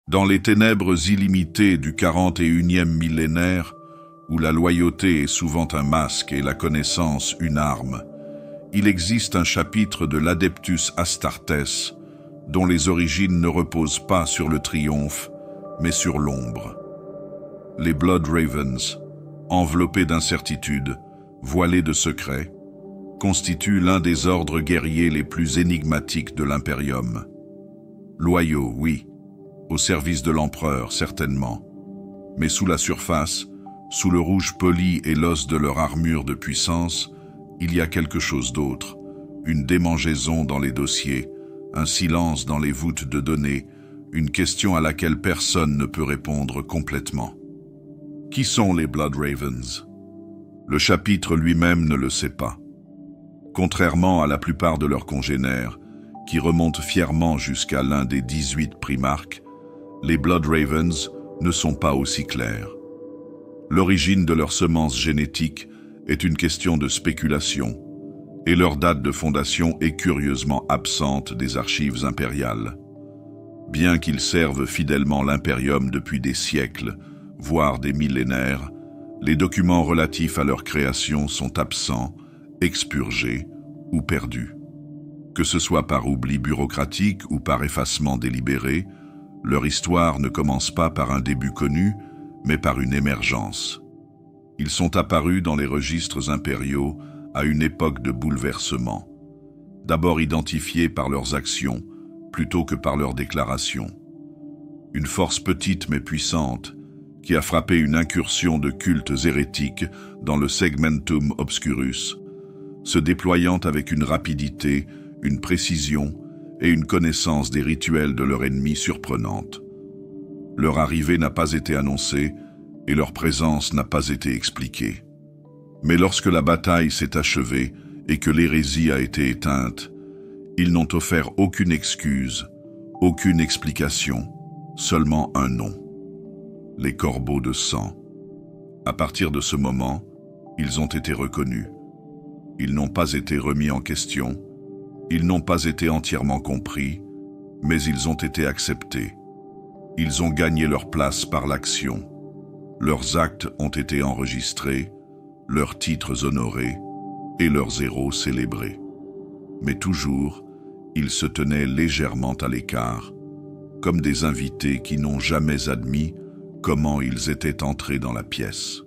Dans les ténèbres illimitées du 41e millénaire, où la loyauté est souvent un masque et la connaissance une arme, il existe un chapitre de l'Adeptus Astartes, dont les origines ne reposent pas sur le triomphe, mais sur l'ombre. Les Blood Ravens, enveloppés d'incertitudes, voilés de secrets, constituent l'un des ordres guerriers les plus énigmatiques de l'Imperium. Loyaux, oui, au service de l'empereur, certainement, mais sous la surface, sous le rouge poli et l'os de leur armure de puissance, il y a quelque chose d'autre, une démangeaison dans les dossiers, un silence dans les voûtes de données, une question à laquelle personne ne peut répondre complètement. Qui sont les Blood Ravens? Le chapitre lui-même ne le sait pas. Contrairement à la plupart de leurs congénères, qui remontent fièrement jusqu'à l'un des 18 primarques, les Blood Ravens ne sont pas aussi clairs. L'origine de leur semence génétique est une question de spéculation, et leur date de fondation est curieusement absente des archives impériales. Bien qu'ils servent fidèlement l'Imperium depuis des siècles, voire des millénaires, les documents relatifs à leur création sont absents, expurgés ou perdus. Que ce soit par oubli bureaucratique ou par effacement délibéré, leur histoire ne commence pas par un début connu, mais par une émergence. Ils sont apparus dans les registres impériaux à une époque de bouleversement, d'abord identifiés par leurs actions plutôt que par leurs déclarations. Une force petite mais puissante qui a frappé une incursion de cultes hérétiques dans le Segmentum Obscurus, se déployant avec une rapidité, une précision et une connaissance des rituels de leur ennemi surprenante. Leur arrivée n'a pas été annoncée et leur présence n'a pas été expliquée. Mais lorsque la bataille s'est achevée et que l'hérésie a été éteinte, ils n'ont offert aucune excuse, aucune explication, seulement un nom. Les corbeaux de sang. À partir de ce moment, ils ont été reconnus. Ils n'ont pas été remis en question, ils n'ont pas été entièrement compris, mais ils ont été acceptés. Ils ont gagné leur place par l'action. Leurs actes ont été enregistrés, leurs titres honorés et leurs héros célébrés. Mais toujours, ils se tenaient légèrement à l'écart, comme des invités qui n'ont jamais admis comment ils étaient entrés dans la pièce.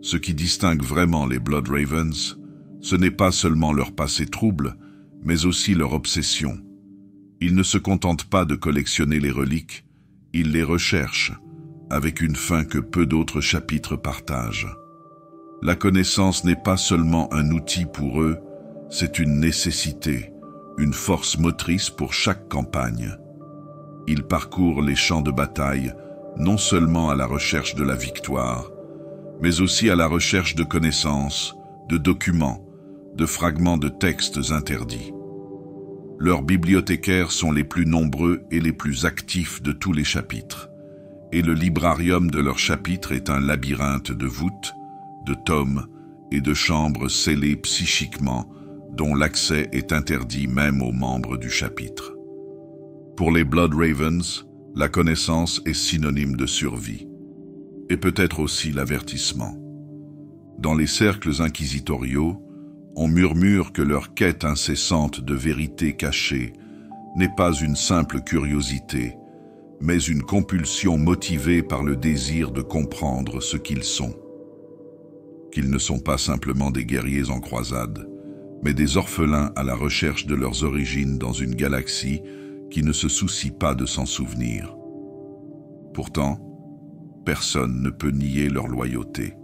Ce qui distingue vraiment les Blood Ravens, ce n'est pas seulement leur passé trouble, mais aussi leur obsession. Ils ne se contentent pas de collectionner les reliques, ils les recherchent, avec une fin que peu d'autres chapitres partagent. La connaissance n'est pas seulement un outil pour eux, c'est une nécessité, une force motrice pour chaque campagne. Ils parcourent les champs de bataille, non seulement à la recherche de la victoire, mais aussi à la recherche de connaissances, de documents, de fragments de textes interdits. Leurs bibliothécaires sont les plus nombreux et les plus actifs de tous les chapitres, et le librarium de leurs chapitres est un labyrinthe de voûtes, de tomes et de chambres scellées psychiquement, dont l'accès est interdit même aux membres du chapitre. Pour les Blood Ravens, la connaissance est synonyme de survie, et peut-être aussi l'avertissement. Dans les cercles inquisitoriaux, on murmure que leur quête incessante de vérité cachée n'est pas une simple curiosité, mais une compulsion motivée par le désir de comprendre ce qu'ils sont. Qu'ils ne sont pas simplement des guerriers en croisade, mais des orphelins à la recherche de leurs origines dans une galaxie qui ne se soucie pas de s'en souvenir. Pourtant, personne ne peut nier leur loyauté.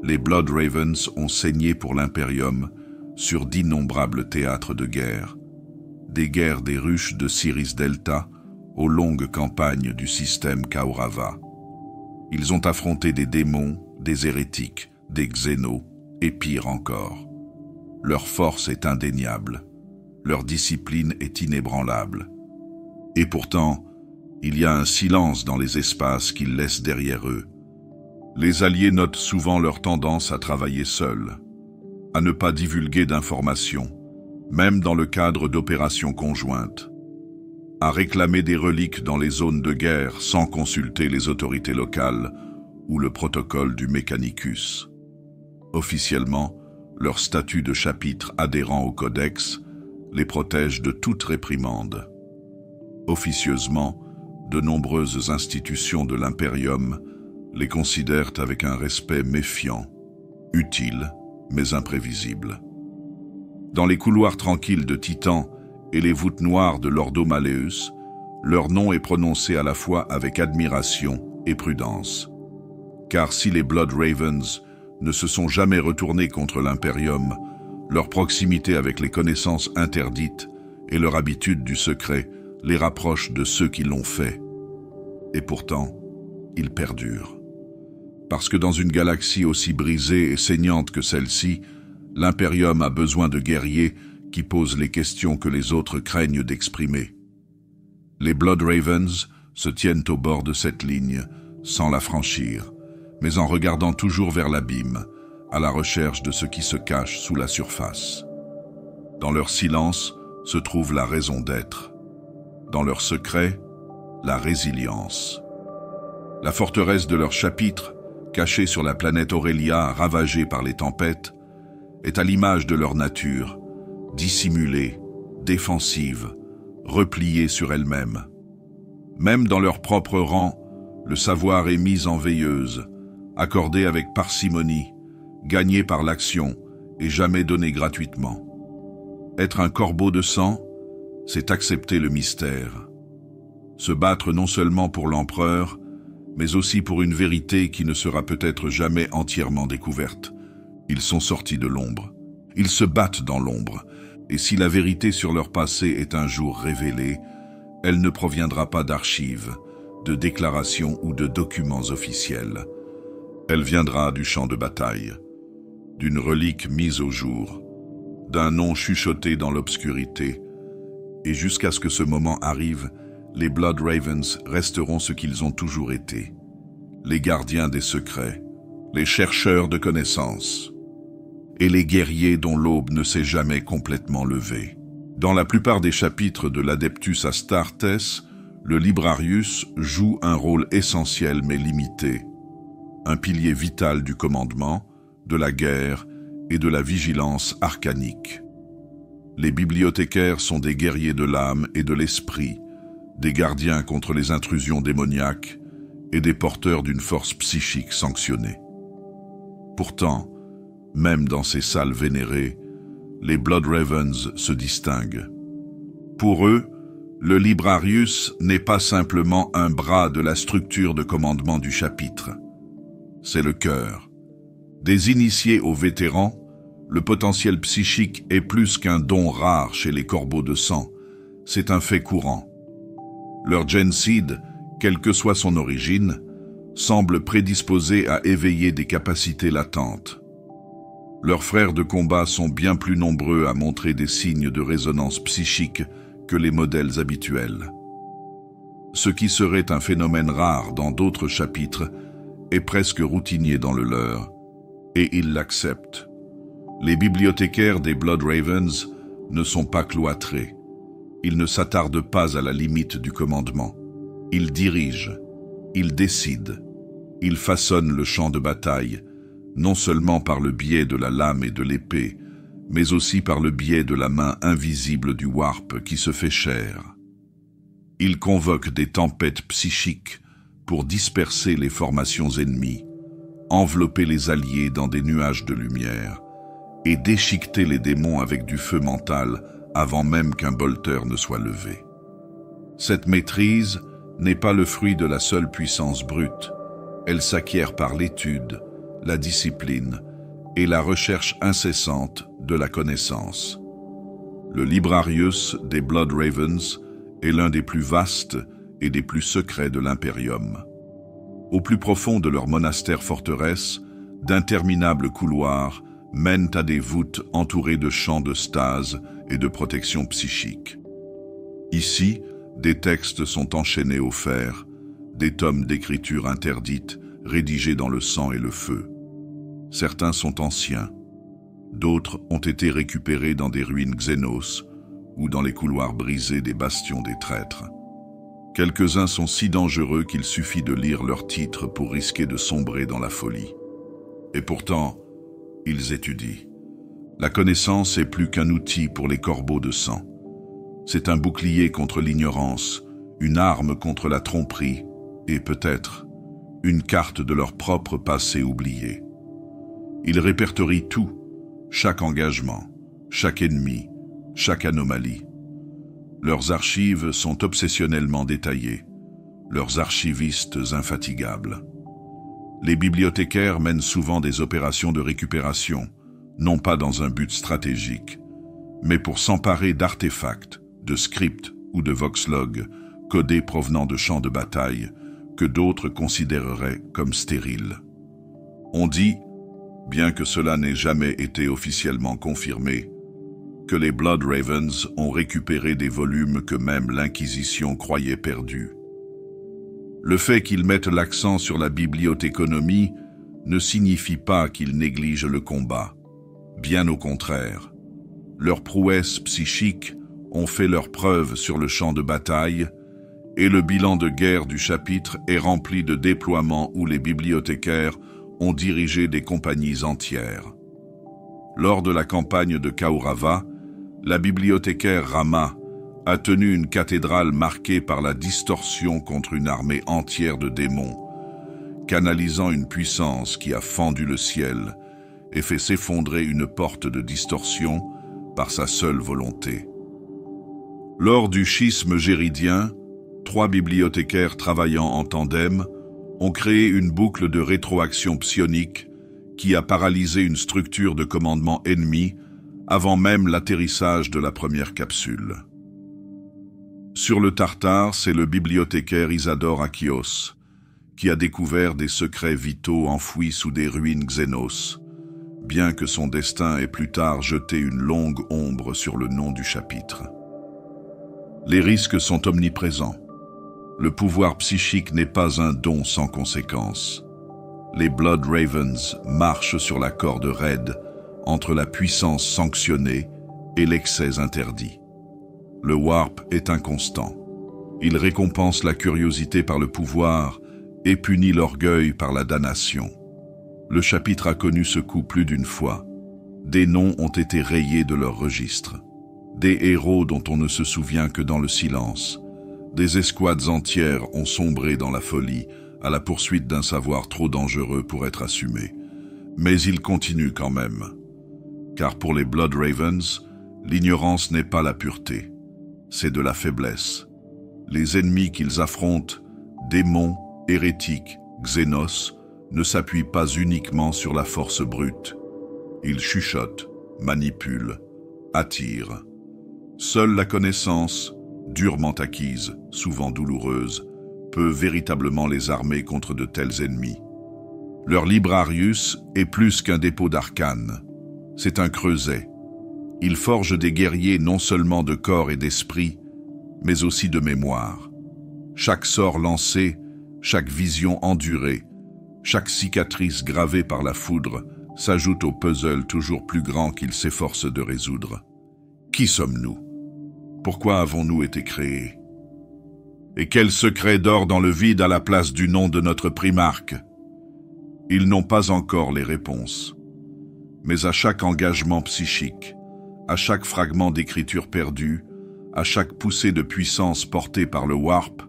Les Blood Ravens ont saigné pour l'Imperium sur d'innombrables théâtres de guerre, des guerres des ruches de Siris Delta aux longues campagnes du système Kaurava. Ils ont affronté des démons, des hérétiques, des xénos et pire encore. Leur force est indéniable, leur discipline est inébranlable. Et pourtant, il y a un silence dans les espaces qu'ils laissent derrière eux. Les alliés notent souvent leur tendance à travailler seuls, à ne pas divulguer d'informations, même dans le cadre d'opérations conjointes. à réclamer des reliques dans les zones de guerre sans consulter les autorités locales ou le protocole du Mechanicus. Officiellement, leur statut de chapitre adhérent au codex les protège de toute réprimande. Officieusement, de nombreuses institutions de l'Imperium les considèrent avec un respect méfiant, utile mais imprévisible. Dans les couloirs tranquilles de Titan et les voûtes noires de l'Ordo Malleus, leur nom est prononcé à la fois avec admiration et prudence. Car si les Blood Ravens ne se sont jamais retournés contre l'Imperium, leur proximité avec les connaissances interdites et leur habitude du secret les rapprochent de ceux qui l'ont fait. Et pourtant, ils perdurent. Parce que dans une galaxie aussi brisée et saignante que celle-ci, l'Imperium a besoin de guerriers qui posent les questions que les autres craignent d'exprimer. Les Blood Ravens se tiennent au bord de cette ligne, sans la franchir, mais en regardant toujours vers l'abîme, à la recherche de ce qui se cache sous la surface. Dans leur silence se trouve la raison d'être. Dans leur secret, la résilience. La forteresse de leur chapitre, cachée sur la planète Aurelia ravagée par les tempêtes, est à l'image de leur nature, dissimulée, défensive, repliée sur elle-même. Même dans leur propre rang, le savoir est mis en veilleuse, accordé avec parcimonie, gagné par l'action et jamais donné gratuitement. Être un corbeau de sang, c'est accepter le mystère. Se battre non seulement pour l'empereur, mais aussi pour une vérité qui ne sera peut-être jamais entièrement découverte. Ils sont sortis de l'ombre. Ils se battent dans l'ombre. Et si la vérité sur leur passé est un jour révélée, elle ne proviendra pas d'archives, de déclarations ou de documents officiels. Elle viendra du champ de bataille, d'une relique mise au jour, d'un nom chuchoté dans l'obscurité. Et jusqu'à ce que ce moment arrive, les Blood Ravens resteront ce qu'ils ont toujours été, les gardiens des secrets, les chercheurs de connaissances, et les guerriers dont l'aube ne s'est jamais complètement levée. Dans la plupart des chapitres de l'Adeptus Astartes, le Librarius joue un rôle essentiel mais limité, un pilier vital du commandement, de la guerre et de la vigilance arcanique. Les bibliothécaires sont des guerriers de l'âme et de l'esprit, des gardiens contre les intrusions démoniaques et des porteurs d'une force psychique sanctionnée. Pourtant, même dans ces salles vénérées, les Blood Ravens se distinguent. Pour eux, le Librarius n'est pas simplement un bras de la structure de commandement du chapitre. C'est le cœur. Des initiés aux vétérans, le potentiel psychique est plus qu'un don rare chez les corbeaux de sang. C'est un fait courant. Leur genseed, quelle que soit son origine, semble prédisposé à éveiller des capacités latentes. Leurs frères de combat sont bien plus nombreux à montrer des signes de résonance psychique que les modèles habituels. Ce qui serait un phénomène rare dans d'autres chapitres est presque routinier dans le leur, et ils l'acceptent. Les bibliothécaires des Blood Ravens ne sont pas cloîtrés. Ils ne s'attardent pas à la limite du commandement. Ils dirigent, ils décident, ils façonnent le champ de bataille, non seulement par le biais de la lame et de l'épée, mais aussi par le biais de la main invisible du warp qui se fait chair. Ils convoquent des tempêtes psychiques pour disperser les formations ennemies, envelopper les alliés dans des nuages de lumière et déchiqueter les démons avec du feu mental avant même qu'un bolter ne soit levé. Cette maîtrise n'est pas le fruit de la seule puissance brute, elle s'acquiert par l'étude, la discipline et la recherche incessante de la connaissance. Le Librarius des Blood Ravens est l'un des plus vastes et des plus secrets de l'Imperium. Au plus profond de leur monastère-forteresse, d'interminables couloirs mènent à des voûtes entourées de champs de stase et de protection psychique. Ici, des textes sont enchaînés au fer, des tomes d'écriture interdite rédigés dans le sang et le feu. Certains sont anciens, d'autres ont été récupérés dans des ruines Xénos ou dans les couloirs brisés des bastions des traîtres. Quelques-uns sont si dangereux qu'il suffit de lire leur titre pour risquer de sombrer dans la folie. Et pourtant, ils étudient. La connaissance est plus qu'un outil pour les corbeaux de sang. C'est un bouclier contre l'ignorance, une arme contre la tromperie et peut-être une carte de leur propre passé oublié. Ils répertorient tout, chaque engagement, chaque ennemi, chaque anomalie. Leurs archives sont obsessionnellement détaillées, leurs archivistes infatigables. Les bibliothécaires mènent souvent des opérations de récupération, non pas dans un but stratégique, mais pour s'emparer d'artefacts, de scripts ou de voxlogs codés provenant de champs de bataille que d'autres considéreraient comme stériles. On dit, bien que cela n'ait jamais été officiellement confirmé, que les Blood Ravens ont récupéré des volumes que même l'Inquisition croyait perdus. Le fait qu'ils mettent l'accent sur la bibliothéconomie ne signifie pas qu'ils négligent le combat. Bien au contraire. Leurs prouesses psychiques ont fait leurs preuves sur le champ de bataille et le bilan de guerre du chapitre est rempli de déploiements où les bibliothécaires ont dirigé des compagnies entières. Lors de la campagne de Kaurava, la bibliothécaire Rama a tenu une cathédrale marquée par la distorsion contre une armée entière de démons, canalisant une puissance qui a fendu le ciel et fait s'effondrer une porte de distorsion par sa seule volonté. Lors du schisme géridien, 3 bibliothécaires travaillant en tandem ont créé une boucle de rétroaction psionique qui a paralysé une structure de commandement ennemie avant même l'atterrissage de la première capsule. Sur le Tartare, c'est le bibliothécaire Isadore Achios qui a découvert des secrets vitaux enfouis sous des ruines Xénos, bien que son destin ait plus tard jeté une longue ombre sur le nom du chapitre. Les risques sont omniprésents. Le pouvoir psychique n'est pas un don sans conséquence. Les Blood Ravens marchent sur la corde raide entre la puissance sanctionnée et l'excès interdit. Le warp est inconstant. Il récompense la curiosité par le pouvoir et punit l'orgueil par la damnation. Le chapitre a connu ce coup plus d'une fois. Des noms ont été rayés de leur registre. Des héros dont on ne se souvient que dans le silence. Des escouades entières ont sombré dans la folie à la poursuite d'un savoir trop dangereux pour être assumé. Mais ils continuent quand même. Car pour les Blood Ravens, l'ignorance n'est pas la pureté. C'est de la faiblesse. Les ennemis qu'ils affrontent, démons, hérétiques, Xénos, ne s'appuient pas uniquement sur la force brute. Ils chuchotent, manipulent, attirent. Seule la connaissance, durement acquise, souvent douloureuse, peut véritablement les armer contre de tels ennemis. Leur librarius est plus qu'un dépôt d'arcanes. C'est un creuset. Il forge des guerriers non seulement de corps et d'esprit, mais aussi de mémoire. Chaque sort lancé, chaque vision endurée, chaque cicatrice gravée par la foudre s'ajoute au puzzle toujours plus grand qu'ils s'efforcent de résoudre. Qui sommes-nous? Pourquoi avons-nous été créés? Et quel secret dort dans le vide à la place du nom de notre primarque? Ils n'ont pas encore les réponses. Mais à chaque engagement psychique, à chaque fragment d'écriture perdue, à chaque poussée de puissance portée par le warp,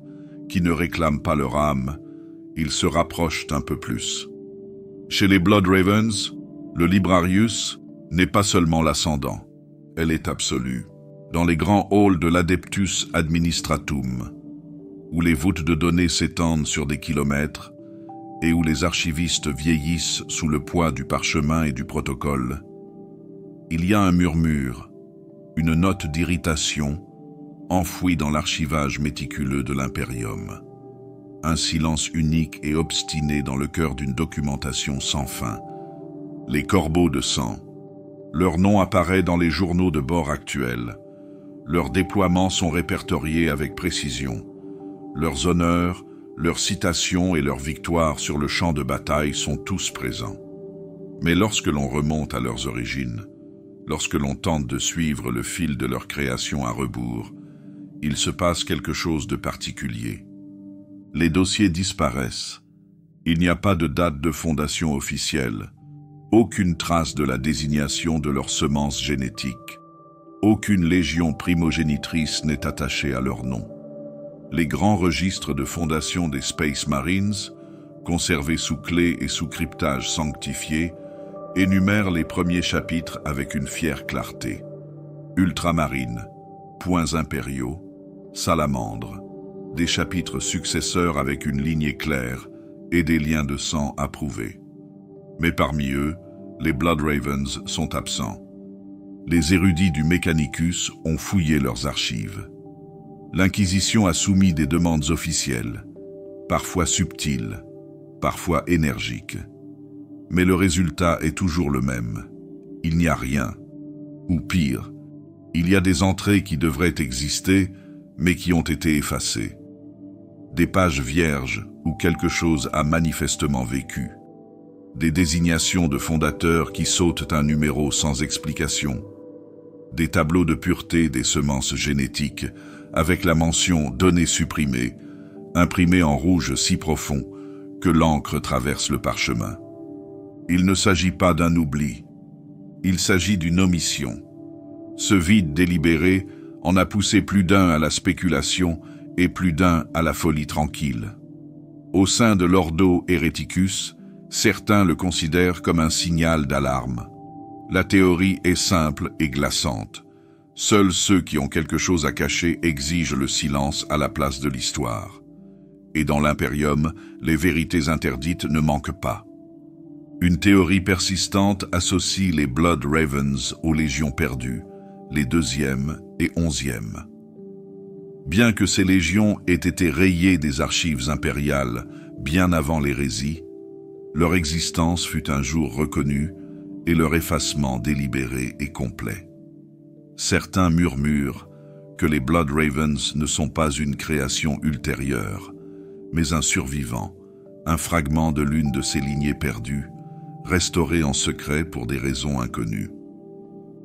qui ne réclame pas leur âme, ils se rapprochent un peu plus. Chez les Blood Ravens, le librarius n'est pas seulement l'ascendant, elle est absolue. Dans les grands halls de l'Adeptus Administratum, où les voûtes de données s'étendent sur des kilomètres et où les archivistes vieillissent sous le poids du parchemin et du protocole, il y a un murmure, une note d'irritation enfouie dans l'archivage méticuleux de l'Imperium. Un silence unique et obstiné dans le cœur d'une documentation sans fin. Les corbeaux de sang. Leur nom apparaît dans les journaux de bord actuels. Leurs déploiements sont répertoriés avec précision. Leurs honneurs, leurs citations et leurs victoires sur le champ de bataille sont tous présents. Mais lorsque l'on remonte à leurs origines, Lorsque l'on tente de suivre le fil de leur création à rebours, il se passe quelque chose de particulier. Les dossiers disparaissent. Il n'y a pas de date de fondation officielle, aucune trace de la désignation de leur semence génétique. Aucune légion primogénitrice n'est attachée à leur nom. Les grands registres de fondation des Space Marines, conservés sous clé et sous cryptage sanctifié, énumèrent les premiers chapitres avec une fière clarté. Ultramarine, points impériaux, salamandres, des chapitres successeurs avec une lignée claire et des liens de sang approuvés. Mais parmi eux, les Blood Ravens sont absents. Les érudits du Mechanicus ont fouillé leurs archives. L'Inquisition a soumis des demandes officielles, parfois subtiles, parfois énergiques. Mais le résultat est toujours le même. Il n'y a rien. Ou pire, il y a des entrées qui devraient exister, mais qui ont été effacées. Des pages vierges où quelque chose a manifestement vécu. Des désignations de fondateurs qui sautent un numéro sans explication. Des tableaux de pureté des semences génétiques avec la mention « données supprimées » imprimée en rouge si profond que l'encre traverse le parchemin. Il ne s'agit pas d'un oubli, il s'agit d'une omission. Ce vide délibéré en a poussé plus d'un à la spéculation et plus d'un à la folie tranquille. Au sein de l'Ordo Hereticus, certains le considèrent comme un signal d'alarme. La théorie est simple et glaçante. Seuls ceux qui ont quelque chose à cacher exigent le silence à la place de l'histoire. Et dans l'Imperium, les vérités interdites ne manquent pas. Une théorie persistante associe les Blood Ravens aux légions perdues, les 2e et 11e. Bien que ces légions aient été rayées des archives impériales bien avant l'hérésie, leur existence fut un jour reconnue et leur effacement délibéré et complet. Certains murmurent que les Blood Ravens ne sont pas une création ultérieure, mais un survivant, un fragment de l'une de ces lignées perdues, restauré en secret pour des raisons inconnues.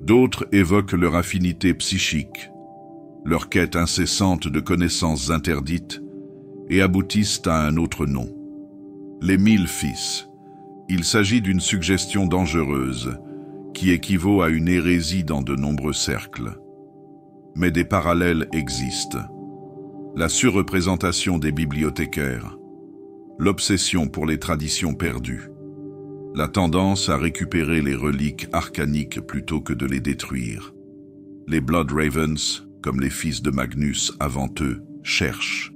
D'autres évoquent leur affinité psychique, leur quête incessante de connaissances interdites, et aboutissent à un autre nom. Les 1000 fils. Il s'agit d'une suggestion dangereuse, qui équivaut à une hérésie dans de nombreux cercles. Mais des parallèles existent. La surreprésentation des bibliothécaires, l'obsession pour les traditions perdues, la tendance à récupérer les reliques arcaniques plutôt que de les détruire. Les Blood Ravens, comme les fils de Magnus avant eux, cherchent.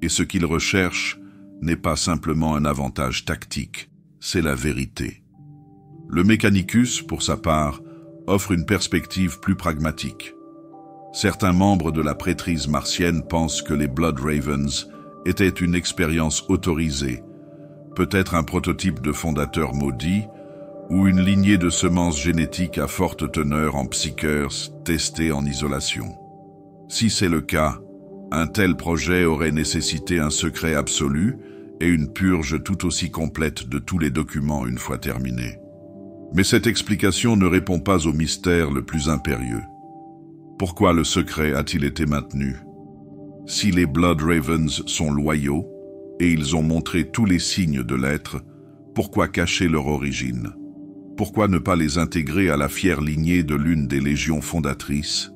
Et ce qu'ils recherchent n'est pas simplement un avantage tactique, c'est la vérité. Le Mechanicus, pour sa part, offre une perspective plus pragmatique. Certains membres de la prêtrise martienne pensent que les Blood Ravens étaient une expérience autorisée, peut-être un prototype de fondateur maudit, ou une lignée de semences génétiques à forte teneur en psychers testées en isolation. Si c'est le cas, un tel projet aurait nécessité un secret absolu et une purge tout aussi complète de tous les documents une fois terminés. Mais cette explication ne répond pas au mystère le plus impérieux. Pourquoi le secret a-t-il été maintenu? Si les Blood Ravens sont loyaux, et ils ont montré tous les signes de l'être, pourquoi cacher leur origine? Pourquoi ne pas les intégrer à la fière lignée de l'une des légions fondatrices?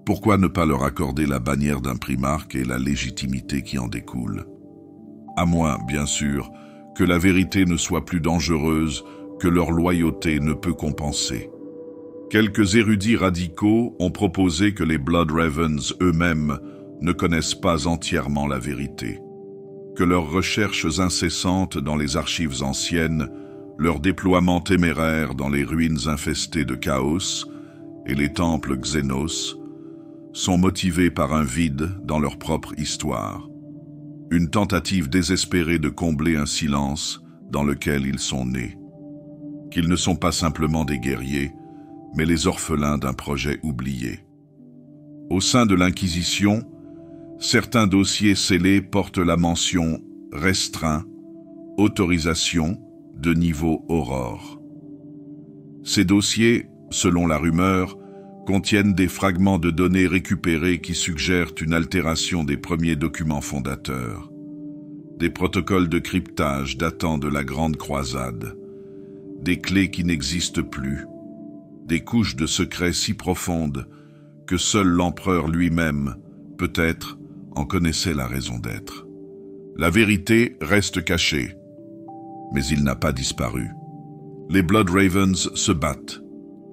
Pourquoi ne pas leur accorder la bannière d'un primarque et la légitimité qui en découle? À moins, bien sûr, que la vérité ne soit plus dangereuse que leur loyauté ne peut compenser. Quelques érudits radicaux ont proposé que les Blood Ravens eux-mêmes ne connaissent pas entièrement la vérité, que leurs recherches incessantes dans les archives anciennes, leur déploiement téméraire dans les ruines infestées de chaos et les temples Xénos sont motivés par un vide dans leur propre histoire, une tentative désespérée de combler un silence dans lequel ils sont nés, qu'ils ne sont pas simplement des guerriers, mais les orphelins d'un projet oublié. Au sein de l'Inquisition, certains dossiers scellés portent la mention « restreint »,« autorisation » de niveau Aurore. Ces dossiers, selon la rumeur, contiennent des fragments de données récupérés qui suggèrent une altération des premiers documents fondateurs. Des protocoles de cryptage datant de la Grande Croisade, des clés qui n'existent plus, des couches de secrets si profondes que seul l'empereur lui-même, peut-être, en connaissait la raison d'être. La vérité reste cachée, mais il n'a pas disparu. Les Blood Ravens se battent,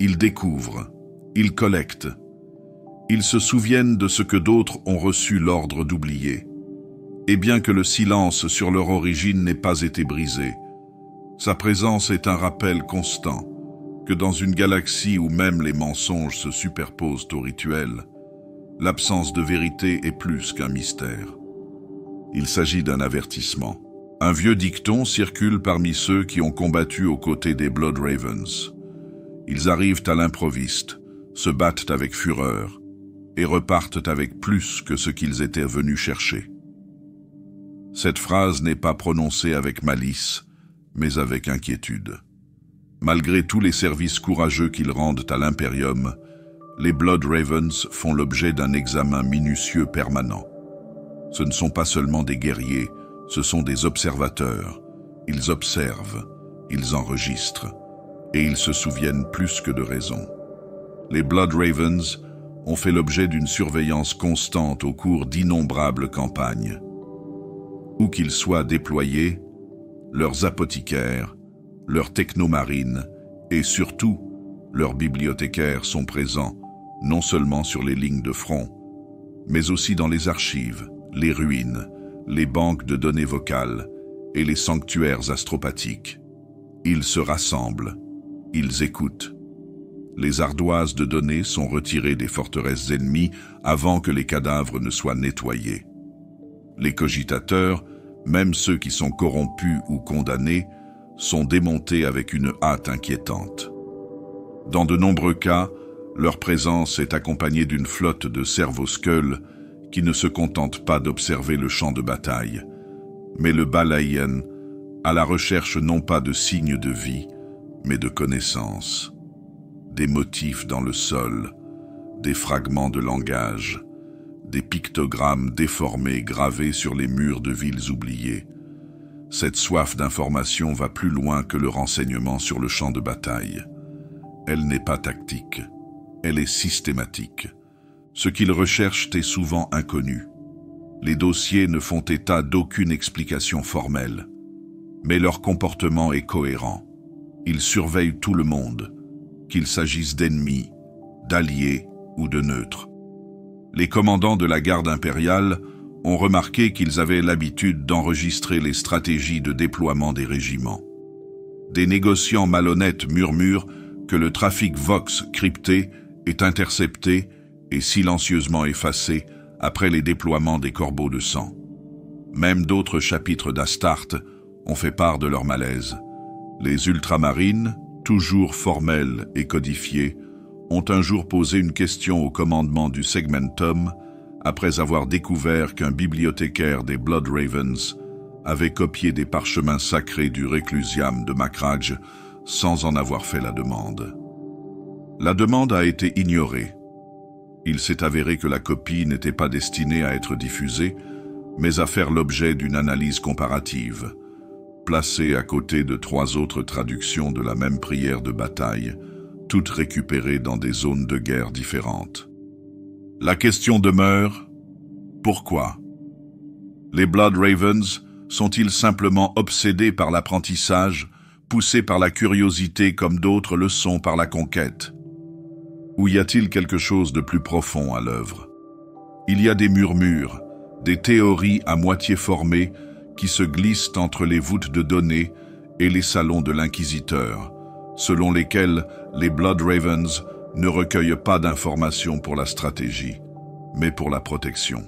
ils découvrent, ils collectent, ils se souviennent de ce que d'autres ont reçu l'ordre d'oublier. Et bien que le silence sur leur origine n'ait pas été brisé, sa présence est un rappel constant que dans une galaxie où même les mensonges se superposent aux rituels, l'absence de vérité est plus qu'un mystère. Il s'agit d'un avertissement. Un vieux dicton circule parmi ceux qui ont combattu aux côtés des Blood Ravens. Ils arrivent à l'improviste, se battent avec fureur et repartent avec plus que ce qu'ils étaient venus chercher. Cette phrase n'est pas prononcée avec malice, mais avec inquiétude. Malgré tous les services courageux qu'ils rendent à l'Imperium, les Blood Ravens font l'objet d'un examen minutieux permanent. Ce ne sont pas seulement des guerriers, ce sont des observateurs. Ils observent, ils enregistrent, et ils se souviennent plus que de raison. Les Blood Ravens ont fait l'objet d'une surveillance constante au cours d'innombrables campagnes. Où qu'ils soient déployés, leurs apothicaires, leurs technomarines et surtout leurs bibliothécaires sont présents non seulement sur les lignes de front, mais aussi dans les archives, les ruines, les banques de données vocales et les sanctuaires astropathiques. Ils se rassemblent, ils écoutent. Les ardoises de données sont retirées des forteresses ennemies avant que les cadavres ne soient nettoyés. Les cogitateurs, même ceux qui sont corrompus ou condamnés, sont démontés avec une hâte inquiétante. Dans de nombreux cas, leur présence est accompagnée d'une flotte de cerveau-skulls qui ne se contentent pas d'observer le champ de bataille, mais le balayent à la recherche non pas de signes de vie, mais de connaissances, des motifs dans le sol, des fragments de langage, des pictogrammes déformés gravés sur les murs de villes oubliées. Cette soif d'information va plus loin que le renseignement sur le champ de bataille. Elle n'est pas tactique, elle est systématique. Ce qu'ils recherchent est souvent inconnu. Les dossiers ne font état d'aucune explication formelle, mais leur comportement est cohérent. Ils surveillent tout le monde, qu'il s'agisse d'ennemis, d'alliés ou de neutres. Les commandants de la garde impériale ont remarqué qu'ils avaient l'habitude d'enregistrer les stratégies de déploiement des régiments. Des négociants malhonnêtes murmurent que le trafic Vox crypté est intercepté et silencieusement effacé après les déploiements des corbeaux de sang. Même d'autres chapitres d'Astarte ont fait part de leur malaise. Les ultramarines, toujours formelles et codifiées, ont un jour posé une question au commandement du Segmentum après avoir découvert qu'un bibliothécaire des Blood Ravens avait copié des parchemins sacrés du Reclusiam de Macragge sans en avoir fait la demande. La demande a été ignorée. Il s'est avéré que la copie n'était pas destinée à être diffusée, mais à faire l'objet d'une analyse comparative, placée à côté de 3 autres traductions de la même prière de bataille, toutes récupérées dans des zones de guerre différentes. La question demeure, pourquoi? Les Blood Ravens sont-ils simplement obsédés par l'apprentissage, poussés par la curiosité comme d'autres le sont par la conquête? Ou y a-t-il quelque chose de plus profond à l'œuvre? Il y a des murmures, des théories à moitié formées qui se glissent entre les voûtes de données et les salons de l'inquisiteur, selon lesquels les Blood Ravens ne recueillent pas d'informations pour la stratégie, mais pour la protection.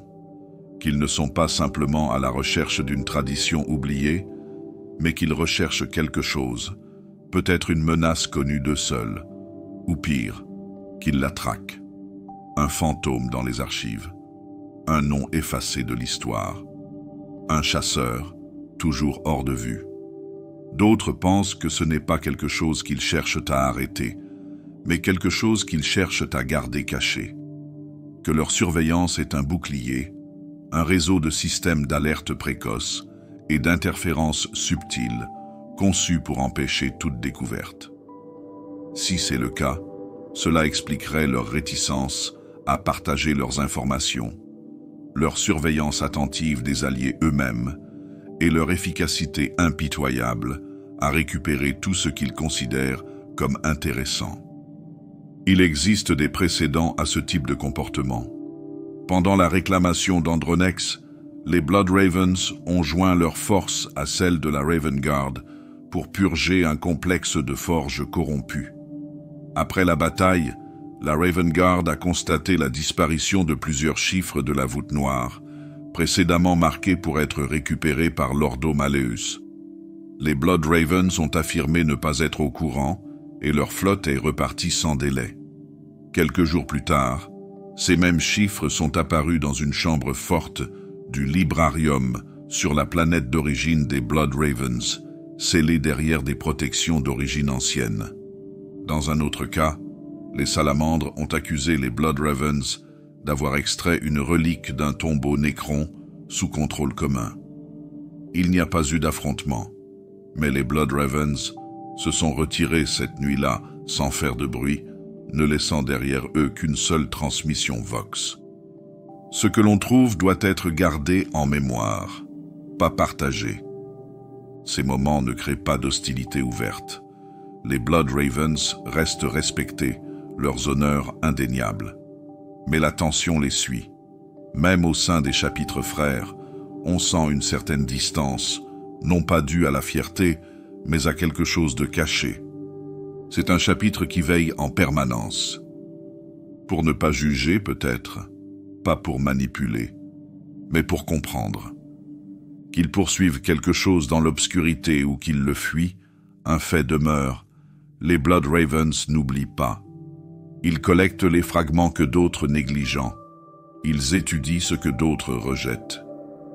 Qu'ils ne sont pas simplement à la recherche d'une tradition oubliée, mais qu'ils recherchent quelque chose, peut-être une menace connue d'eux seuls, ou pire, qu'ils la traquent. Un fantôme dans les archives, un nom effacé de l'histoire, un chasseur, toujours hors de vue. D'autres pensent que ce n'est pas quelque chose qu'ils cherchent à arrêter, mais quelque chose qu'ils cherchent à garder caché. Que leur surveillance est un bouclier, un réseau de systèmes d'alerte précoce et d'interférences subtiles, conçus pour empêcher toute découverte. Si c'est le cas, cela expliquerait leur réticence à partager leurs informations, leur surveillance attentive des alliés eux-mêmes et leur efficacité impitoyable à récupérer tout ce qu'ils considèrent comme intéressant. Il existe des précédents à ce type de comportement. Pendant la réclamation d'Andronex, les Blood Ravens ont joint leurs forces à celles de la Raven Guard pour purger un complexe de forges corrompues. Après la bataille, la Raven Guard a constaté la disparition de plusieurs chiffres de la voûte noire, précédemment marqués pour être récupérés par l'Ordo Malleus. Les Blood Ravens ont affirmé ne pas être au courant et leur flotte est repartie sans délai. Quelques jours plus tard, ces mêmes chiffres sont apparus dans une chambre forte du Librarium sur la planète d'origine des Blood Ravens, scellée derrière des protections d'origine ancienne. Dans un autre cas, les salamandres ont accusé les Blood Ravens d'avoir extrait une relique d'un tombeau Nécron sous contrôle commun. Il n'y a pas eu d'affrontement, mais les Blood Ravens se sont retirés cette nuit-là sans faire de bruit, ne laissant derrière eux qu'une seule transmission Vox. Ce que l'on trouve doit être gardé en mémoire, pas partagé. Ces moments ne créent pas d'hostilité ouverte. Les Blood Ravens restent respectés, leurs honneurs indéniables. Mais la tension les suit. Même au sein des chapitres frères, on sent une certaine distance, non pas due à la fierté, mais à quelque chose de caché. C'est un chapitre qui veille en permanence. Pour ne pas juger, peut-être, pas pour manipuler, mais pour comprendre. Qu'ils poursuivent quelque chose dans l'obscurité ou qu'ils le fuient, un fait demeure. Les Blood Ravens n'oublient pas. Ils collectent les fragments que d'autres négligent. Ils étudient ce que d'autres rejettent.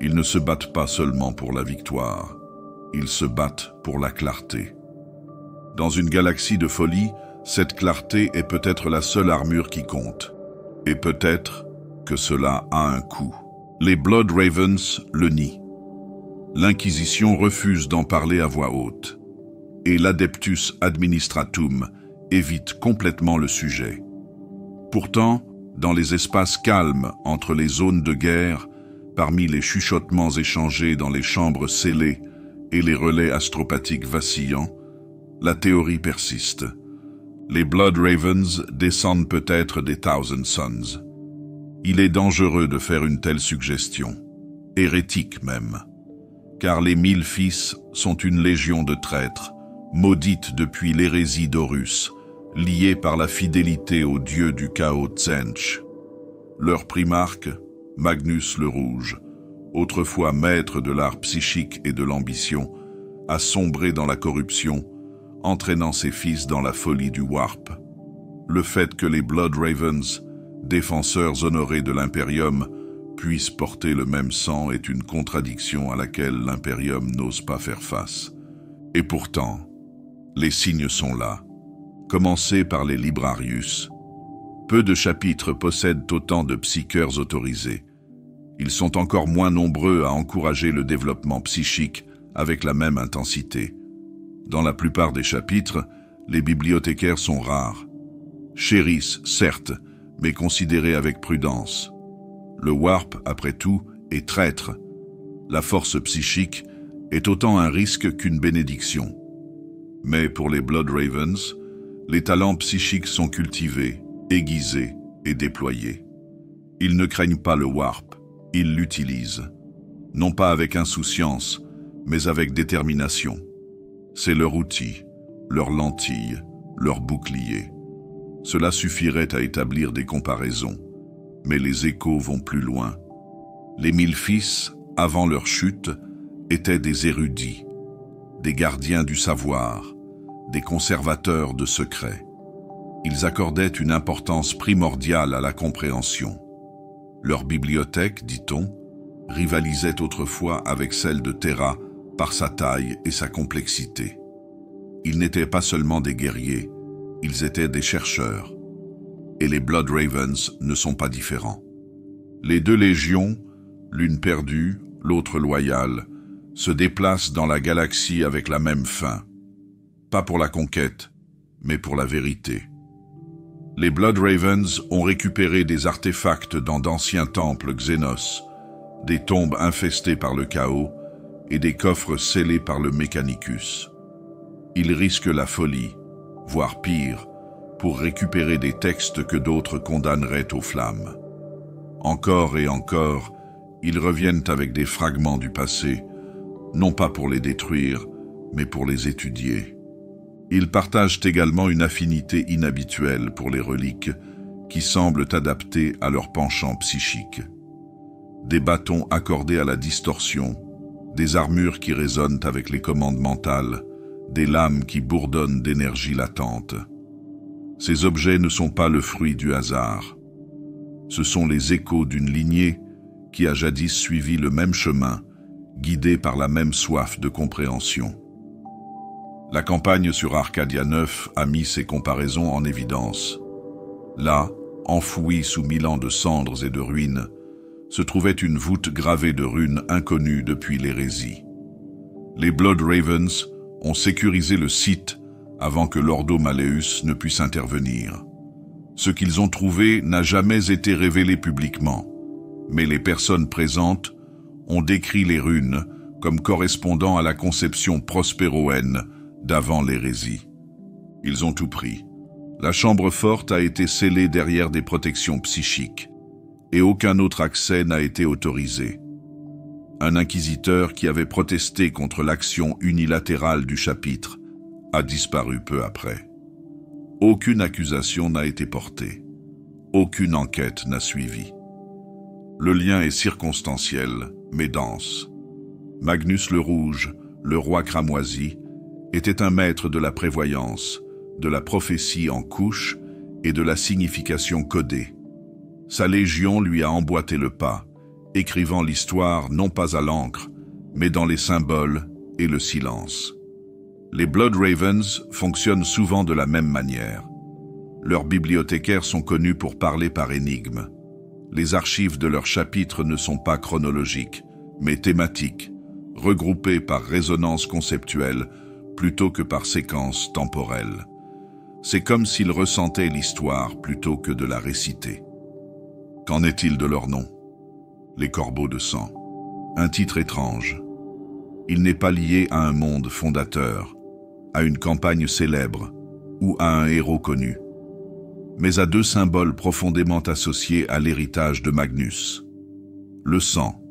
Ils ne se battent pas seulement pour la victoire. Ils se battent pour la clarté. Dans une galaxie de folie, cette clarté est peut-être la seule armure qui compte. Et peut-être que cela a un coût. Les Blood Ravens le nient. L'Inquisition refuse d'en parler à voix haute. Et l'Adeptus Administratum évite complètement le sujet. Pourtant, dans les espaces calmes entre les zones de guerre, parmi les chuchotements échangés dans les chambres scellées et les relais astropathiques vacillants, la théorie persiste. Les Blood Ravens descendent peut-être des Thousand Sons. Il est dangereux de faire une telle suggestion, hérétique même, car les 1000 fils sont une légion de traîtres, maudite depuis l'hérésie d'Horus, liée par la fidélité au dieu du chaos Tzench. Leur primarque, Magnus le Rouge, autrefois maître de l'art psychique et de l'ambition, a sombré dans la corruption, entraînant ses fils dans la folie du Warp. Le fait que les Blood Ravens, défenseurs honorés de l'Imperium, puissent porter le même sang est une contradiction à laquelle l'Imperium n'ose pas faire face. Et pourtant, les signes sont là. Commencez par les Librarius. Peu de chapitres possèdent autant de psycheurs autorisés. Ils sont encore moins nombreux à encourager le développement psychique avec la même intensité. Dans la plupart des chapitres, les bibliothécaires sont rares. Chérissent, certes, mais considérés avec prudence. Le Warp, après tout, est traître. La force psychique est autant un risque qu'une bénédiction. Mais pour les Blood Ravens, les talents psychiques sont cultivés, aiguisés et déployés. Ils ne craignent pas le Warp, ils l'utilisent. Non pas avec insouciance, mais avec détermination. C'est leur outil, leur lentille, leur bouclier. Cela suffirait à établir des comparaisons, mais les échos vont plus loin. Les 1000 fils, avant leur chute, étaient des érudits, des gardiens du savoir, des conservateurs de secrets. Ils accordaient une importance primordiale à la compréhension. Leur bibliothèque, dit-on, rivalisait autrefois avec celle de Terra par sa taille et sa complexité. Ils n'étaient pas seulement des guerriers, Ils étaient des chercheurs. Et les Blood Ravens ne sont pas différents. Les deux légions, l'une perdue, l'autre loyale, se déplacent dans la galaxie avec la même fin. Pas pour la conquête, mais pour la vérité. Les Blood Ravens ont récupéré des artefacts dans d'anciens temples Xénos, des tombes infestées par le chaos et des coffres scellés par le Mechanicus. Ils risquent la folie, voire pire, pour récupérer des textes que d'autres condamneraient aux flammes. Encore et encore, ils reviennent avec des fragments du passé, non pas pour les détruire, mais pour les étudier. Ils partagent également une affinité inhabituelle pour les reliques qui semblent adaptées à leur penchant psychique. Des bâtons accordés à la distorsion, des armures qui résonnent avec les commandes mentales, des lames qui bourdonnent d'énergie latente. Ces objets ne sont pas le fruit du hasard. Ce sont les échos d'une lignée qui a jadis suivi le même chemin, guidée par la même soif de compréhension. La campagne sur Arcadia 9 a mis ces comparaisons en évidence. Là, enfouie sous 1000 ans de cendres et de ruines, se trouvait une voûte gravée de runes inconnues depuis l'hérésie. Les Blood Ravens ont sécurisé le site avant que l'Ordo Malleus ne puisse intervenir. Ce qu'ils ont trouvé n'a jamais été révélé publiquement, mais les personnes présentes ont décrit les runes comme correspondant à la conception prospéroenne d'avant l'hérésie. Ils ont tout pris. La chambre forte a été scellée derrière des protections psychiques, et aucun autre accès n'a été autorisé. Un inquisiteur qui avait protesté contre l'action unilatérale du chapitre a disparu peu après. Aucune accusation n'a été portée. Aucune enquête n'a suivi. Le lien est circonstanciel, mais dense. Magnus le Rouge, le roi cramoisi, était un maître de la prévoyance, de la prophétie en couches et de la signification codée. Sa légion lui a emboîté le pas, écrivant l'histoire non pas à l'encre, mais dans les symboles et le silence. Les Blood Ravens fonctionnent souvent de la même manière. Leurs bibliothécaires sont connus pour parler par énigmes. Les archives de leurs chapitres ne sont pas chronologiques, mais thématiques, regroupées par résonance conceptuelle plutôt que par séquence temporelle. C'est comme s'ils ressentaient l'histoire plutôt que de la réciter. Qu'en est-il de leur nom? Les Corbeaux de sang. Un titre étrange. Il n'est pas lié à un monde fondateur, à une campagne célèbre ou à un héros connu, mais à deux symboles profondément associés à l'héritage de Magnus. Le sang,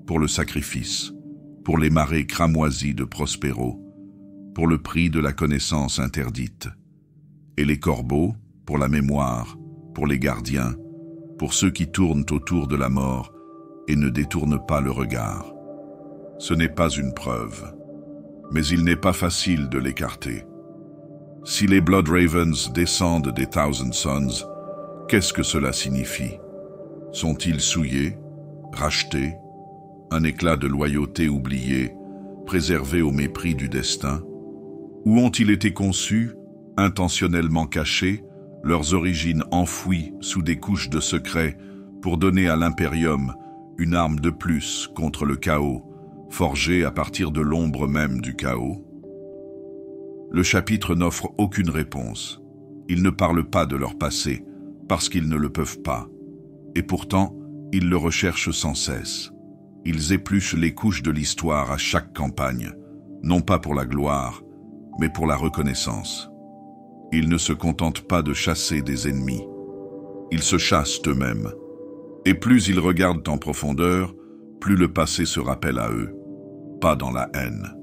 pour le sacrifice, pour les marées cramoisies de Prospero, pour le prix de la connaissance interdite, et les corbeaux, pour la mémoire, pour les gardiens, pour ceux qui tournent autour de la mort et ne détournent pas le regard. Ce n'est pas une preuve, mais il n'est pas facile de l'écarter. Si les Blood Ravens descendent des Thousand Sons, qu'est-ce que cela signifie? Sont-ils souillés, rachetés, un éclat de loyauté oublié, préservé au mépris du destin? Ou ont-ils été conçus, intentionnellement cachés, leurs origines enfouies sous des couches de secrets pour donner à l'Imperium une arme de plus contre le chaos, forgée à partir de l'ombre même du chaos? Le chapitre n'offre aucune réponse. Ils ne parlent pas de leur passé, parce qu'ils ne le peuvent pas. Et pourtant, ils le recherchent sans cesse. Ils épluchent les couches de l'histoire à chaque campagne, non pas pour la gloire, mais pour la reconnaissance. Ils ne se contentent pas de chasser des ennemis. Ils se chassent eux-mêmes. Et plus ils regardent en profondeur, plus le passé se rappelle à eux. Pas dans la haine,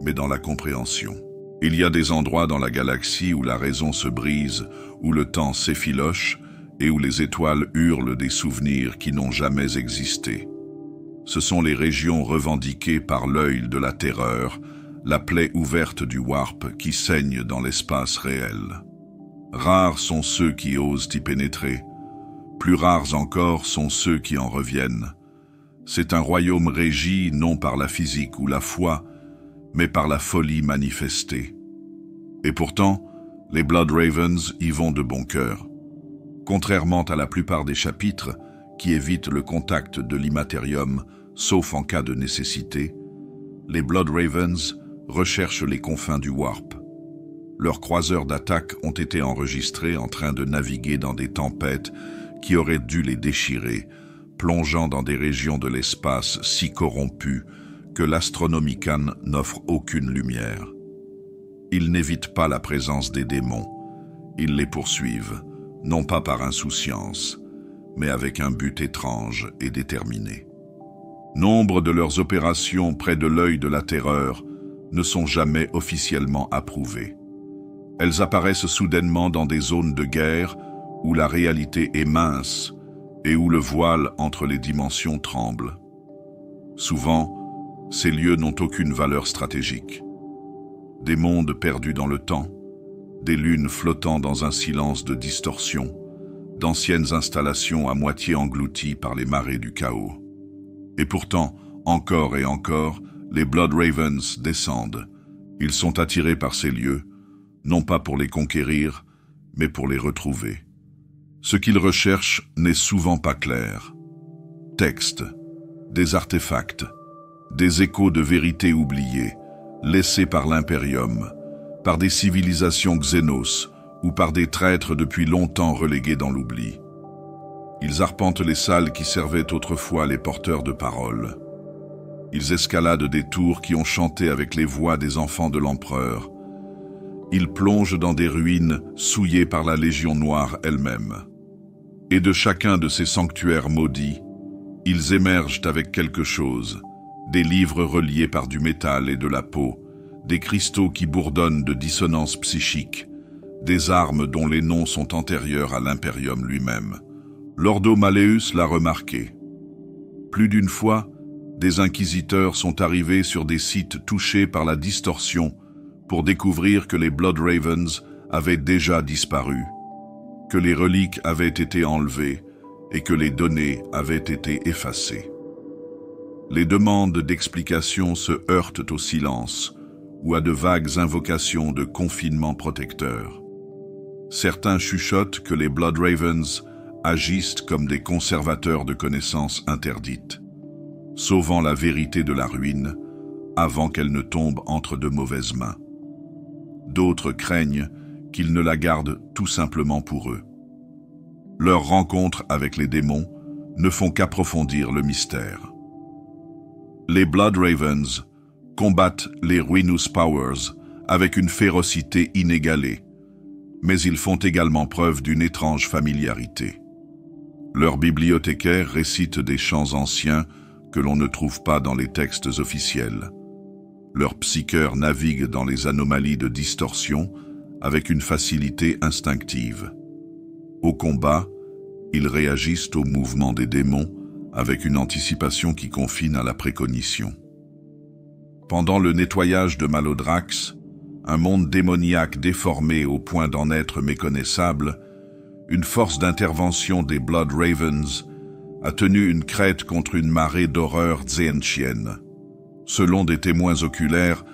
mais dans la compréhension. Il y a des endroits dans la galaxie où la raison se brise, où le temps s'effiloche et où les étoiles hurlent des souvenirs qui n'ont jamais existé. Ce sont les régions revendiquées par l'œil de la terreur, la plaie ouverte du warp qui saigne dans l'espace réel. Rares sont ceux qui osent y pénétrer. Plus rares encore sont ceux qui en reviennent. C'est un royaume régi non par la physique ou la foi, mais par la folie manifestée. Et pourtant, Les Blood Ravens y vont de bon cœur. Contrairement à la plupart des chapitres, qui évitent le contact de l'immatérium, sauf en cas de nécessité, les Blood Ravens recherchent les confins du Warp. Leurs croiseurs d'attaque ont été enregistrés en train de naviguer dans des tempêtes qui auraient dû les déchirer, plongeant dans des régions de l'espace si corrompues que l'Astronomicon n'offre aucune lumière. Ils n'évitent pas la présence des démons. Ils les poursuivent, non pas par insouciance, mais avec un but étrange et déterminé. Nombre de leurs opérations près de l'œil de la terreur ne sont jamais officiellement approuvées. Elles apparaissent soudainement dans des zones de guerre où la réalité est mince et où le voile entre les dimensions tremble. Souvent, ces lieux n'ont aucune valeur stratégique. Des mondes perdus dans le temps, des lunes flottant dans un silence de distorsion, d'anciennes installations à moitié englouties par les marées du chaos. Et pourtant, encore et encore, les Blood Ravens descendent. Ils sont attirés par ces lieux, non pas pour les conquérir, mais pour les retrouver. Ce qu'ils recherchent n'est souvent pas clair. Textes, des artefacts, des échos de vérités oubliées, laissés par l'Imperium, par des civilisations xénos ou par des traîtres depuis longtemps relégués dans l'oubli. Ils arpentent les salles qui servaient autrefois les porteurs de parole. Ils escaladent des tours qui ont chanté avec les voix des enfants de l'empereur. Ils plongent dans des ruines souillées par la Légion Noire elle-même. Et de chacun de ces sanctuaires maudits, ils émergent avec quelque chose, des livres reliés par du métal et de la peau, des cristaux qui bourdonnent de dissonances psychiques, des armes dont les noms sont antérieurs à l'Imperium lui-même. L'Ordo Malleus l'a remarqué. Plus d'une fois, des inquisiteurs sont arrivés sur des sites touchés par la distorsion pour découvrir que les Blood Ravens avaient déjà disparu, que les reliques avaient été enlevées et que les données avaient été effacées. Les demandes d'explication se heurtent au silence ou à de vagues invocations de confinement protecteur. Certains chuchotent que les Blood Ravens agissent comme des conservateurs de connaissances interdites, sauvant la vérité de la ruine avant qu'elle ne tombe entre de mauvaises mains. D'autres craignent qu'ils ne la gardent tout simplement pour eux. Leurs rencontres avec les démons ne font qu'approfondir le mystère. Les Blood Ravens combattent les Ruinous Powers avec une férocité inégalée, mais ils font également preuve d'une étrange familiarité. Leurs bibliothécaires récitent des chants anciens que l'on ne trouve pas dans les textes officiels. Leurs psycheurs naviguent dans les anomalies de distorsion avec une facilité instinctive. Au combat, ils réagissent au mouvement des démons avec une anticipation qui confine à la précognition. Pendant le nettoyage de Malodrax, un monde démoniaque déformé au point d'en être méconnaissable, une force d'intervention des Blood Ravens a tenu une crête contre une marée d'horreur xénchienne. Selon des témoins oculaires,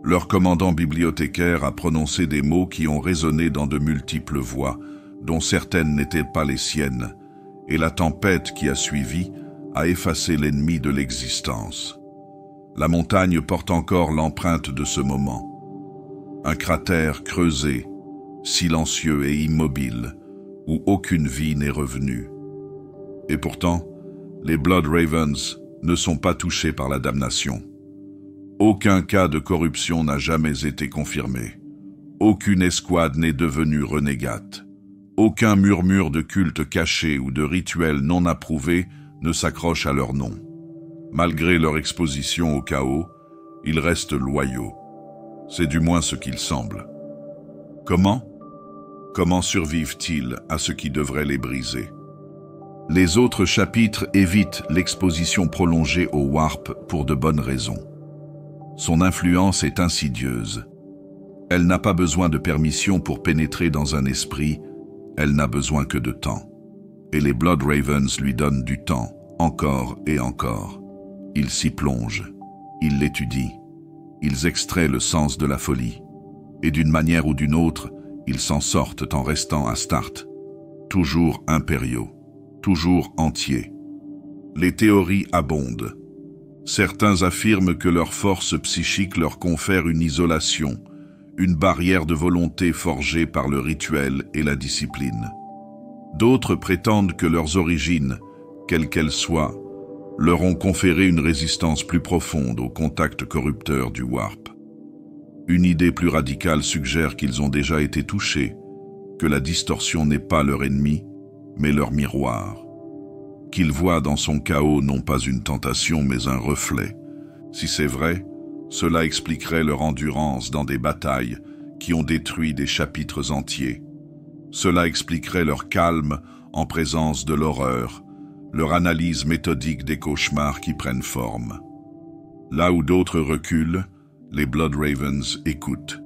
leur commandant bibliothécaire a prononcé des mots qui ont résonné dans de multiples voix, dont certaines n'étaient pas les siennes, et la tempête qui a suivi a effacé l'ennemi de l'existence. La montagne porte encore l'empreinte de ce moment. Un cratère creusé, silencieux et immobile, où aucune vie n'est revenue. Et pourtant, les Blood Ravens ne sont pas touchés par la damnation. Aucun cas de corruption n'a jamais été confirmé. Aucune escouade n'est devenue renégate. Aucun murmure de culte caché ou de rituel non approuvé ne s'accroche à leur nom. Malgré leur exposition au chaos, ils restent loyaux. C'est du moins ce qu'il semble. Comment survivent-ils à ce qui devrait les briser? Les autres chapitres évitent l'exposition prolongée au Warp pour de bonnes raisons. Son influence est insidieuse. Elle n'a pas besoin de permission pour pénétrer dans un esprit, elle n'a besoin que de temps. Et les Blood Ravens lui donnent du temps, encore et encore. Ils s'y plongent, ils l'étudient, ils extraient le sens de la folie. Et d'une manière ou d'une autre, Ils s'en sortent en restant Astartes, toujours impériaux, toujours entiers. Les théories abondent. Certains affirment que leur force psychique leur confère une isolation, une barrière de volonté forgée par le rituel et la discipline. D'autres prétendent que leurs origines, quelles qu'elles soient, leur ont conféré une résistance plus profonde au contact corrupteur du warp. Une idée plus radicale suggère qu'ils ont déjà été touchés, que la distorsion n'est pas leur ennemi, mais leur miroir. Qu'ils voient dans son chaos non pas une tentation, mais un reflet. Si c'est vrai, cela expliquerait leur endurance dans des batailles qui ont détruit des chapitres entiers. Cela expliquerait leur calme en présence de l'horreur, leur analyse méthodique des cauchemars qui prennent forme. Là où d'autres reculent, les Blood Ravens écoutent.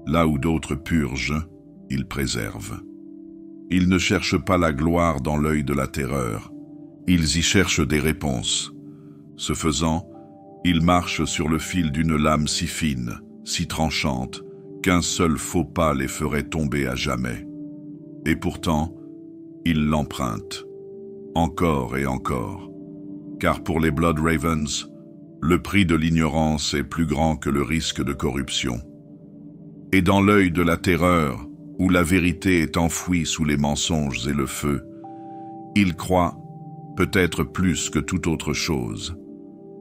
Là où d'autres purgent, ils préservent. Ils ne cherchent pas la gloire dans l'œil de la terreur. Ils y cherchent des réponses. Ce faisant, ils marchent sur le fil d'une lame si fine, si tranchante, qu'un seul faux pas les ferait tomber à jamais. Et pourtant, ils l'empruntent, encore et encore. Car pour les Blood Ravens, le prix de l'ignorance est plus grand que le risque de corruption. Et dans l'œil de la terreur, où la vérité est enfouie sous les mensonges et le feu, ils croient, peut-être plus que toute autre chose,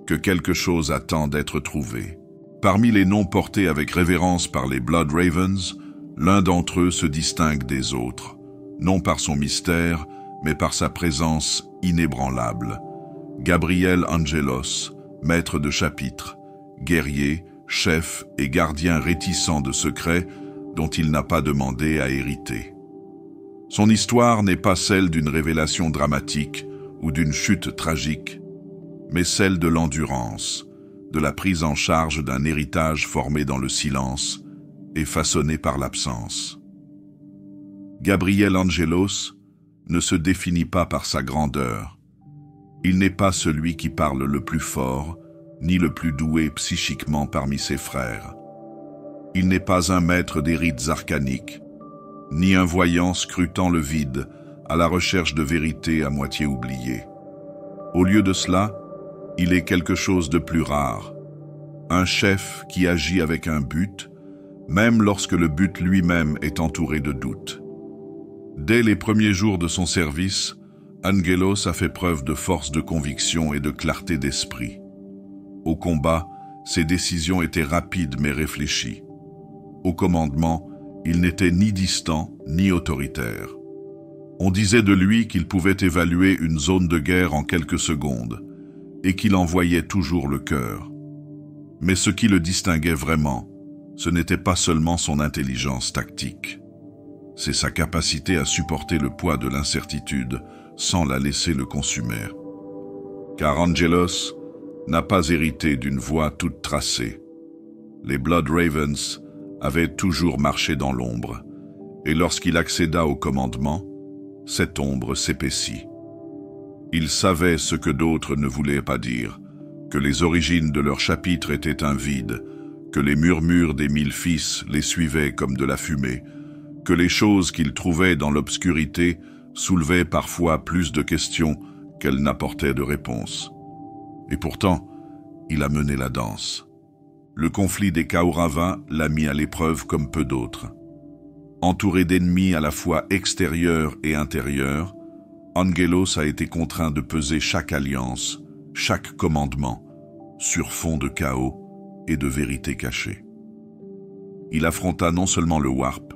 que quelque chose attend d'être trouvé. Parmi les noms portés avec révérence par les Blood Ravens, l'un d'entre eux se distingue des autres, non par son mystère, mais par sa présence inébranlable. Gabriel Angelos, maître de chapitre, guerrier, chef et gardien réticent de secrets dont il n'a pas demandé à hériter. Son histoire n'est pas celle d'une révélation dramatique ou d'une chute tragique, mais celle de l'endurance, de la prise en charge d'un héritage formé dans le silence et façonné par l'absence. Gabriel Angelos ne se définit pas par sa grandeur. Il n'est pas celui qui parle le plus fort, ni le plus doué psychiquement parmi ses frères. Il n'est pas un maître des rites arcaniques, ni un voyant scrutant le vide à la recherche de vérités à moitié oubliées. Au lieu de cela, il est quelque chose de plus rare, un chef qui agit avec un but, même lorsque le but lui-même est entouré de doutes. Dès les premiers jours de son service, Angelos a fait preuve de force de conviction et de clarté d'esprit. Au combat, ses décisions étaient rapides mais réfléchies. Au commandement, il n'était ni distant ni autoritaire. On disait de lui qu'il pouvait évaluer une zone de guerre en quelques secondes et qu'il en voyait toujours le cœur. Mais ce qui le distinguait vraiment, ce n'était pas seulement son intelligence tactique. C'est sa capacité à supporter le poids de l'incertitude sans la laisser le consumer. Car Angelos n'a pas hérité d'une voie toute tracée. Les Blood Ravens avaient toujours marché dans l'ombre, et lorsqu'il accéda au commandement, cette ombre s'épaissit. Il savait ce que d'autres ne voulaient pas dire, que les origines de leur chapitre étaient un vide, que les murmures des 1000 fils les suivaient comme de la fumée, que les choses qu'il trouvait dans l'obscurité soulevaient parfois plus de questions qu'elles n'apportaient de réponses. Et pourtant, il a mené la danse. Le conflit des Kauravas l'a mis à l'épreuve comme peu d'autres. Entouré d'ennemis à la fois extérieurs et intérieurs, Angelos a été contraint de peser chaque alliance, chaque commandement, sur fond de chaos et de vérité cachée. Il affronta non seulement le Warp,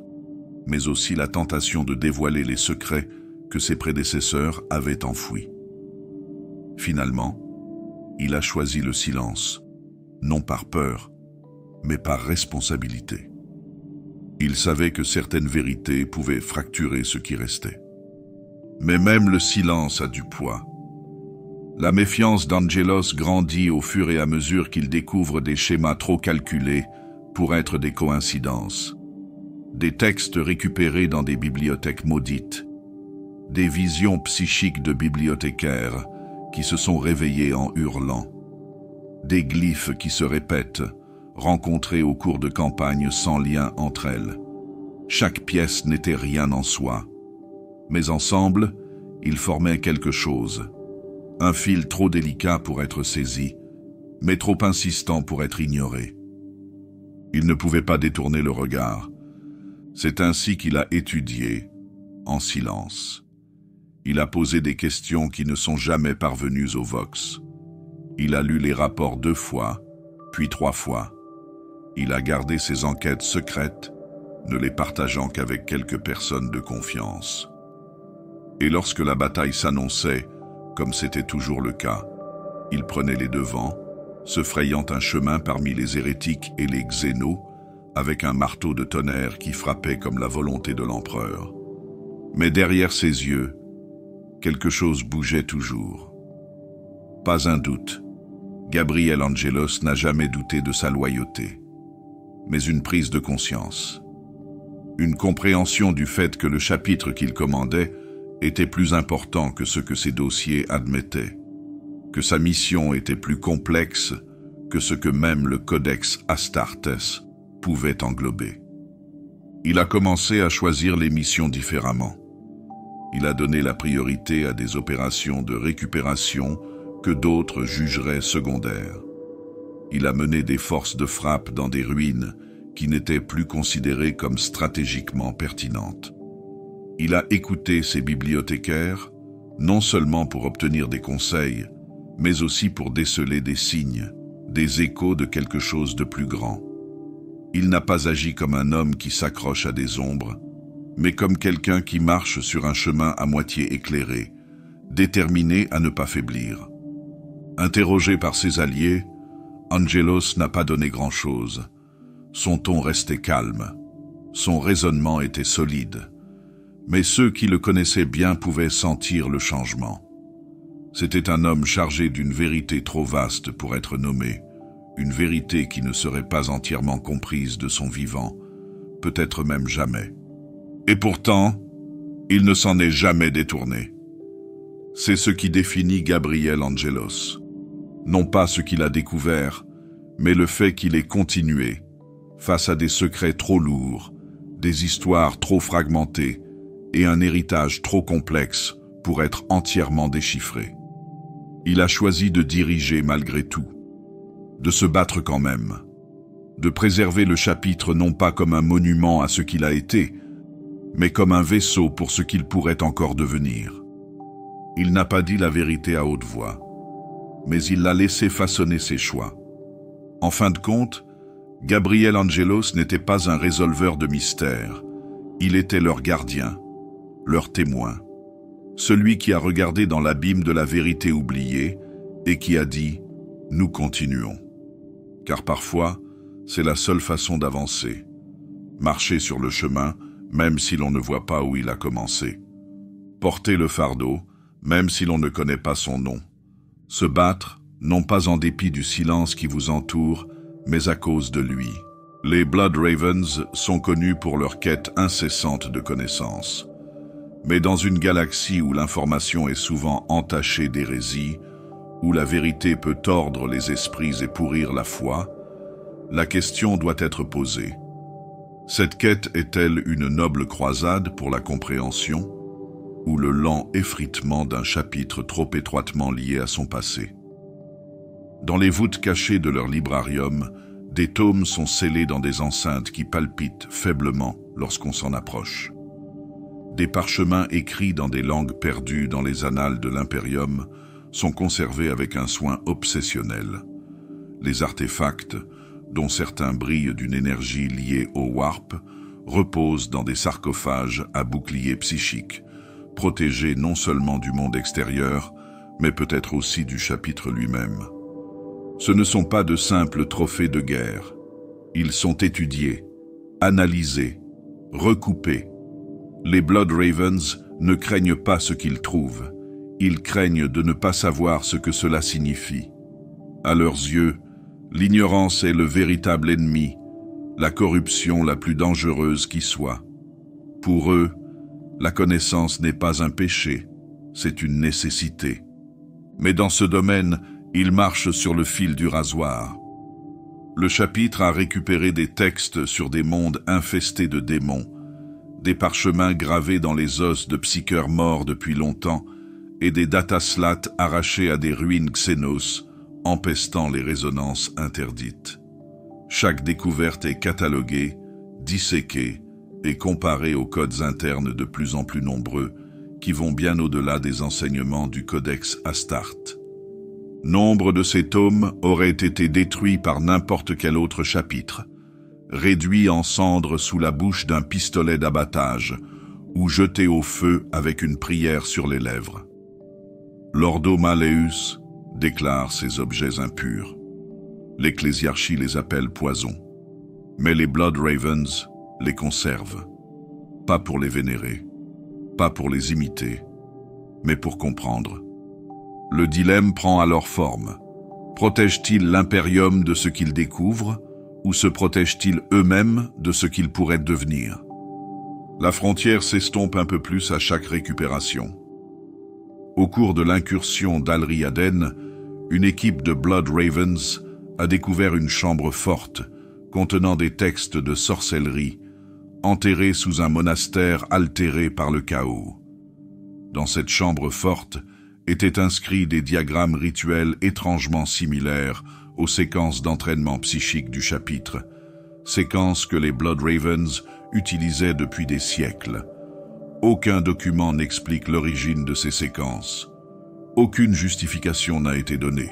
mais aussi la tentation de dévoiler les secrets que ses prédécesseurs avaient enfouis. Finalement, il a choisi le silence, non par peur, mais par responsabilité. Il savait que certaines vérités pouvaient fracturer ce qui restait. Mais même le silence a du poids. La méfiance d'Angelos grandit au fur et à mesure qu'il découvre des schémas trop calculés pour être des coïncidences. Des textes récupérés dans des bibliothèques maudites, des visions psychiques de bibliothécaires qui se sont réveillés en hurlant, des glyphes qui se répètent, rencontrés au cours de campagnes sans lien entre elles. Chaque pièce n'était rien en soi. Mais ensemble, ils formaient quelque chose. Un fil trop délicat pour être saisi, mais trop insistant pour être ignoré. Il ne pouvait pas détourner le regard. C'est ainsi qu'il a étudié, en silence. Il a posé des questions qui ne sont jamais parvenues au Vox. Il a lu les rapports 2 fois, puis 3 fois. Il a gardé ses enquêtes secrètes, ne les partageant qu'avec quelques personnes de confiance. Et lorsque la bataille s'annonçait, comme c'était toujours le cas, il prenait les devants, se frayant un chemin parmi les hérétiques et les xénos, avec un marteau de tonnerre qui frappait comme la volonté de l'empereur. Mais derrière ses yeux, quelque chose bougeait toujours. Pas un doute, Gabriel Angelos n'a jamais douté de sa loyauté, mais une prise de conscience. Une compréhension du fait que le chapitre qu'il commandait était plus important que ce que ses dossiers admettaient, que sa mission était plus complexe que ce que même le Codex Astartes pouvait englober. Il a commencé à choisir les missions différemment. Il a donné la priorité à des opérations de récupération que d'autres jugeraient secondaires. Il a mené des forces de frappe dans des ruines qui n'étaient plus considérées comme stratégiquement pertinentes. Il a écouté ses bibliothécaires, non seulement pour obtenir des conseils, mais aussi pour déceler des signes, des échos de quelque chose de plus grand. Il n'a pas agi comme un homme qui s'accroche à des ombres, mais comme quelqu'un qui marche sur un chemin à moitié éclairé, déterminé à ne pas faiblir. Interrogé par ses alliés, Angelos n'a pas donné grand-chose. Son ton restait calme. Son raisonnement était solide. Mais ceux qui le connaissaient bien pouvaient sentir le changement. C'était un homme chargé d'une vérité trop vaste pour être nommé, une vérité qui ne serait pas entièrement comprise de son vivant, peut-être même jamais. Et pourtant, il ne s'en est jamais détourné. C'est ce qui définit Gabriel Angelos. Non pas ce qu'il a découvert, mais le fait qu'il ait continué, face à des secrets trop lourds, des histoires trop fragmentées et un héritage trop complexe pour être entièrement déchiffré. Il a choisi de diriger malgré tout, de se battre quand même, de préserver le chapitre non pas comme un monument à ce qu'il a été, mais comme un vaisseau pour ce qu'il pourrait encore devenir. Il n'a pas dit la vérité à haute voix, mais il l'a laissé façonner ses choix. En fin de compte, Gabriel Angelos n'était pas un résolveur de mystères, il était leur gardien, leur témoin, celui qui a regardé dans l'abîme de la vérité oubliée et qui a dit « Nous continuons ». Car parfois, c'est la seule façon d'avancer, marcher sur le chemin, même si l'on ne voit pas où il a commencé. Porter le fardeau, même si l'on ne connaît pas son nom. Se battre, non pas en dépit du silence qui vous entoure, mais à cause de lui. Les Blood Ravens sont connus pour leur quête incessante de connaissances. Mais dans une galaxie où l'information est souvent entachée d'hérésie, où la vérité peut tordre les esprits et pourrir la foi, la question doit être posée. Cette quête est-elle une noble croisade pour la compréhension ou le lent effritement d'un chapitre trop étroitement lié à son passé? Dans les voûtes cachées de leur librarium, des tomes sont scellés dans des enceintes qui palpitent faiblement lorsqu'on s'en approche. Des parchemins écrits dans des langues perdues dans les annales de l'Imperium sont conservés avec un soin obsessionnel. Les artefacts, dont certains brillent d'une énergie liée au warp, reposent dans des sarcophages à boucliers psychiques, protégés non seulement du monde extérieur, mais peut-être aussi du chapitre lui-même. Ce ne sont pas de simples trophées de guerre. Ils sont étudiés, analysés, recoupés. Les Blood Ravens ne craignent pas ce qu'ils trouvent. Ils craignent de ne pas savoir ce que cela signifie. À leurs yeux, l'ignorance est le véritable ennemi, la corruption la plus dangereuse qui soit. Pour eux, la connaissance n'est pas un péché, c'est une nécessité. Mais dans ce domaine, ils marchent sur le fil du rasoir. Le chapitre a récupéré des textes sur des mondes infestés de démons, des parchemins gravés dans les os de psycheurs morts depuis longtemps et des dataslats arrachés à des ruines xénos, empestant les résonances interdites. Chaque découverte est cataloguée, disséquée et comparée aux codes internes de plus en plus nombreux qui vont bien au-delà des enseignements du Codex Astarte. Nombre de ces tomes auraient été détruits par n'importe quel autre chapitre, réduits en cendres sous la bouche d'un pistolet d'abattage ou jetés au feu avec une prière sur les lèvres. L'Ordo Malleus déclare ces objets impurs. L'Ecclésiarchie les appelle poison, mais les Blood Ravens les conservent, pas pour les vénérer, pas pour les imiter, mais pour comprendre. Le dilemme prend alors forme. Protègent-ils l'impérium de ce qu'ils découvrent ou se protègent-ils eux-mêmes de ce qu'ils pourraient devenir? La frontière s'estompe un peu plus à chaque récupération. Au cours de l'incursion d'Al-Riaden, une équipe de Blood Ravens a découvert une chambre forte contenant des textes de sorcellerie enterrés sous un monastère altéré par le chaos. Dans cette chambre forte étaient inscrits des diagrammes rituels étrangement similaires aux séquences d'entraînement psychique du chapitre, séquences que les Blood Ravens utilisaient depuis des siècles. Aucun document n'explique l'origine de ces séquences. Aucune justification n'a été donnée.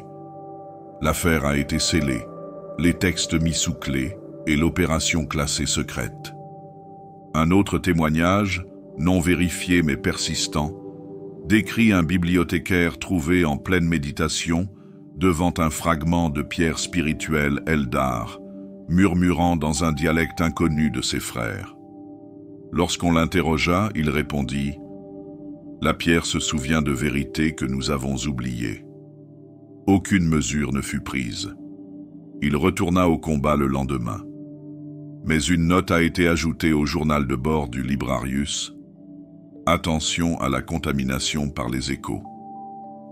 L'affaire a été scellée, les textes mis sous clé et l'opération classée secrète. Un autre témoignage, non vérifié mais persistant, décrit un bibliothécaire trouvé en pleine méditation devant un fragment de pierre spirituelle Eldar, murmurant dans un dialecte inconnu de ses frères. Lorsqu'on l'interrogea, il répondit « La pierre se souvient de vérités que nous avons oubliées. » Aucune mesure ne fut prise. Il retourna au combat le lendemain. Mais une note a été ajoutée au journal de bord du Librarius. Attention à la contamination par les échos.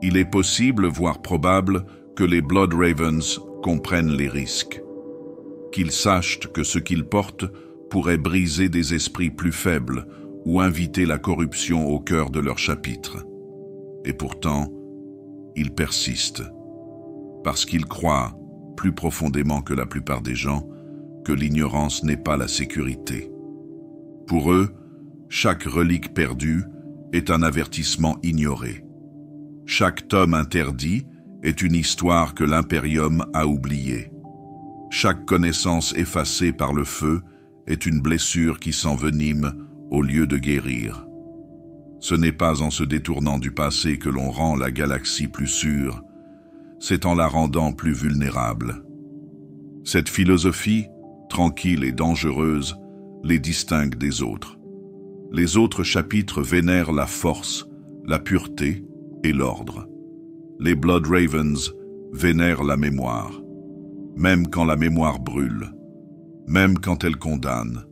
Il est possible, voire probable, que les Blood Ravens comprennent les risques. Qu'ils sachent que ce qu'ils portent pourrait briser des esprits plus faibles ou inviter la corruption au cœur de leur chapitre. Et pourtant, ils persistent, parce qu'ils croient, plus profondément que la plupart des gens, que l'ignorance n'est pas la sécurité. Pour eux, chaque relique perdue est un avertissement ignoré. Chaque tome interdit est une histoire que l'Imperium a oubliée. Chaque connaissance effacée par le feu est une blessure qui s'envenime au lieu de guérir. Ce n'est pas en se détournant du passé que l'on rend la galaxie plus sûre, c'est en la rendant plus vulnérable. Cette philosophie, tranquille et dangereuse, les distingue des autres. Les autres chapitres vénèrent la force, la pureté et l'ordre. Les Blood Ravens vénèrent la mémoire, même quand la mémoire brûle, même quand elle condamne.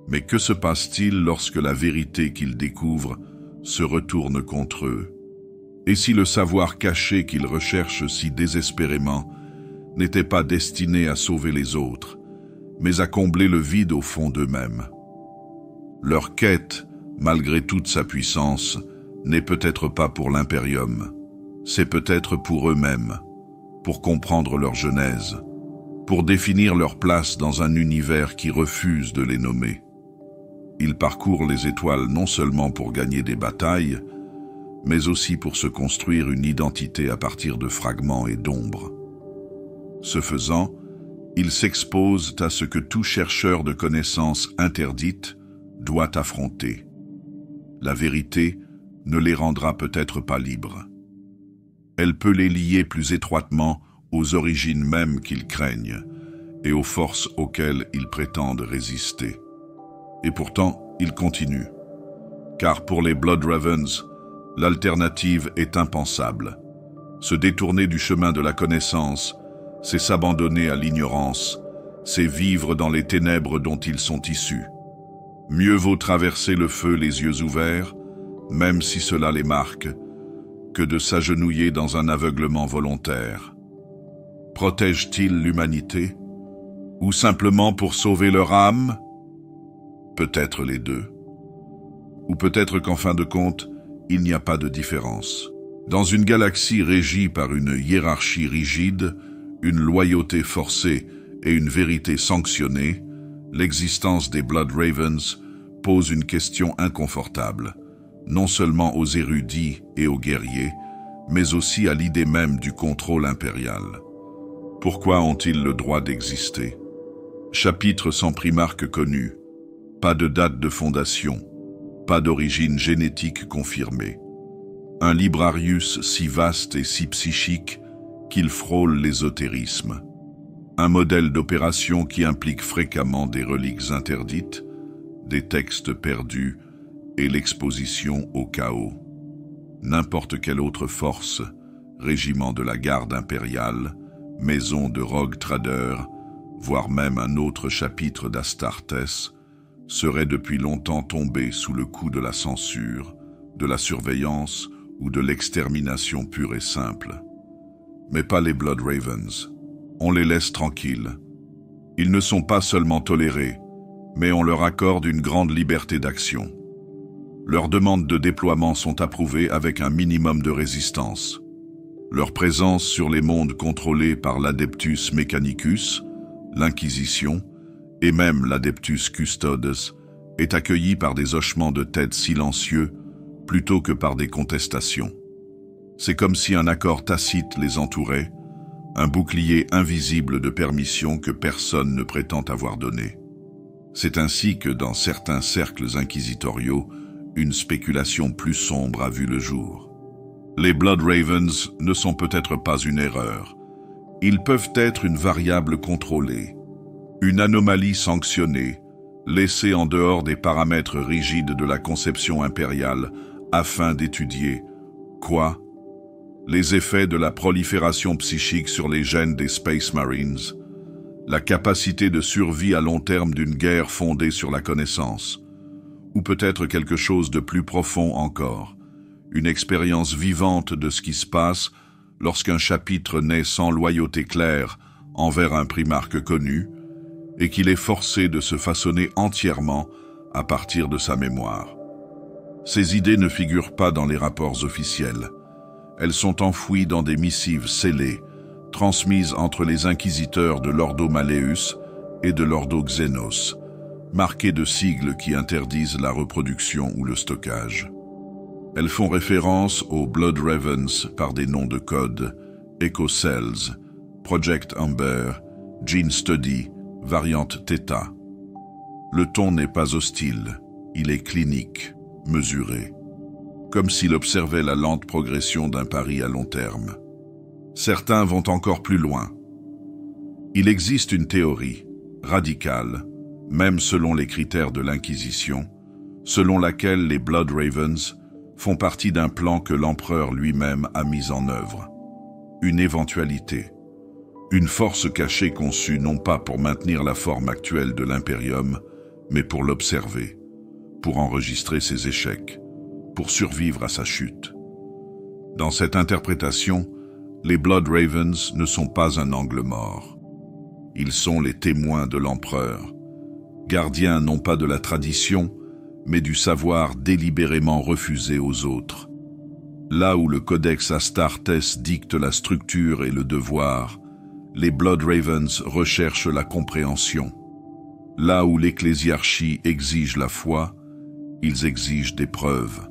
Mais que se passe-t-il lorsque la vérité qu'ils découvrent se retourne contre eux? Et si le savoir caché qu'ils recherchent si désespérément n'était pas destiné à sauver les autres, mais à combler le vide au fond d'eux-mêmes? Leur quête, malgré toute sa puissance, n'est peut-être pas pour l'Imperium, c'est peut-être pour eux-mêmes, pour comprendre leur genèse, pour définir leur place dans un univers qui refuse de les nommer. Ils parcourent les étoiles non seulement pour gagner des batailles, mais aussi pour se construire une identité à partir de fragments et d'ombres. Ce faisant, ils s'exposent à ce que tout chercheur de connaissances interdites doit affronter. La vérité ne les rendra peut-être pas libres. Elle peut les lier plus étroitement aux origines mêmes qu'ils craignent et aux forces auxquelles ils prétendent résister. Et pourtant, ils continuent. Car pour les Blood Ravens, l'alternative est impensable. Se détourner du chemin de la connaissance, c'est s'abandonner à l'ignorance, c'est vivre dans les ténèbres dont ils sont issus. Mieux vaut traverser le feu les yeux ouverts, même si cela les marque, que de s'agenouiller dans un aveuglement volontaire. Protègent-ils l'humanité? Ou simplement pour sauver leur âme? Peut-être les deux. Ou peut-être qu'en fin de compte, il n'y a pas de différence. Dans une galaxie régie par une hiérarchie rigide, une loyauté forcée et une vérité sanctionnée, l'existence des Blood Ravens pose une question inconfortable, non seulement aux érudits et aux guerriers, mais aussi à l'idée même du contrôle impérial. Pourquoi ont-ils le droit d'exister? Chapitre sans primarque connu, pas de date de fondation, pas d'origine génétique confirmée. Un librarius si vaste et si psychique qu'il frôle l'ésotérisme. Un modèle d'opération qui implique fréquemment des reliques interdites, des textes perdus et l'exposition au chaos. N'importe quelle autre force, régiment de la garde impériale, maison de rogue traders, voire même un autre chapitre d'Astartes, serait depuis longtemps tombé sous le coup de la censure, de la surveillance ou de l'extermination pure et simple. Mais pas les Blood Ravens. On les laisse tranquilles. Ils ne sont pas seulement tolérés, mais on leur accorde une grande liberté d'action. Leurs demandes de déploiement sont approuvées avec un minimum de résistance. Leur présence sur les mondes contrôlés par l'Adeptus Mechanicus, l'Inquisition, et même l'Adeptus Custodes, est accueillie par des hochements de tête silencieux plutôt que par des contestations. C'est comme si un accord tacite les entourait, un bouclier invisible de permission que personne ne prétend avoir donné. C'est ainsi que dans certains cercles inquisitoriaux, une spéculation plus sombre a vu le jour. Les Blood Ravens ne sont peut-être pas une erreur. Ils peuvent être une variable contrôlée, une anomalie sanctionnée, laissée en dehors des paramètres rigides de la conception impériale afin d'étudier quoi? Les effets de la prolifération psychique sur les gènes des Space Marines, la capacité de survie à long terme d'une guerre fondée sur la connaissance, ou peut-être quelque chose de plus profond encore, une expérience vivante de ce qui se passe lorsqu'un chapitre naît sans loyauté claire envers un primarque connu, et qu'il est forcé de se façonner entièrement à partir de sa mémoire. Ces idées ne figurent pas dans les rapports officiels. Elles sont enfouies dans des missives scellées, transmises entre les inquisiteurs de l'Ordo Malleus et de l'Ordo Xenos, marquées de sigles qui interdisent la reproduction ou le stockage. Elles font référence aux Blood Ravens par des noms de code, Echo Cells, Project Amber, Gene Study, variante Theta. Le ton n'est pas hostile, il est clinique, mesuré, comme s'il observait la lente progression d'un pari à long terme. Certains vont encore plus loin. Il existe une théorie, radicale, même selon les critères de l'Inquisition, selon laquelle les Blood Ravens font partie d'un plan que l'empereur lui-même a mis en œuvre. Une éventualité. Une force cachée conçue non pas pour maintenir la forme actuelle de l'Imperium, mais pour l'observer, pour enregistrer ses échecs, pour survivre à sa chute. Dans cette interprétation, les Blood Ravens ne sont pas un angle mort. Ils sont les témoins de l'empereur, gardiens non pas de la tradition, mais du savoir délibérément refusé aux autres. Là où le Codex Astartes dicte la structure et le devoir, les Blood Ravens recherchent la compréhension. Là où l'ecclésiarchie exige la foi, ils exigent des preuves.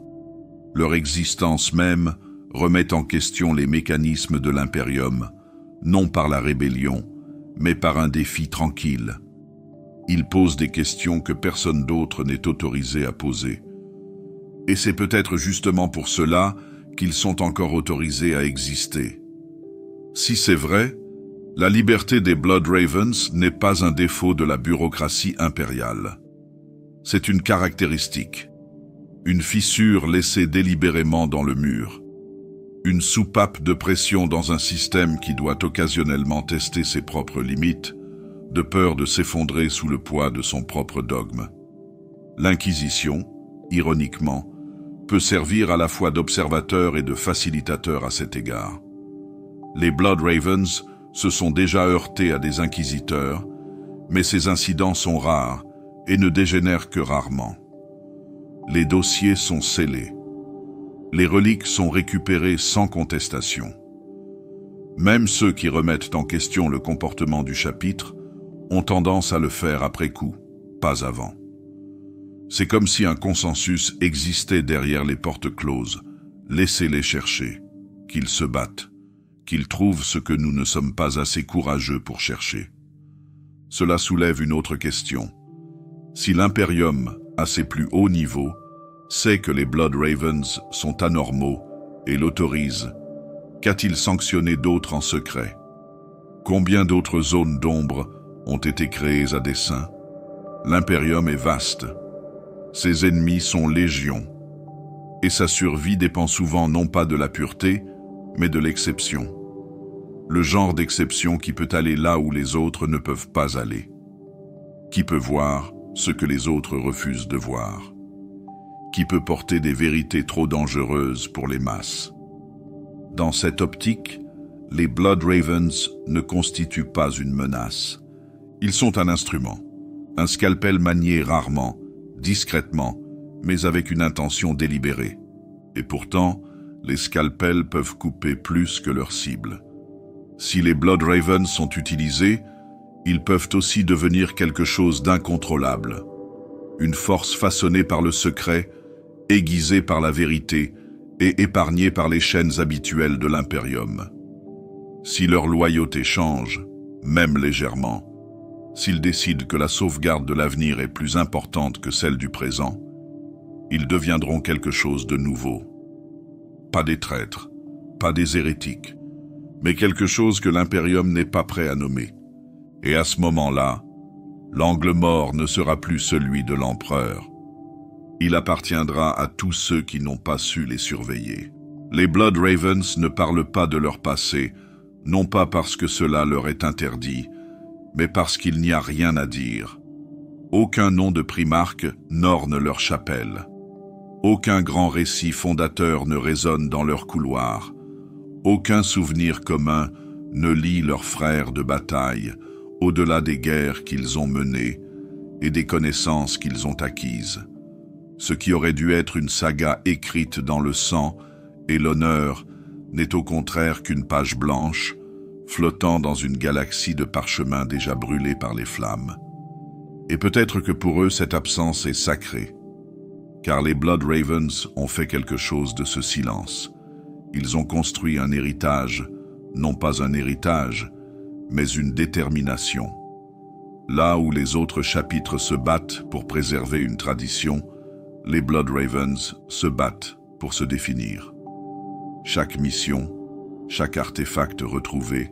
Leur existence même remet en question les mécanismes de l'Imperium, non par la rébellion, mais par un défi tranquille. Ils posent des questions que personne d'autre n'est autorisé à poser. Et c'est peut-être justement pour cela qu'ils sont encore autorisés à exister. Si c'est vrai, la liberté des Blood Ravens n'est pas un défaut de la bureaucratie impériale. C'est une caractéristique, une fissure laissée délibérément dans le mur, une soupape de pression dans un système qui doit occasionnellement tester ses propres limites, de peur de s'effondrer sous le poids de son propre dogme. L'Inquisition, ironiquement, peut servir à la fois d'observateur et de facilitateur à cet égard. Les Blood Ravens se sont déjà heurtés à des inquisiteurs, mais ces incidents sont rares et ne dégénèrent que rarement. Les dossiers sont scellés. Les reliques sont récupérées sans contestation. Même ceux qui remettent en question le comportement du chapitre ont tendance à le faire après coup, pas avant. C'est comme si un consensus existait derrière les portes closes. Laissez-les chercher, qu'ils se battent, qu'ils trouvent ce que nous ne sommes pas assez courageux pour chercher. Cela soulève une autre question. Si l'Imperium, à ses plus hauts niveaux, sait que les Blood Ravens sont anormaux et l'autorise, qu'a-t-il sanctionné d'autres en secret? Combien d'autres zones d'ombre ont été créées à dessein? L'Imperium est vaste. Ses ennemis sont légion. Et sa survie dépend souvent non pas de la pureté, mais de l'exception. Le genre d'exception qui peut aller là où les autres ne peuvent pas aller. Qui peut voir ce que les autres refusent de voir. Qui peut porter des vérités trop dangereuses pour les masses. Dans cette optique, les Blood Ravens ne constituent pas une menace. Ils sont un instrument, un scalpel manié rarement, discrètement, mais avec une intention délibérée. Et pourtant, les scalpels peuvent couper plus que leur cible. Si les Blood Ravens sont utilisés, ils peuvent aussi devenir quelque chose d'incontrôlable. Une force façonnée par le secret, aiguisée par la vérité et épargnée par les chaînes habituelles de l'Imperium. Si leur loyauté change, même légèrement, s'ils décident que la sauvegarde de l'avenir est plus importante que celle du présent, ils deviendront quelque chose de nouveau. Pas des traîtres, pas des hérétiques, mais quelque chose que l'Imperium n'est pas prêt à nommer. Et à ce moment-là, l'angle mort ne sera plus celui de l'empereur. Il appartiendra à tous ceux qui n'ont pas su les surveiller. Les Blood Ravens ne parlent pas de leur passé, non pas parce que cela leur est interdit, mais parce qu'il n'y a rien à dire. Aucun nom de primarque n'orne leur chapelle. Aucun grand récit fondateur ne résonne dans leur couloir. Aucun souvenir commun ne lie leurs frères de bataille, au-delà des guerres qu'ils ont menées et des connaissances qu'ils ont acquises. Ce qui aurait dû être une saga écrite dans le sang et l'honneur n'est au contraire qu'une page blanche, flottant dans une galaxie de parchemins déjà brûlés par les flammes. Et peut-être que pour eux cette absence est sacrée, car les Blood Ravens ont fait quelque chose de ce silence. Ils ont construit un héritage, non pas un héritage, mais une détermination. Là où les autres chapitres se battent pour préserver une tradition, les Blood Ravens se battent pour se définir. Chaque mission, chaque artefact retrouvé,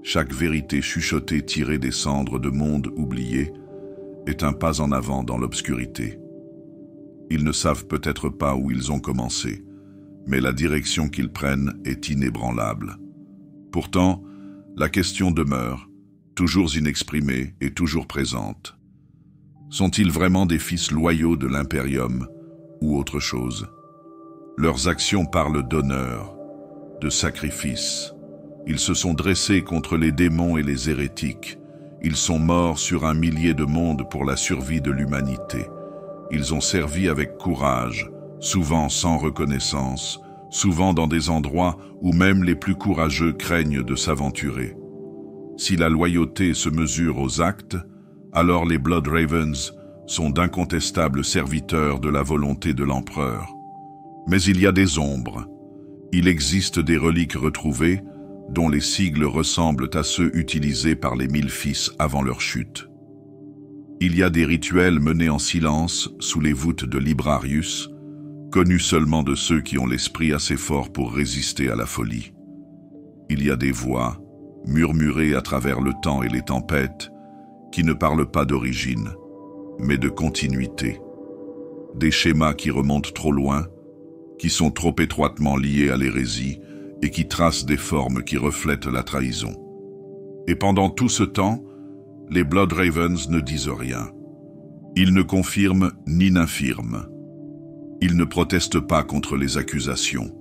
chaque vérité chuchotée tirée des cendres de mondes oubliés est un pas en avant dans l'obscurité. Ils ne savent peut-être pas où ils ont commencé, mais la direction qu'ils prennent est inébranlable. Pourtant, la question demeure, toujours inexprimée et toujours présente. Sont-ils vraiment des fils loyaux de l'Imperium ou autre chose? Leurs actions parlent d'honneur, de sacrifice. Ils se sont dressés contre les démons et les hérétiques. Ils sont morts sur 1 millier de mondes pour la survie de l'humanité. Ils ont servi avec courage, souvent sans reconnaissance, souvent dans des endroits où même les plus courageux craignent de s'aventurer. Si la loyauté se mesure aux actes, alors les Blood Ravens sont d'incontestables serviteurs de la volonté de l'empereur. Mais il y a des ombres. Il existe des reliques retrouvées, dont les sigles ressemblent à ceux utilisés par les 1000 fils avant leur chute. Il y a des rituels menés en silence sous les voûtes de Librarius, connus seulement de ceux qui ont l'esprit assez fort pour résister à la folie. Il y a des voix, murmurées à travers le temps et les tempêtes, qui ne parlent pas d'origine, mais de continuité. Des schémas qui remontent trop loin, qui sont trop étroitement liés à l'hérésie et qui tracent des formes qui reflètent la trahison. Et pendant tout ce temps, les Blood Ravens ne disent rien. Ils ne confirment ni n'infirment. Ils ne protestent pas contre les accusations.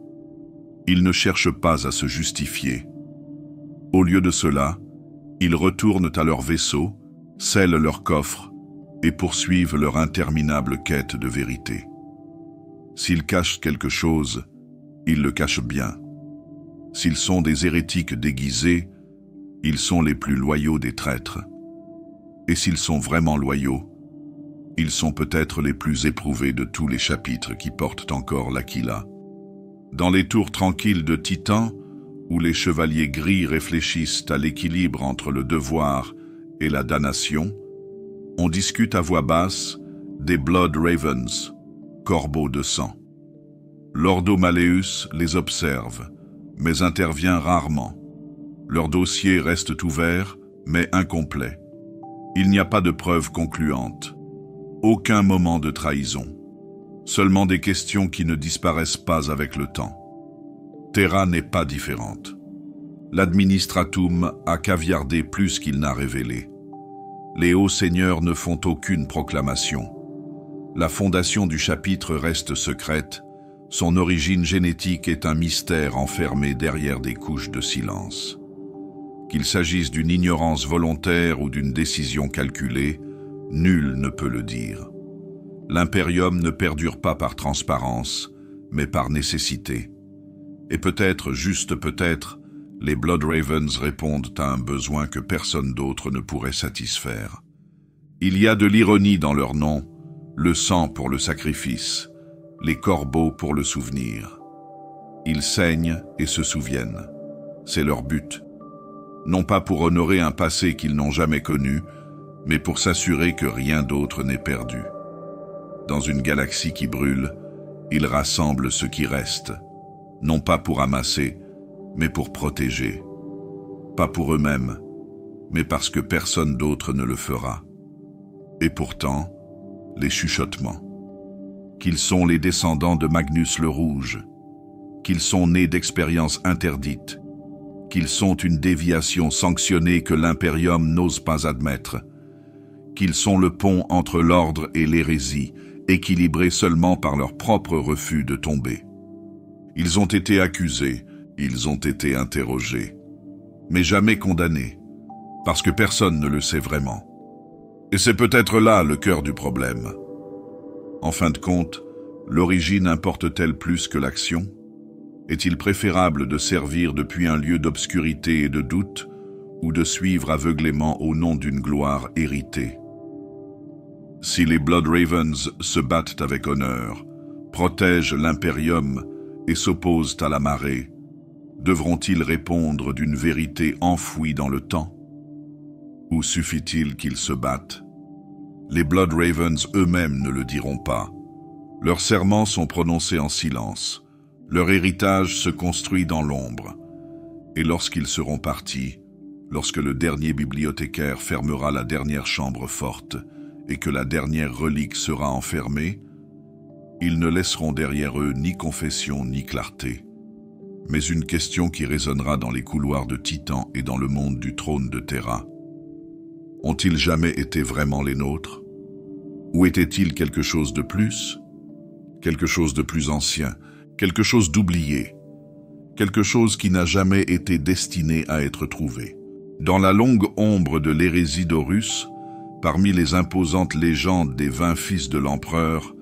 Ils ne cherchent pas à se justifier. Au lieu de cela, ils retournent à leur vaisseau, scellent leur coffre et poursuivent leur interminable quête de vérité. S'ils cachent quelque chose, ils le cachent bien. S'ils sont des hérétiques déguisés, ils sont les plus loyaux des traîtres. Et s'ils sont vraiment loyaux, ils sont peut-être les plus éprouvés de tous les chapitres qui portent encore l'Aquila. Dans les tours tranquilles de Titan, où les chevaliers gris réfléchissent à l'équilibre entre le devoir et la damnation, on discute à voix basse des Blood Ravens, corbeaux de sang. Lordo Malleus les observe, mais intervient rarement. Leur dossier reste ouvert, mais incomplet. Il n'y a pas de preuves concluantes. Aucun moment de trahison. Seulement des questions qui ne disparaissent pas avec le temps. Terra n'est pas différente. L'administratum a caviardé plus qu'il n'a révélé. Les hauts seigneurs ne font aucune proclamation. La fondation du chapitre reste secrète. Son origine génétique est un mystère enfermé derrière des couches de silence. Qu'il s'agisse d'une ignorance volontaire ou d'une décision calculée, nul ne peut le dire. L'impérium ne perdure pas par transparence, mais par nécessité. Et peut-être, juste peut-être, les Blood Ravens répondent à un besoin que personne d'autre ne pourrait satisfaire. Il y a de l'ironie dans leur nom, le sang pour le sacrifice, les corbeaux pour le souvenir. Ils saignent et se souviennent. C'est leur but. Non pas pour honorer un passé qu'ils n'ont jamais connu, mais pour s'assurer que rien d'autre n'est perdu. Dans une galaxie qui brûle, ils rassemblent ce qui reste, non pas pour amasser, mais pour protéger. Pas pour eux-mêmes, mais parce que personne d'autre ne le fera. Et pourtant, les chuchotements. Qu'ils sont les descendants de Magnus le Rouge, qu'ils sont nés d'expériences interdites, qu'ils sont une déviation sanctionnée que l'Impérium n'ose pas admettre, qu'ils sont le pont entre l'ordre et l'hérésie, équilibrés seulement par leur propre refus de tomber. Ils ont été accusés, ils ont été interrogés, mais jamais condamnés, parce que personne ne le sait vraiment. Et c'est peut-être là le cœur du problème. En fin de compte, l'origine importe-t-elle plus que l'action ? Est-il préférable de servir depuis un lieu d'obscurité et de doute, ou de suivre aveuglément au nom d'une gloire héritée ? Si les Blood Ravens se battent avec honneur, protègent l'Impérium et s'opposent à la marée, devront-ils répondre d'une vérité enfouie dans le temps ? Ou suffit-il qu'ils se battent ? Les Blood Ravens eux-mêmes ne le diront pas. Leurs serments sont prononcés en silence. Leur héritage se construit dans l'ombre. Et lorsqu'ils seront partis, lorsque le dernier bibliothécaire fermera la dernière chambre forte et que la dernière relique sera enfermée, ils ne laisseront derrière eux ni confession ni clarté, mais une question qui résonnera dans les couloirs de Titan et dans le monde du trône de Terra. Ont-ils jamais été vraiment les nôtres ? Ou était-il quelque chose de plus ? Quelque chose de plus ancien, quelque chose d'oublié, quelque chose qui n'a jamais été destiné à être trouvé. Dans la longue ombre de l'hérésie d'Horus, parmi les imposantes légendes des 20 fils de l'empereur,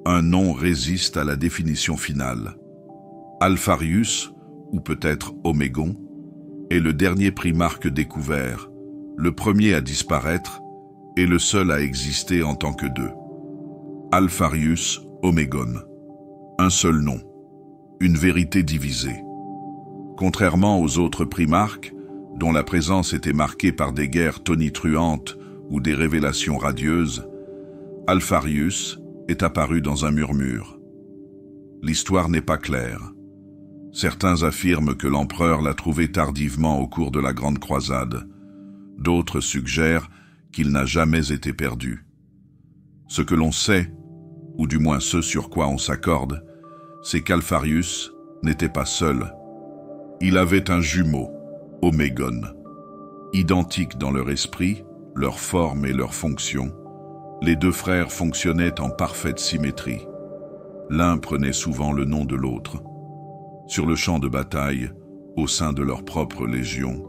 un nom résiste à la définition finale. Alpharius, ou peut-être Omégon, est le dernier primarque découvert, le premier à disparaître et le seul à exister en tant que deux. Alpharius Omégon. Un seul nom. Une vérité divisée. Contrairement aux autres primarques, dont la présence était marquée par des guerres tonitruantes ou des révélations radieuses, Alpharius est apparu dans un murmure. L'histoire n'est pas claire. Certains affirment que l'empereur l'a trouvé tardivement au cours de la Grande Croisade. D'autres suggèrent qu'il n'a jamais été perdu. Ce que l'on sait, ou du moins ce sur quoi on s'accorde, c'est qu'Alpharius n'était pas seul. Il avait un jumeau, Omégon. Identiques dans leur esprit, leur forme et leur fonction, les deux frères fonctionnaient en parfaite symétrie. L'un prenait souvent le nom de l'autre. Sur le champ de bataille, au sein de leur propre légion,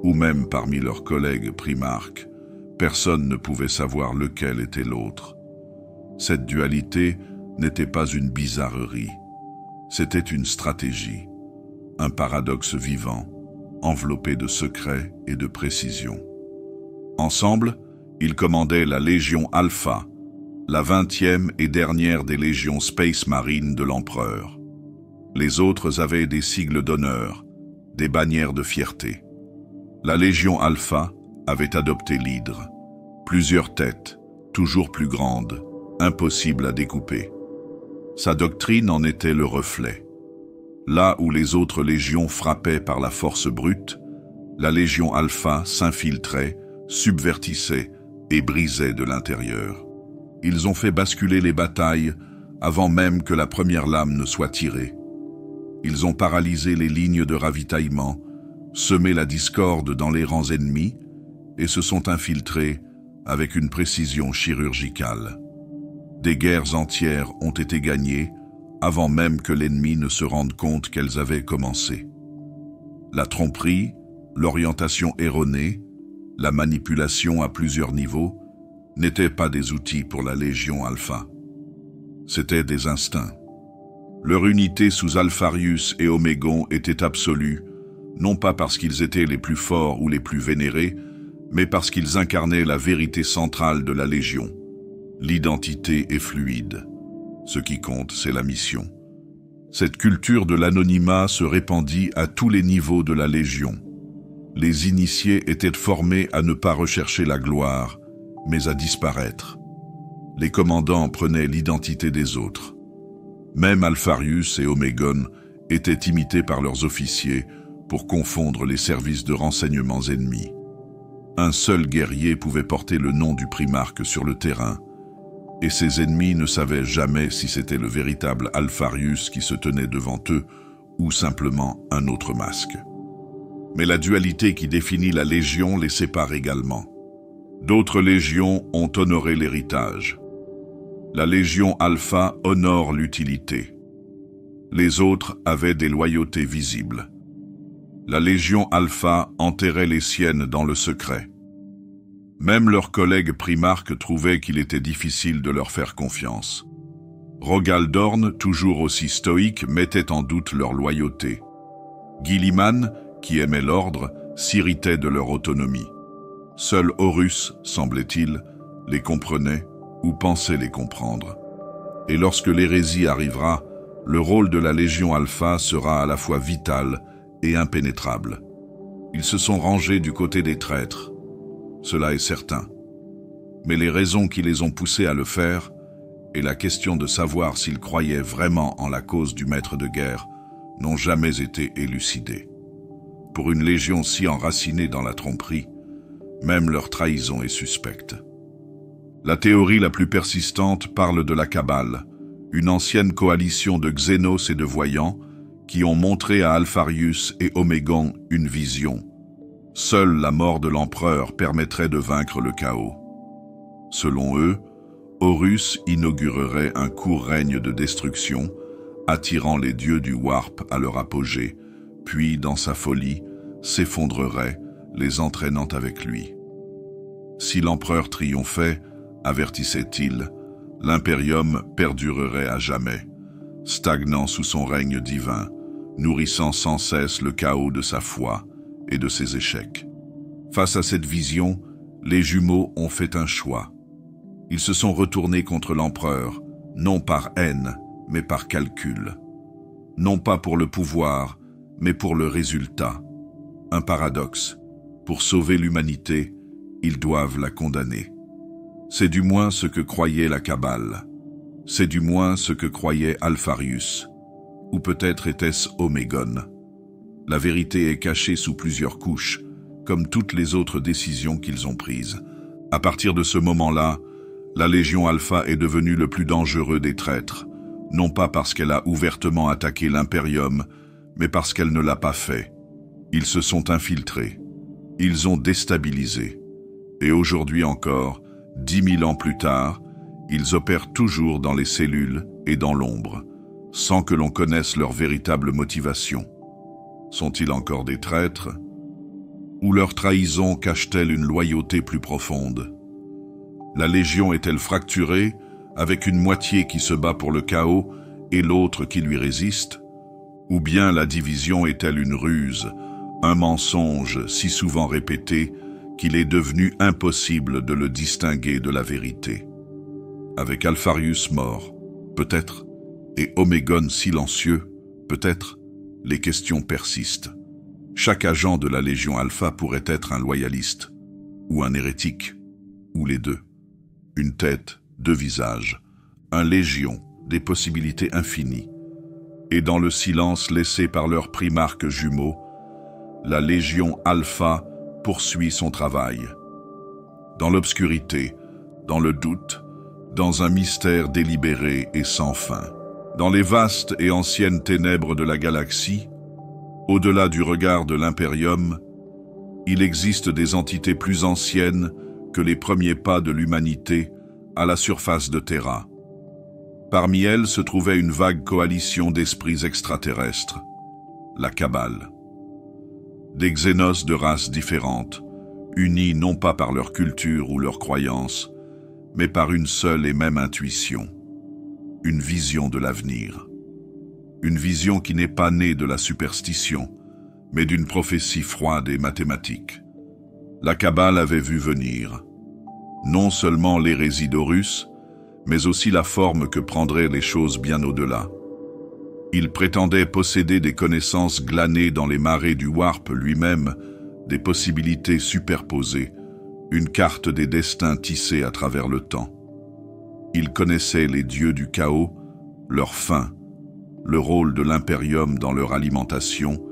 ou même parmi leurs collègues primarques, personne ne pouvait savoir lequel était l'autre. Cette dualité n'était pas une bizarrerie. C'était une stratégie, un paradoxe vivant, enveloppé de secrets et de précision. Ensemble, ils commandaient la Légion Alpha, la 20e et dernière des légions Space Marine de l'Empereur. Les autres avaient des sigles d'honneur, des bannières de fierté. La Légion Alpha avait adopté l'hydre, plusieurs têtes, toujours plus grandes, impossibles à découper. Sa doctrine en était le reflet. Là où les autres légions frappaient par la force brute, la Légion Alpha s'infiltrait, subvertissait et brisait de l'intérieur. Ils ont fait basculer les batailles avant même que la première lame ne soit tirée. Ils ont paralysé les lignes de ravitaillement, semé la discorde dans les rangs ennemis et se sont infiltrés avec une précision chirurgicale. Des guerres entières ont été gagnées avant même que l'ennemi ne se rende compte qu'elles avaient commencé. La tromperie, l'orientation erronée, la manipulation à plusieurs niveaux n'étaient pas des outils pour la Légion Alpha. C'étaient des instincts. Leur unité sous Alpharius et Omégon était absolue, non pas parce qu'ils étaient les plus forts ou les plus vénérés, mais parce qu'ils incarnaient la vérité centrale de la Légion. L'identité est fluide. Ce qui compte, c'est la mission. Cette culture de l'anonymat se répandit à tous les niveaux de la Légion. Les initiés étaient formés à ne pas rechercher la gloire, mais à disparaître. Les commandants prenaient l'identité des autres. Même Alpharius et Omégon étaient imités par leurs officiers pour confondre les services de renseignements ennemis. Un seul guerrier pouvait porter le nom du primarque sur le terrain, et ses ennemis ne savaient jamais si c'était le véritable Alpharius qui se tenait devant eux ou simplement un autre masque. Mais la dualité qui définit la Légion les sépare également. D'autres légions ont honoré l'héritage. La Légion Alpha honore l'utilité. Les autres avaient des loyautés visibles. La Légion Alpha enterrait les siennes dans le secret. Même leurs collègues primarques trouvaient qu'il était difficile de leur faire confiance. Rogal Dorn, toujours aussi stoïque, mettait en doute leur loyauté. Guilliman, qui aimait l'ordre, s'irritait de leur autonomie. Seul Horus, semblait-il, les comprenait ou pensait les comprendre. Et lorsque l'hérésie arrivera, le rôle de la Légion Alpha sera à la fois vital et impénétrable. Ils se sont rangés du côté des traîtres, cela est certain. Mais les raisons qui les ont poussés à le faire, et la question de savoir s'ils croyaient vraiment en la cause du maître de guerre, n'ont jamais été élucidées. Pour une légion si enracinée dans la tromperie, même leur trahison est suspecte. La théorie la plus persistante parle de la Kabbale, une ancienne coalition de Xénos et de voyants qui ont montré à Alpharius et Omégon une vision. Seule la mort de l'empereur permettrait de vaincre le chaos. Selon eux, Horus inaugurerait un court règne de destruction, attirant les dieux du Warp à leur apogée, puis, dans sa folie, s'effondrerait, les entraînant avec lui. Si l'empereur triomphait, avertissait-il, l'impérium perdurerait à jamais, stagnant sous son règne divin, nourrissant sans cesse le chaos de sa foi et de ses échecs. Face à cette vision, les jumeaux ont fait un choix. Ils se sont retournés contre l'empereur, non par haine, mais par calcul. Non pas pour le pouvoir, mais pour le résultat. Un paradoxe. Pour sauver l'humanité, ils doivent la condamner. C'est du moins ce que croyait la Kabbale. C'est du moins ce que croyait Alpharius. Ou peut-être était-ce Omégon. La vérité est cachée sous plusieurs couches, comme toutes les autres décisions qu'ils ont prises. À partir de ce moment-là, la Légion Alpha est devenue le plus dangereux des traîtres, non pas parce qu'elle a ouvertement attaqué l'Imperium, mais parce qu'elle ne l'a pas fait. Ils se sont infiltrés. Ils ont déstabilisé. Et aujourd'hui encore, 10 000 ans plus tard, ils opèrent toujours dans les cellules et dans l'ombre, sans que l'on connaisse leur véritable motivation. Sont-ils encore des traîtres? Ou leur trahison cache-t-elle une loyauté plus profonde? La Légion est-elle fracturée avec une moitié qui se bat pour le chaos et l'autre qui lui résiste? Ou bien la division est-elle une ruse, un mensonge si souvent répété qu'il est devenu impossible de le distinguer de la vérité? Avec Alpharius mort, peut-être, et Omégone silencieux, peut-être, les questions persistent. Chaque agent de la Légion Alpha pourrait être un loyaliste, ou un hérétique, ou les deux. Une tête, deux visages, un légion, des possibilités infinies. Et dans le silence laissé par leurs primarques jumeaux, la Légion Alpha poursuit son travail. Dans l'obscurité, dans le doute, dans un mystère délibéré et sans fin. Dans les vastes et anciennes ténèbres de la galaxie, au-delà du regard de l'Imperium, il existe des entités plus anciennes que les premiers pas de l'humanité à la surface de Terra. Parmi elles se trouvait une vague coalition d'esprits extraterrestres, la Cabale. Des xénos de races différentes, unis non pas par leur culture ou leur croyance, mais par une seule et même intuition, une vision de l'avenir. Une vision qui n'est pas née de la superstition, mais d'une prophétie froide et mathématique. La Cabale avait vu venir, non seulement l'hérésie d'Horus, mais aussi la forme que prendraient les choses bien au-delà. Il prétendait posséder des connaissances glanées dans les marées du Warp lui-même, des possibilités superposées, une carte des destins tissée à travers le temps. Il connaissait les dieux du chaos, leur fin, le rôle de l'Imperium dans leur alimentation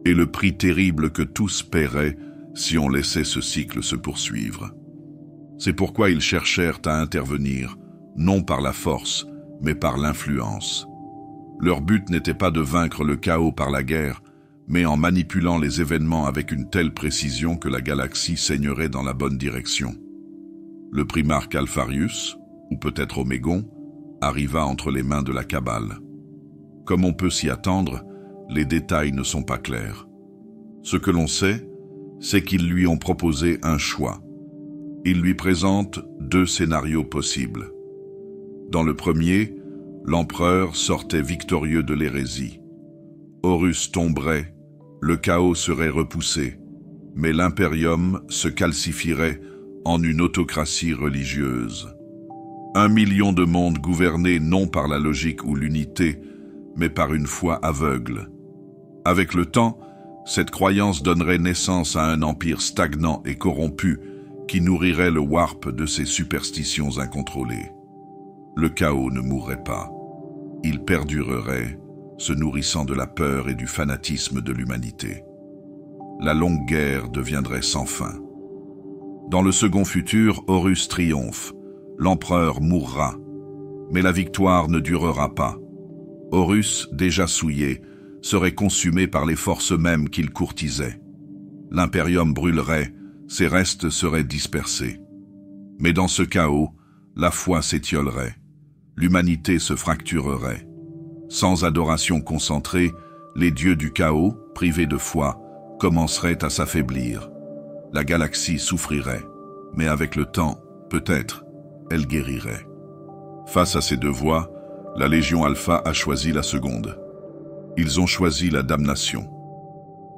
et le prix terrible que tous paieraient si on laissait ce cycle se poursuivre. C'est pourquoi ils cherchèrent à intervenir, non par la force, mais par l'influence. Leur but n'était pas de vaincre le chaos par la guerre, mais en manipulant les événements avec une telle précision que la galaxie saignerait dans la bonne direction. Le primarque Alpharius, ou peut-être Omégon, arriva entre les mains de la Cabale. Comme on peut s'y attendre, les détails ne sont pas clairs. Ce que l'on sait, c'est qu'ils lui ont proposé un choix. Ils lui présentent deux scénarios possibles. Dans le premier, l'empereur sortait victorieux de l'hérésie. Horus tomberait, le chaos serait repoussé, mais l'impérium se calcifierait en une autocratie religieuse. 1 million de mondes gouvernés non par la logique ou l'unité, mais par une foi aveugle. Avec le temps, cette croyance donnerait naissance à un empire stagnant et corrompu qui nourrirait le Warp de ses superstitions incontrôlées. Le chaos ne mourrait pas. Il perdurerait, se nourrissant de la peur et du fanatisme de l'humanité. La longue guerre deviendrait sans fin. Dans le second futur, Horus triomphe. L'empereur mourra. Mais la victoire ne durera pas. Horus, déjà souillé, serait consumé par les forces mêmes qu'il courtisait. L'impérium brûlerait, ses restes seraient dispersés. Mais dans ce chaos, la foi s'étiolerait. L'humanité se fracturerait. Sans adoration concentrée, les dieux du chaos, privés de foi, commenceraient à s'affaiblir. La galaxie souffrirait, mais avec le temps, peut-être, elle guérirait. Face à ces deux voies, la Légion Alpha a choisi la seconde. Ils ont choisi la damnation.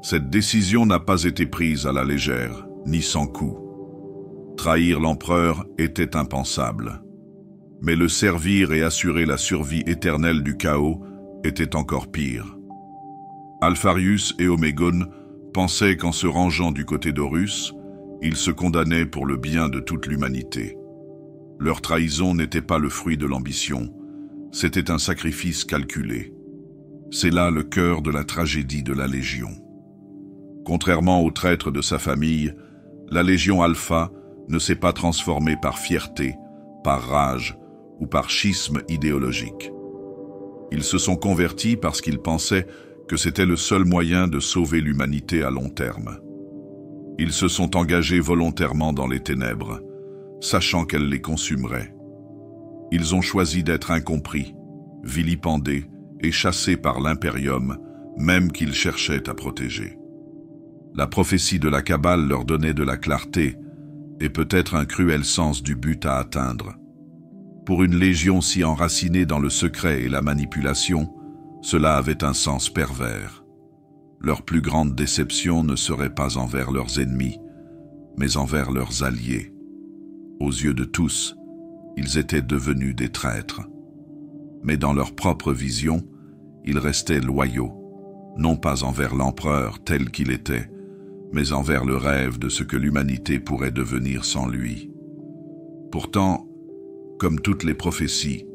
Cette décision n'a pas été prise à la légère, ni sans coup. Trahir l'empereur était impensable. Mais le servir et assurer la survie éternelle du chaos était encore pire. Alpharius et Omégone pensaient qu'en se rangeant du côté d'Horus, ils se condamnaient pour le bien de toute l'humanité. Leur trahison n'était pas le fruit de l'ambition, c'était un sacrifice calculé. C'est là le cœur de la tragédie de la Légion. Contrairement aux traîtres de sa famille, la Légion Alpha ne s'est pas transformée par fierté, par rage ou par schisme idéologique. Ils se sont convertis parce qu'ils pensaient que c'était le seul moyen de sauver l'humanité à long terme. Ils se sont engagés volontairement dans les ténèbres, sachant qu'elles les consumeraient. Ils ont choisi d'être incompris, vilipendés et chassés par l'Imperium, même qu'ils cherchaient à protéger. La prophétie de la Cabale leur donnait de la clarté et peut-être un cruel sens du but à atteindre. Pour une légion si enracinée dans le secret et la manipulation, cela avait un sens pervers. Leur plus grande déception ne serait pas envers leurs ennemis, mais envers leurs alliés. Aux yeux de tous, ils étaient devenus des traîtres. Mais dans leur propre vision, ils restaient loyaux, non pas envers l'empereur tel qu'il était, mais envers le rêve de ce que l'humanité pourrait devenir sans lui. Pourtant, comme toutes les prophéties,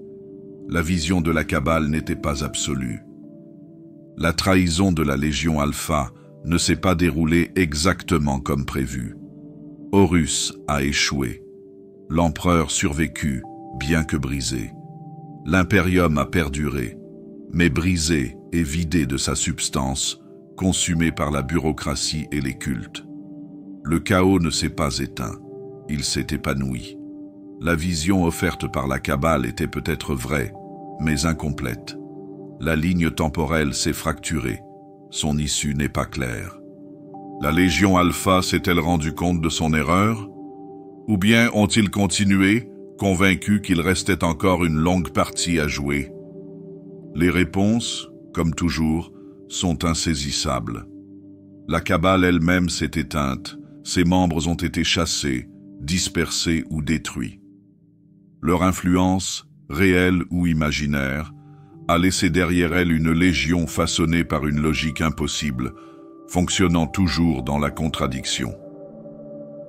la vision de la Kabbale n'était pas absolue. La trahison de la Légion Alpha ne s'est pas déroulée exactement comme prévu. Horus a échoué. L'empereur survécut, bien que brisé. L'impérium a perduré, mais brisé et vidé de sa substance, consumé par la bureaucratie et les cultes. Le chaos ne s'est pas éteint, il s'est épanoui. La vision offerte par la Kabbale était peut-être vraie, mais incomplète. La ligne temporelle s'est fracturée, son issue n'est pas claire. La Légion Alpha s'est-elle rendue compte de son erreur? Ou bien ont-ils continué, convaincus qu'il restait encore une longue partie à jouer? Les réponses, comme toujours, sont insaisissables. La Kabbale elle-même s'est éteinte, ses membres ont été chassés, dispersés ou détruits. Leur influence, réelle ou imaginaire, a laissé derrière elle une légion façonnée par une logique impossible, fonctionnant toujours dans la contradiction.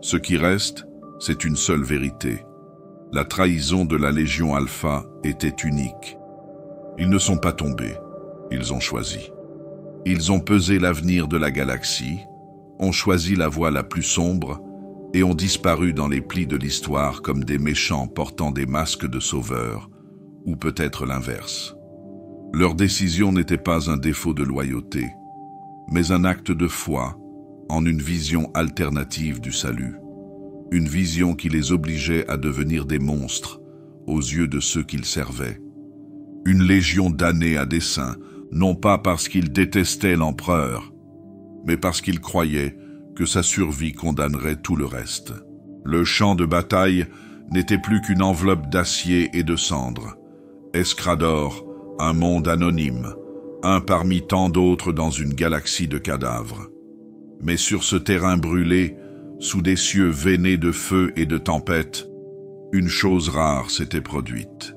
Ce qui reste, c'est une seule vérité. La trahison de la Légion Alpha était unique. Ils ne sont pas tombés, ils ont choisi. Ils ont pesé l'avenir de la galaxie, ont choisi la voie la plus sombre et ont disparu dans les plis de l'histoire comme des méchants portant des masques de sauveurs, ou peut-être l'inverse. Leur décision n'était pas un défaut de loyauté, mais un acte de foi en une vision alternative du salut. Une vision qui les obligeait à devenir des monstres aux yeux de ceux qu'ils servaient. Une légion damnée à dessein, non pas parce qu'ils détestaient l'empereur, mais parce qu'ils croyaient que sa survie condamnerait tout le reste. Le champ de bataille n'était plus qu'une enveloppe d'acier et de cendres. Escrador, un monde anonyme, un parmi tant d'autres dans une galaxie de cadavres. Mais sur ce terrain brûlé, sous des cieux veinés de feu et de tempête, une chose rare s'était produite.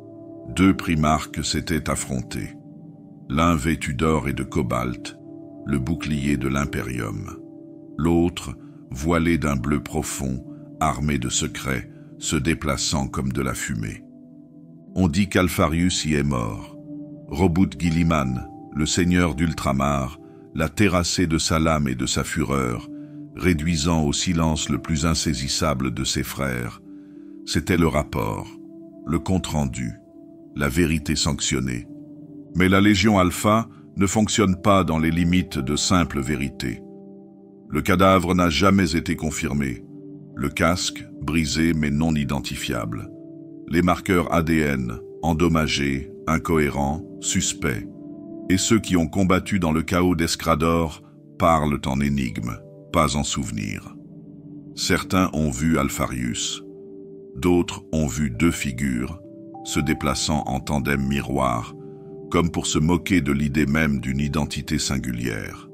Deux primarques s'étaient affrontés. L'un vêtu d'or et de cobalt, le bouclier de l'Impérium. L'autre, voilé d'un bleu profond, armé de secrets, se déplaçant comme de la fumée. On dit qu'Alpharius y est mort. Robut Guilliman, le seigneur d'Ultramar, l'a terrassé de sa lame et de sa fureur, réduisant au silence le plus insaisissable de ses frères. C'était le rapport, le compte-rendu, la vérité sanctionnée. Mais la Légion Alpha ne fonctionne pas dans les limites de simple vérité. Le cadavre n'a jamais été confirmé. Le casque, brisé mais non identifiable. Les marqueurs ADN, endommagés, incohérents, suspects. Et ceux qui ont combattu dans le chaos d'Escrador parlent en énigmes, pas en souvenirs. Certains ont vu Alpharius. D'autres ont vu deux figures, se déplaçant en tandem miroir, comme pour se moquer de l'idée même d'une identité singulière.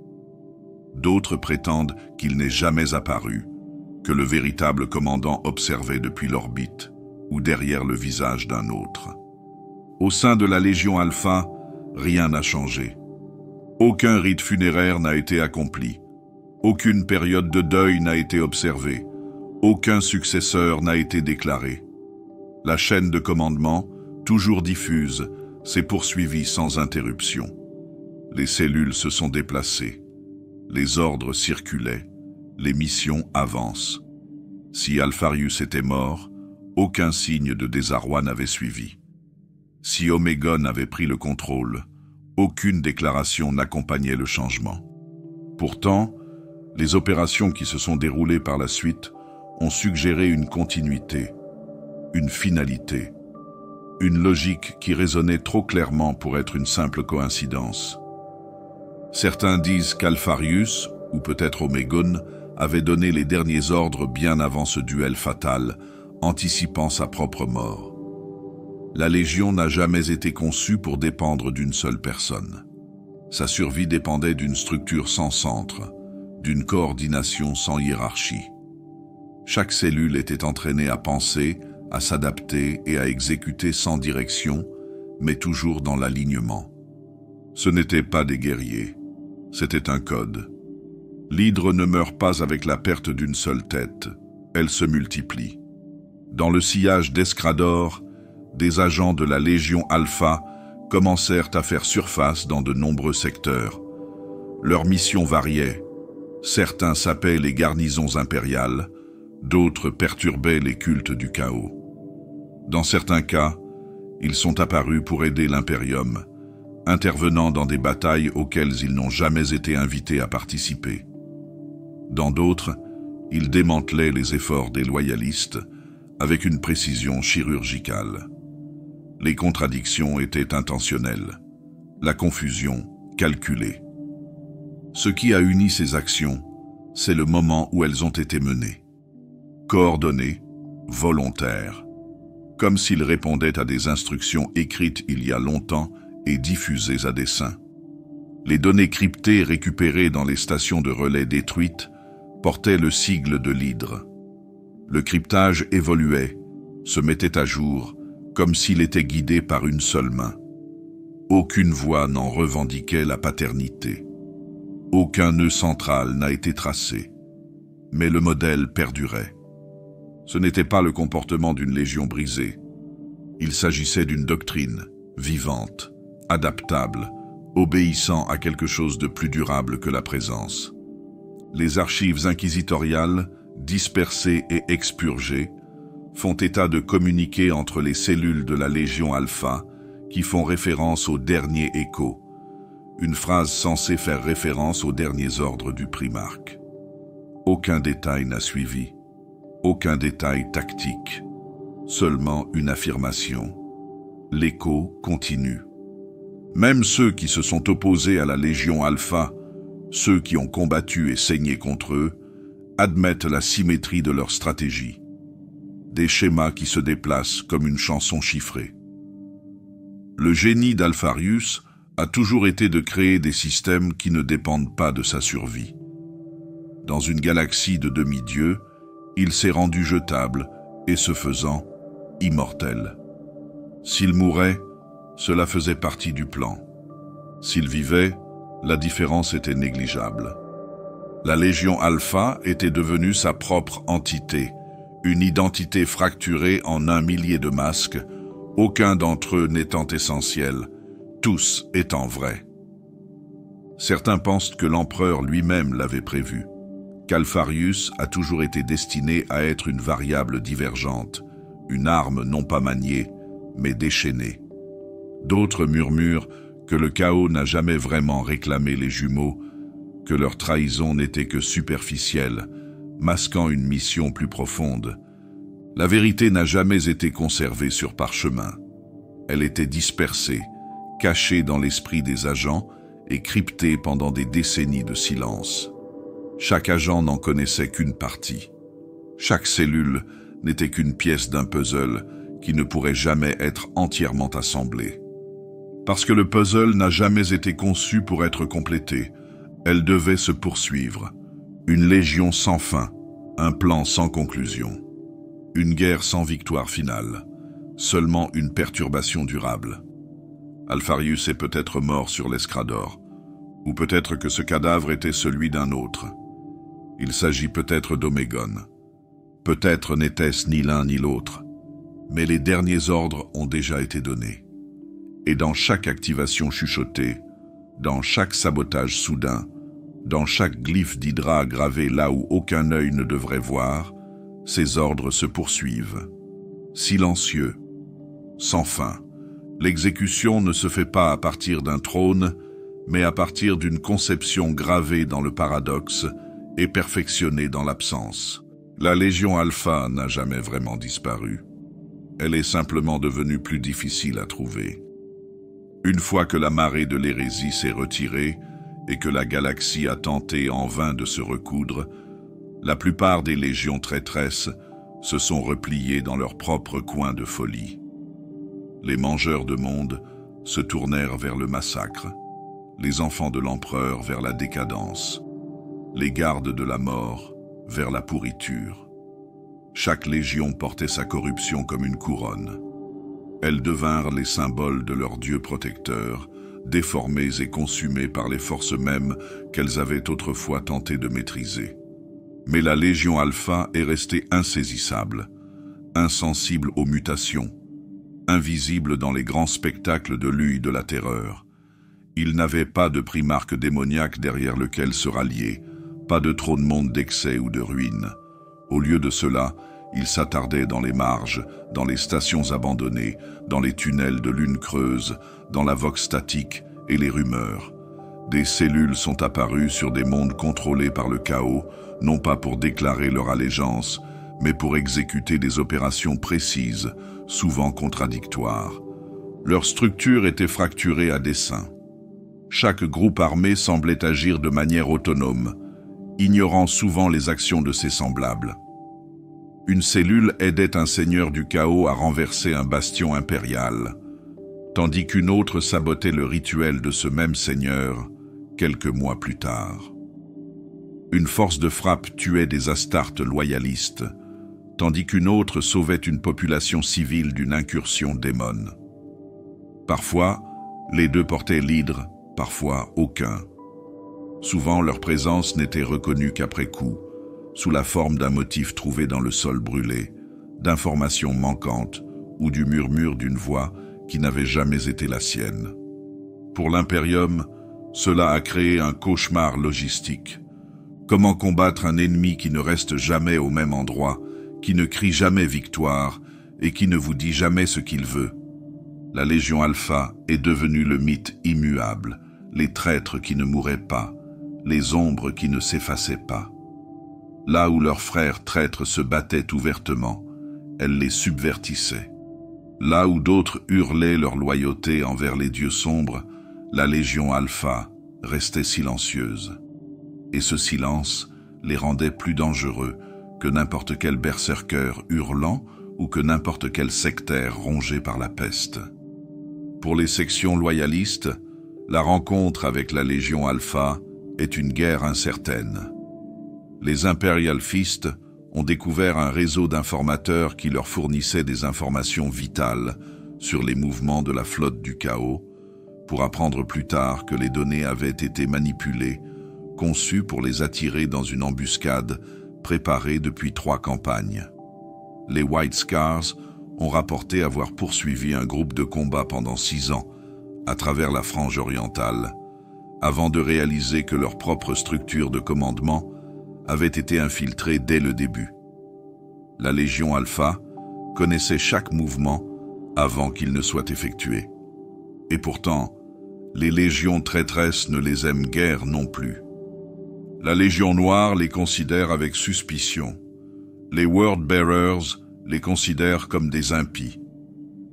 D'autres prétendent qu'il n'est jamais apparu, que le véritable commandant observait depuis l'orbite ou derrière le visage d'un autre. Au sein de la Légion Alpha, rien n'a changé. Aucun rite funéraire n'a été accompli. Aucune période de deuil n'a été observée. Aucun successeur n'a été déclaré. La chaîne de commandement, toujours diffuse, s'est poursuivie sans interruption. Les cellules se sont déplacées. Les ordres circulaient, les missions avancent. Si Alpharius était mort, aucun signe de désarroi n'avait suivi. Si Omégon avait pris le contrôle, aucune déclaration n'accompagnait le changement. Pourtant, les opérations qui se sont déroulées par la suite ont suggéré une continuité, une finalité, une logique qui résonnait trop clairement pour être une simple coïncidence. Certains disent qu'Alpharius, ou peut-être Omégon, avait donné les derniers ordres bien avant ce duel fatal, anticipant sa propre mort. La Légion n'a jamais été conçue pour dépendre d'une seule personne. Sa survie dépendait d'une structure sans centre, d'une coordination sans hiérarchie. Chaque cellule était entraînée à penser, à s'adapter et à exécuter sans direction, mais toujours dans l'alignement. Ce n'étaient pas des guerriers, c'était un code. L'hydre ne meurt pas avec la perte d'une seule tête, elle se multiplie. Dans le sillage d'Escrador, des agents de la Légion Alpha commencèrent à faire surface dans de nombreux secteurs. Leurs missions variaient. Certains sapaient les garnisons impériales, d'autres perturbaient les cultes du chaos. Dans certains cas, ils sont apparus pour aider l'Imperium, intervenant dans des batailles auxquelles ils n'ont jamais été invités à participer. Dans d'autres, ils démantelaient les efforts des loyalistes avec une précision chirurgicale. Les contradictions étaient intentionnelles, la confusion calculée. Ce qui a uni ces actions, c'est le moment où elles ont été menées. Coordonnées, volontaires, comme s'ils répondaient à des instructions écrites il y a longtemps et diffusées à dessein. Les données cryptées récupérées dans les stations de relais détruites portaient le sigle de l'hydre. Le cryptage évoluait, se mettait à jour, comme s'il était guidé par une seule main. Aucune voix n'en revendiquait la paternité. Aucun nœud central n'a été tracé. Mais le modèle perdurait. Ce n'était pas le comportement d'une légion brisée. Il s'agissait d'une doctrine, vivante, adaptable, obéissant à quelque chose de plus durable que la présence. Les archives inquisitoriales, dispersées et expurgées, font état de communiqués entre les cellules de la Légion Alpha qui font référence au dernier écho, une phrase censée faire référence aux derniers ordres du primarque. Aucun détail n'a suivi, aucun détail tactique, seulement une affirmation. L'écho continue. Même ceux qui se sont opposés à la Légion Alpha, ceux qui ont combattu et saigné contre eux, admettent la symétrie de leur stratégie. Des schémas qui se déplacent comme une chanson chiffrée. Le génie d'Alpharius a toujours été de créer des systèmes qui ne dépendent pas de sa survie. Dans une galaxie de demi-dieux, il s'est rendu jetable et, ce faisant, immortel. S'il mourait, cela faisait partie du plan. S'il vivait, la différence était négligeable. La Légion Alpha était devenue sa propre entité, une identité fracturée en 1 millier de masques, aucun d'entre eux n'étant essentiel, tous étant vrais. Certains pensent que l'empereur lui-même l'avait prévu, qu'Alpharius a toujours été destiné à être une variable divergente, une arme non pas maniée, mais déchaînée. D'autres murmurent que le chaos n'a jamais vraiment réclamé les jumeaux, que leur trahison n'était que superficielle, masquant une mission plus profonde. La vérité n'a jamais été conservée sur parchemin. Elle était dispersée, cachée dans l'esprit des agents et cryptée pendant des décennies de silence. Chaque agent n'en connaissait qu'une partie. Chaque cellule n'était qu'une pièce d'un puzzle qui ne pourrait jamais être entièrement assemblée. Parce que le puzzle n'a jamais été conçu pour être complété, elle devait se poursuivre. Une légion sans fin, un plan sans conclusion. Une guerre sans victoire finale, seulement une perturbation durable. Alpharius est peut-être mort sur l'Escrador, ou peut-être que ce cadavre était celui d'un autre. Il s'agit peut-être d'Omégon. Peut-être n'était-ce ni l'un ni l'autre, mais les derniers ordres ont déjà été donnés. Et dans chaque activation chuchotée, dans chaque sabotage soudain, dans chaque glyphe d'Hydra gravé là où aucun œil ne devrait voir, ces ordres se poursuivent. Silencieux, sans fin. L'exécution ne se fait pas à partir d'un trône, mais à partir d'une conception gravée dans le paradoxe et perfectionnée dans l'absence. La Légion Alpha n'a jamais vraiment disparu. Elle est simplement devenue plus difficile à trouver. Une fois que la marée de l'hérésie s'est retirée et que la galaxie a tenté en vain de se recoudre, la plupart des légions traîtresses se sont repliées dans leur propre coin de folie. Les mangeurs de monde se tournèrent vers le massacre, les enfants de l'empereur vers la décadence, les gardes de la mort vers la pourriture. Chaque légion portait sa corruption comme une couronne. Elles devinrent les symboles de leurs dieux protecteurs, déformés et consumés par les forces mêmes qu'elles avaient autrefois tenté de maîtriser. Mais la Légion Alpha est restée insaisissable, insensible aux mutations, invisible dans les grands spectacles de l'huile de la terreur. Il n'avait pas de primarque démoniaque derrière lequel se rallier, pas de trône-monde d'excès ou de ruines. Au lieu de cela, il s'attardait dans les marges, dans les stations abandonnées, dans les tunnels de lune creuse, dans la vox statique et les rumeurs. Des cellules sont apparues sur des mondes contrôlés par le chaos, non pas pour déclarer leur allégeance, mais pour exécuter des opérations précises, souvent contradictoires. Leur structure était fracturée à dessein. Chaque groupe armé semblait agir de manière autonome, ignorant souvent les actions de ses semblables. Une cellule aidait un seigneur du chaos à renverser un bastion impérial, tandis qu'une autre sabotait le rituel de ce même seigneur quelques mois plus tard. Une force de frappe tuait des Astartes loyalistes, tandis qu'une autre sauvait une population civile d'une incursion démone. Parfois, les deux portaient l'hydre, parfois aucun. Souvent, leur présence n'était reconnue qu'après coup, sous la forme d'un motif trouvé dans le sol brûlé, d'informations manquantes ou du murmure d'une voix qui n'avait jamais été la sienne. Pour l'Imperium, cela a créé un cauchemar logistique. Comment combattre un ennemi qui ne reste jamais au même endroit, qui ne crie jamais victoire et qui ne vous dit jamais ce qu'il veut? La Légion Alpha est devenue le mythe immuable, les traîtres qui ne mouraient pas, les ombres qui ne s'effaçaient pas. Là où leurs frères traîtres se battaient ouvertement, elle les subvertissait. Là où d'autres hurlaient leur loyauté envers les dieux sombres, la Légion Alpha restait silencieuse. Et ce silence les rendait plus dangereux que n'importe quel berserker hurlant ou que n'importe quel sectaire rongé par la peste. Pour les sections loyalistes, la rencontre avec la Légion Alpha est une guerre incertaine. Les Imperial Fists ont découvert un réseau d'informateurs qui leur fournissait des informations vitales sur les mouvements de la flotte du chaos, pour apprendre plus tard que les données avaient été manipulées, conçues pour les attirer dans une embuscade préparée depuis 3 campagnes. Les White Scars ont rapporté avoir poursuivi un groupe de combat pendant 6 ans, à travers la frange orientale, avant de réaliser que leur propre structure de commandement avait été infiltrée dès le début. La Légion Alpha connaissait chaque mouvement avant qu'il ne soit effectué. Et pourtant, les légions traîtresses ne les aiment guère non plus. La Légion Noire les considère avec suspicion. Les Word Bearers les considèrent comme des impies.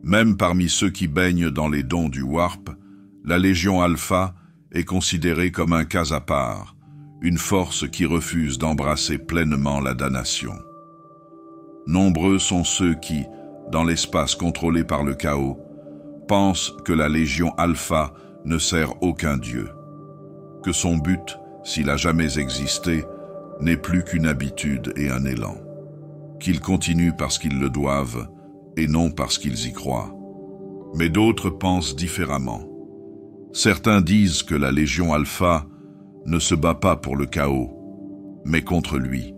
Même parmi ceux qui baignent dans les dons du Warp, la Légion Alpha est considérée comme un cas à part, une force qui refuse d'embrasser pleinement la damnation. Nombreux sont ceux qui, dans l'espace contrôlé par le chaos, pensent que la Légion Alpha ne sert aucun dieu, que son but, s'il a jamais existé, n'est plus qu'une habitude et un élan, qu'ils continuent parce qu'ils le doivent et non parce qu'ils y croient. Mais d'autres pensent différemment. Certains disent que la Légion Alpha ne se bat pas pour le chaos, mais contre lui,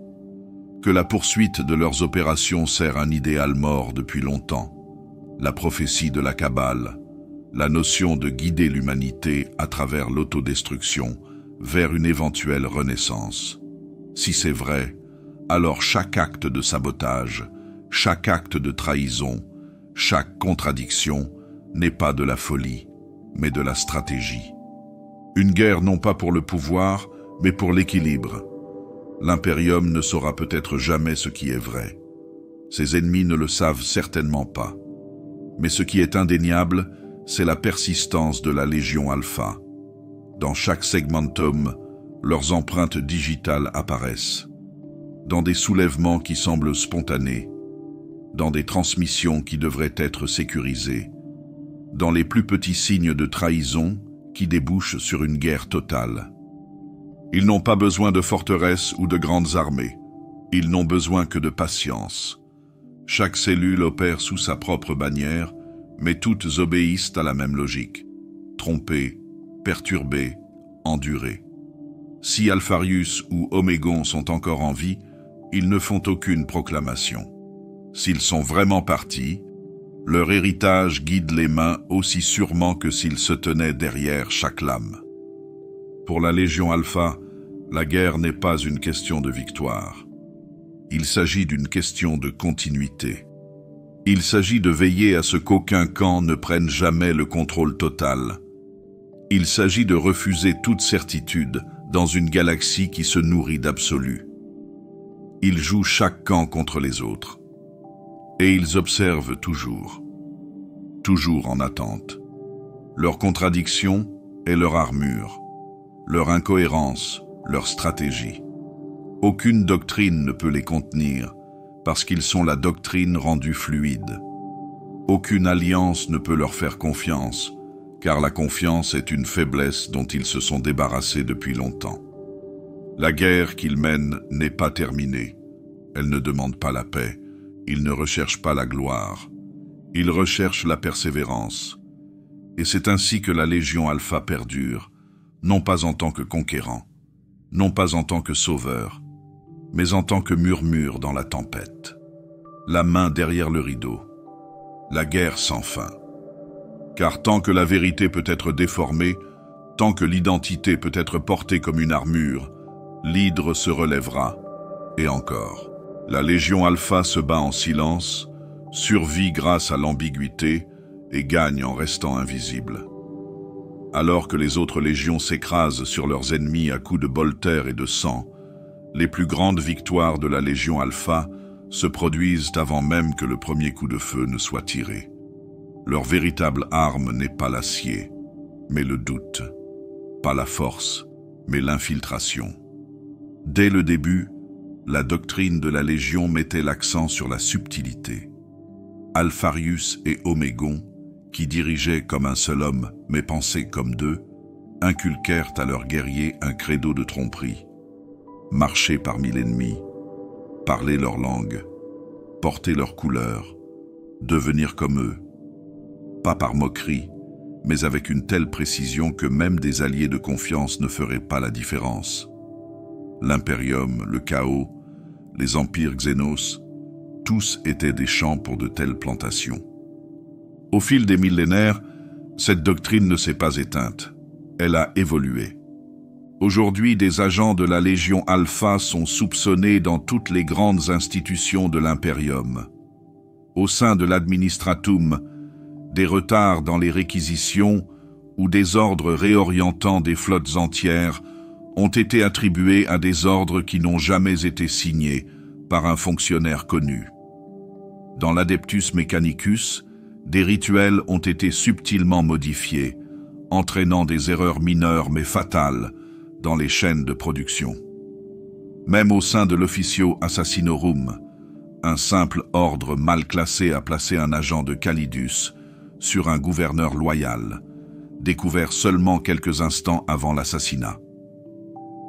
que la poursuite de leurs opérations sert un idéal mort depuis longtemps, la prophétie de la Kabbale, la notion de guider l'humanité à travers l'autodestruction vers une éventuelle renaissance. Si c'est vrai, alors chaque acte de sabotage, chaque acte de trahison, chaque contradiction n'est pas de la folie, mais de la stratégie. Une guerre non pas pour le pouvoir, mais pour l'équilibre. L'Imperium ne saura peut-être jamais ce qui est vrai. Ses ennemis ne le savent certainement pas. Mais ce qui est indéniable, c'est la persistance de la Légion Alpha. Dans chaque segmentum, leurs empreintes digitales apparaissent. Dans des soulèvements qui semblent spontanés, dans des transmissions qui devraient être sécurisées, dans les plus petits signes de trahison qui débouchent sur une guerre totale. Ils n'ont pas besoin de forteresses ou de grandes armées. Ils n'ont besoin que de patience. Chaque cellule opère sous sa propre bannière, mais toutes obéissent à la même logique. Tromper, perturber, endurer. Si Alpharius ou Omégon sont encore en vie, ils ne font aucune proclamation. S'ils sont vraiment partis, leur héritage guide les mains aussi sûrement que s'ils se tenaient derrière chaque lame. Pour la Légion Alpha, la guerre n'est pas une question de victoire. Il s'agit d'une question de continuité. Il s'agit de veiller à ce qu'aucun camp ne prenne jamais le contrôle total. Il s'agit de refuser toute certitude dans une galaxie qui se nourrit d'absolu. Ils jouent chaque camp contre les autres. Et ils observent toujours en attente. Leur contradiction est leur armure, leur incohérence, leur stratégie. Aucune doctrine ne peut les contenir, parce qu'ils sont la doctrine rendue fluide. Aucune alliance ne peut leur faire confiance, car la confiance est une faiblesse dont ils se sont débarrassés depuis longtemps. La guerre qu'ils mènent n'est pas terminée. Elle ne demande pas la paix. Ils ne recherchent pas la gloire. Ils recherchent la persévérance. Et c'est ainsi que la Légion Alpha perdure, non pas en tant que conquérant, non pas en tant que sauveur, mais en tant que murmure dans la tempête. La main derrière le rideau. La guerre sans fin. Car tant que la vérité peut être déformée, tant que l'identité peut être portée comme une armure, l'hydre se relèvera. Et encore. La Légion Alpha se bat en silence, survit grâce à l'ambiguïté et gagne en restant invisible. Alors que les autres légions s'écrasent sur leurs ennemis à coups de bolters et de sang, les plus grandes victoires de la Légion Alpha se produisent avant même que le premier coup de feu ne soit tiré. Leur véritable arme n'est pas l'acier, mais le doute. Pas la force, mais l'infiltration. Dès le début, la doctrine de la Légion mettait l'accent sur la subtilité. Alpharius et Omégon, qui dirigeaient comme un seul homme mais pensaient comme deux, inculquèrent à leurs guerriers un credo de tromperie. Marcher parmi l'ennemi, parler leur langue, porter leur couleur, devenir comme eux. Pas par moquerie, mais avec une telle précision que même des alliés de confiance ne feraient pas la différence. L'Imperium, le chaos, les empires xénos, tous étaient des champs pour de telles plantations. Au fil des millénaires, cette doctrine ne s'est pas éteinte. Elle a évolué. Aujourd'hui, des agents de la Légion Alpha sont soupçonnés dans toutes les grandes institutions de l'Imperium. Au sein de l'Administratum, des retards dans les réquisitions ou des ordres réorientant des flottes entières ont été attribués à des ordres qui n'ont jamais été signés par un fonctionnaire connu. Dans l'Adeptus Mechanicus, des rituels ont été subtilement modifiés, entraînant des erreurs mineures mais fatales dans les chaînes de production. Même au sein de l'Officio Assassinorum, un simple ordre mal classé a placé un agent de Calidus sur un gouverneur loyal, découvert seulement quelques instants avant l'assassinat.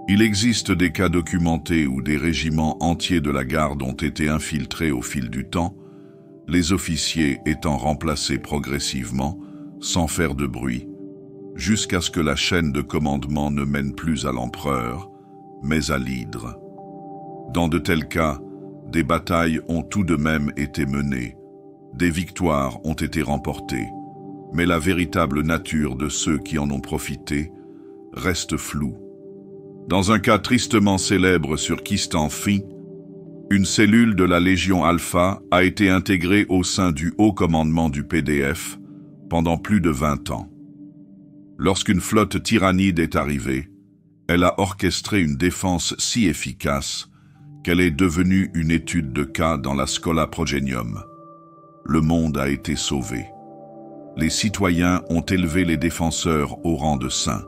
Il existe des cas documentés où des régiments entiers de la garde ont été infiltrés au fil du temps, les officiers étant remplacés progressivement, sans faire de bruit, jusqu'à ce que la chaîne de commandement ne mène plus à l'empereur, mais à l'hydre. Dans de tels cas, des batailles ont tout de même été menées, des victoires ont été remportées, mais la véritable nature de ceux qui en ont profité reste floue. Dans un cas tristement célèbre sur Kistanfi, une cellule de la Légion Alpha a été intégrée au sein du haut commandement du PDF pendant plus de 20 ans. Lorsqu'une flotte tyrannide est arrivée, elle a orchestré une défense si efficace qu'elle est devenue une étude de cas dans la Schola Progenium. Le monde a été sauvé. Les citoyens ont élevé les défenseurs au rang de saints.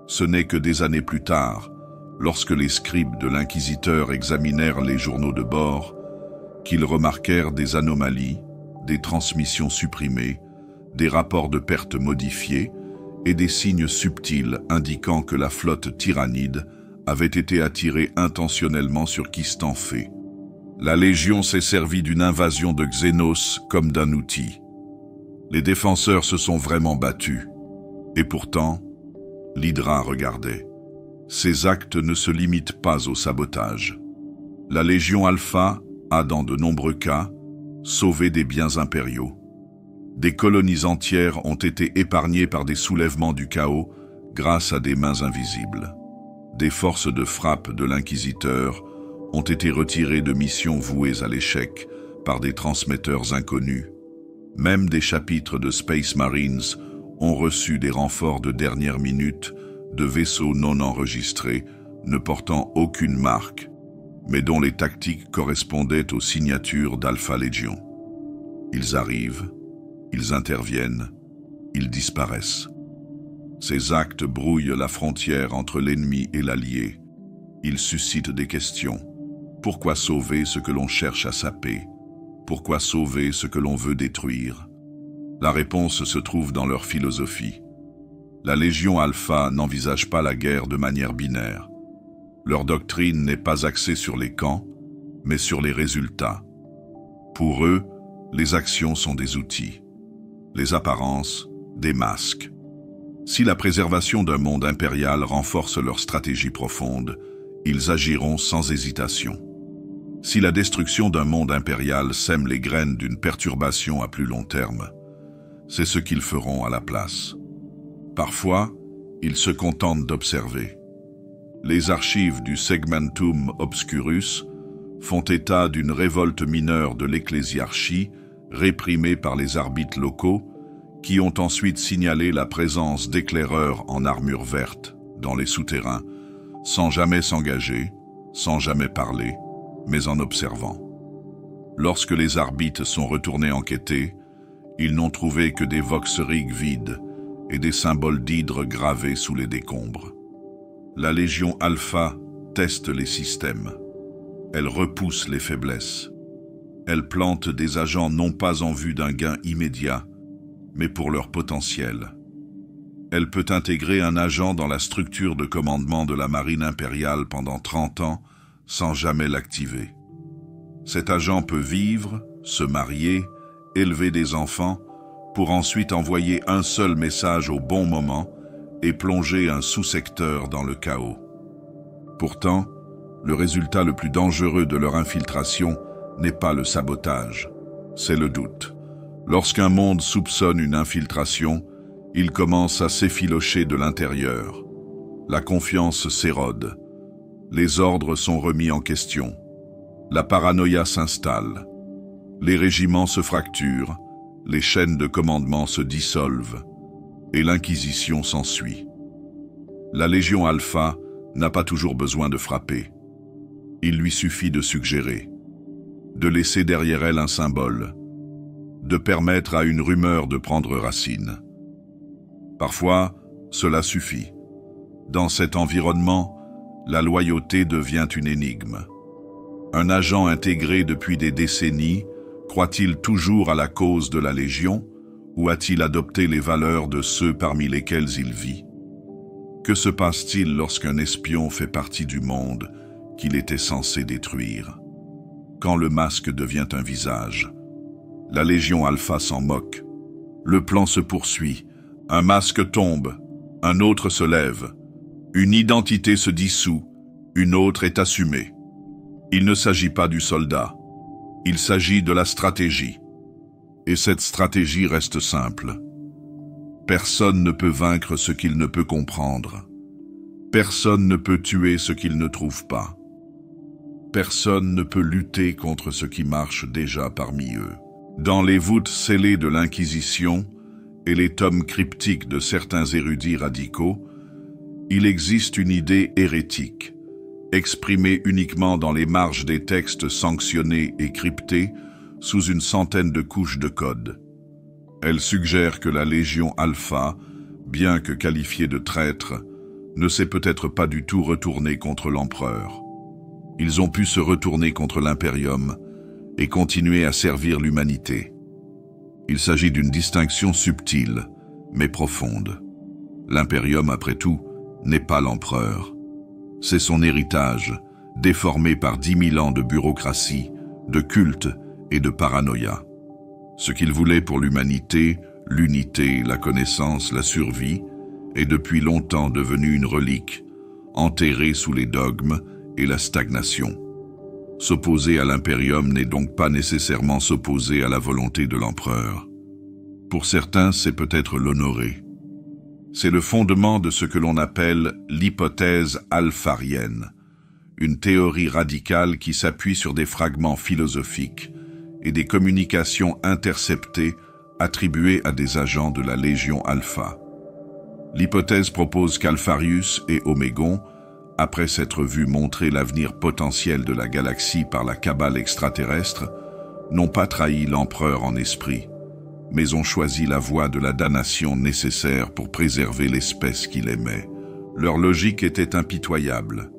Ce n'est que des années plus tard, lorsque les scribes de l'inquisiteur examinèrent les journaux de bord, qu'ils remarquèrent des anomalies, des transmissions supprimées, des rapports de pertes modifiés et des signes subtils indiquant que la flotte tyrannide avait été attirée intentionnellement sur Kistanfé. La Légion s'est servie d'une invasion de Xénos comme d'un outil. Les défenseurs se sont vraiment battus. Et pourtant, l'Hydra regardait. Ces actes ne se limitent pas au sabotage. La Légion Alpha a, dans de nombreux cas, sauvé des biens impériaux. Des colonies entières ont été épargnées par des soulèvements du chaos grâce à des mains invisibles. Des forces de frappe de l'Inquisiteur ont été retirées de missions vouées à l'échec par des transmetteurs inconnus. Même des chapitres de Space Marines ont reçu des renforts de dernière minute de vaisseaux non enregistrés, ne portant aucune marque, mais dont les tactiques correspondaient aux signatures d'Alpha Légion. Ils arrivent, ils interviennent, ils disparaissent. Ces actes brouillent la frontière entre l'ennemi et l'allié. Ils suscitent des questions. Pourquoi sauver ce que l'on cherche à saper? Pourquoi sauver ce que l'on veut détruire? La réponse se trouve dans leur philosophie. La Légion Alpha n'envisage pas la guerre de manière binaire. Leur doctrine n'est pas axée sur les camps, mais sur les résultats. Pour eux, les actions sont des outils, les apparences, des masques. Si la préservation d'un monde impérial renforce leur stratégie profonde, ils agiront sans hésitation. Si la destruction d'un monde impérial sème les graines d'une perturbation à plus long terme, c'est ce qu'ils feront à la place. Parfois, ils se contentent d'observer. Les archives du Segmentum Obscurus font état d'une révolte mineure de l'ecclésiarchie réprimée par les arbitres locaux qui ont ensuite signalé la présence d'éclaireurs en armure verte dans les souterrains, sans jamais s'engager, sans jamais parler, mais en observant. Lorsque les arbitres sont retournés enquêter, ils n'ont trouvé que des voxerigs vides et des symboles d'hydre gravés sous les décombres. La Légion Alpha teste les systèmes. Elle repousse les faiblesses. Elle plante des agents non pas en vue d'un gain immédiat, mais pour leur potentiel. Elle peut intégrer un agent dans la structure de commandement de la marine impériale pendant 30 ans sans jamais l'activer. Cet agent peut vivre, se marier, élever des enfants, pour ensuite envoyer un seul message au bon moment et plonger un sous-secteur dans le chaos. Pourtant, le résultat le plus dangereux de leur infiltration n'est pas le sabotage, c'est le doute. Lorsqu'un monde soupçonne une infiltration, il commence à s'effilocher de l'intérieur. La confiance s'érode. Les ordres sont remis en question. La paranoïa s'installe. Les régiments se fracturent, les chaînes de commandement se dissolvent, et l'Inquisition s'ensuit. La Légion Alpha n'a pas toujours besoin de frapper. Il lui suffit de suggérer, de laisser derrière elle un symbole, de permettre à une rumeur de prendre racine. Parfois, cela suffit. Dans cet environnement, la loyauté devient une énigme. Un agent intégré depuis des décennies croit-il toujours à la cause de la Légion ou a-t-il adopté les valeurs de ceux parmi lesquels il vit? Que se passe-t-il lorsqu'un espion fait partie du monde qu'il était censé détruire? Quand le masque devient un visage, la Légion Alpha s'en moque. Le plan se poursuit. Un masque tombe, un autre se lève. Une identité se dissout, une autre est assumée. Il ne s'agit pas du soldat, il s'agit de la stratégie. Et cette stratégie reste simple. Personne ne peut vaincre ce qu'il ne peut comprendre. Personne ne peut tuer ce qu'il ne trouve pas. Personne ne peut lutter contre ce qui marche déjà parmi eux. Dans les voûtes scellées de l'Inquisition et les tomes cryptiques de certains érudits radicaux, il existe une idée hérétique, exprimée uniquement dans les marges des textes sanctionnés et cryptés sous une centaine de couches de code. Elle suggère que la Légion Alpha, bien que qualifiée de traître, ne s'est peut-être pas du tout retournée contre l'empereur. Ils ont pu se retourner contre l'Imperium et continuer à servir l'humanité. Il s'agit d'une distinction subtile, mais profonde. L'impérium, après tout, n'est pas l'empereur. C'est son héritage, déformé par 10 000 ans de bureaucratie, de culte et de paranoïa. Ce qu'il voulait pour l'humanité, l'unité, la connaissance, la survie, est depuis longtemps devenu une relique, enterrée sous les dogmes et la stagnation. S'opposer à l'impérium n'est donc pas nécessairement s'opposer à la volonté de l'empereur. Pour certains, c'est peut-être l'honorer. C'est le fondement de ce que l'on appelle l'hypothèse alpharienne, une théorie radicale qui s'appuie sur des fragments philosophiques et des communications interceptées attribuées à des agents de la Légion Alpha. L'hypothèse propose qu'Alpharius et Omégon, après s'être vus montrer l'avenir potentiel de la galaxie par la cabale extraterrestre, n'ont pas trahi l'empereur en esprit, mais ont choisi la voie de la damnation nécessaire pour préserver l'espèce qu'il aimait. Leur logique était impitoyable.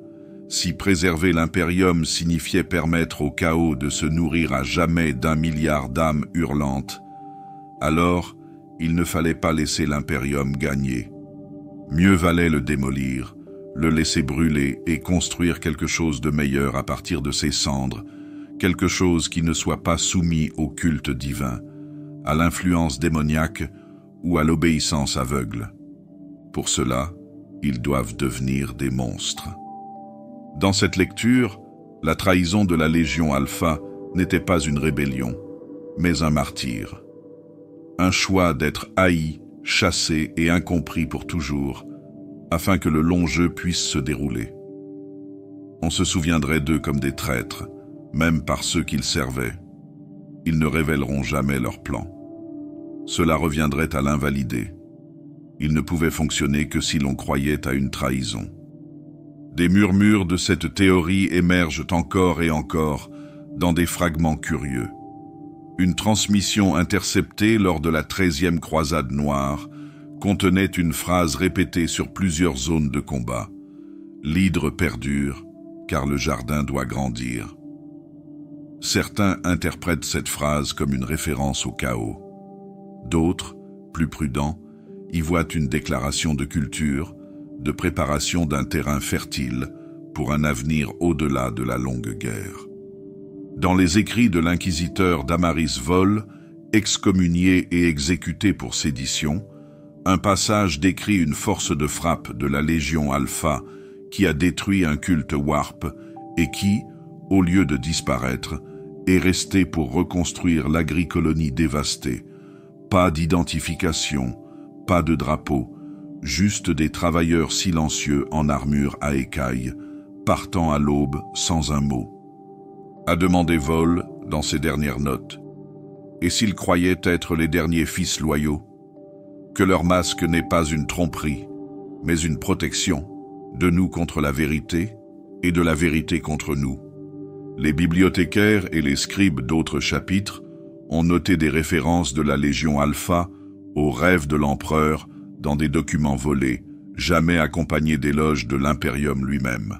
Si préserver l'impérium signifiait permettre au chaos de se nourrir à jamais d'1 milliard d'âmes hurlantes, alors il ne fallait pas laisser l'impérium gagner. Mieux valait le démolir, le laisser brûler et construire quelque chose de meilleur à partir de ses cendres, quelque chose qui ne soit pas soumis au culte divin, à l'influence démoniaque ou à l'obéissance aveugle. Pour cela, ils doivent devenir des monstres. Dans cette lecture, la trahison de la Légion Alpha n'était pas une rébellion, mais un martyre. Un choix d'être haï, chassé et incompris pour toujours, afin que le long jeu puisse se dérouler. On se souviendrait d'eux comme des traîtres, même par ceux qu'ils servaient. Ils ne révéleront jamais leur plan. Cela reviendrait à l'invalider. Ils ne pouvaient fonctionner que si l'on croyait à une trahison. Des murmures de cette théorie émergent encore et encore dans des fragments curieux. Une transmission interceptée lors de la 13e croisade noire contenait une phrase répétée sur plusieurs zones de combat. L'hydre perdure, car le jardin doit grandir. Certains interprètent cette phrase comme une référence au chaos. D'autres, plus prudents, y voient une déclaration de culture, de préparation d'un terrain fertile pour un avenir au-delà de la longue guerre. Dans les écrits de l'inquisiteur Damaris Vol, excommunié et exécuté pour sédition, un passage décrit une force de frappe de la Légion Alpha qui a détruit un culte warp et qui, au lieu de disparaître, est resté pour reconstruire l'agricolonie dévastée. Pas d'identification, pas de drapeau, juste des travailleurs silencieux en armure à écailles, partant à l'aube sans un mot. A demandé Vol dans ses dernières notes. Et s'ils croyaient être les derniers fils loyaux, que leur masque n'est pas une tromperie, mais une protection, de nous contre la vérité et de la vérité contre nous. Les bibliothécaires et les scribes d'autres chapitres ont noté des références de la Légion Alpha aux rêves de l'empereur dans des documents volés, jamais accompagnés d'éloges de l'impérium lui-même.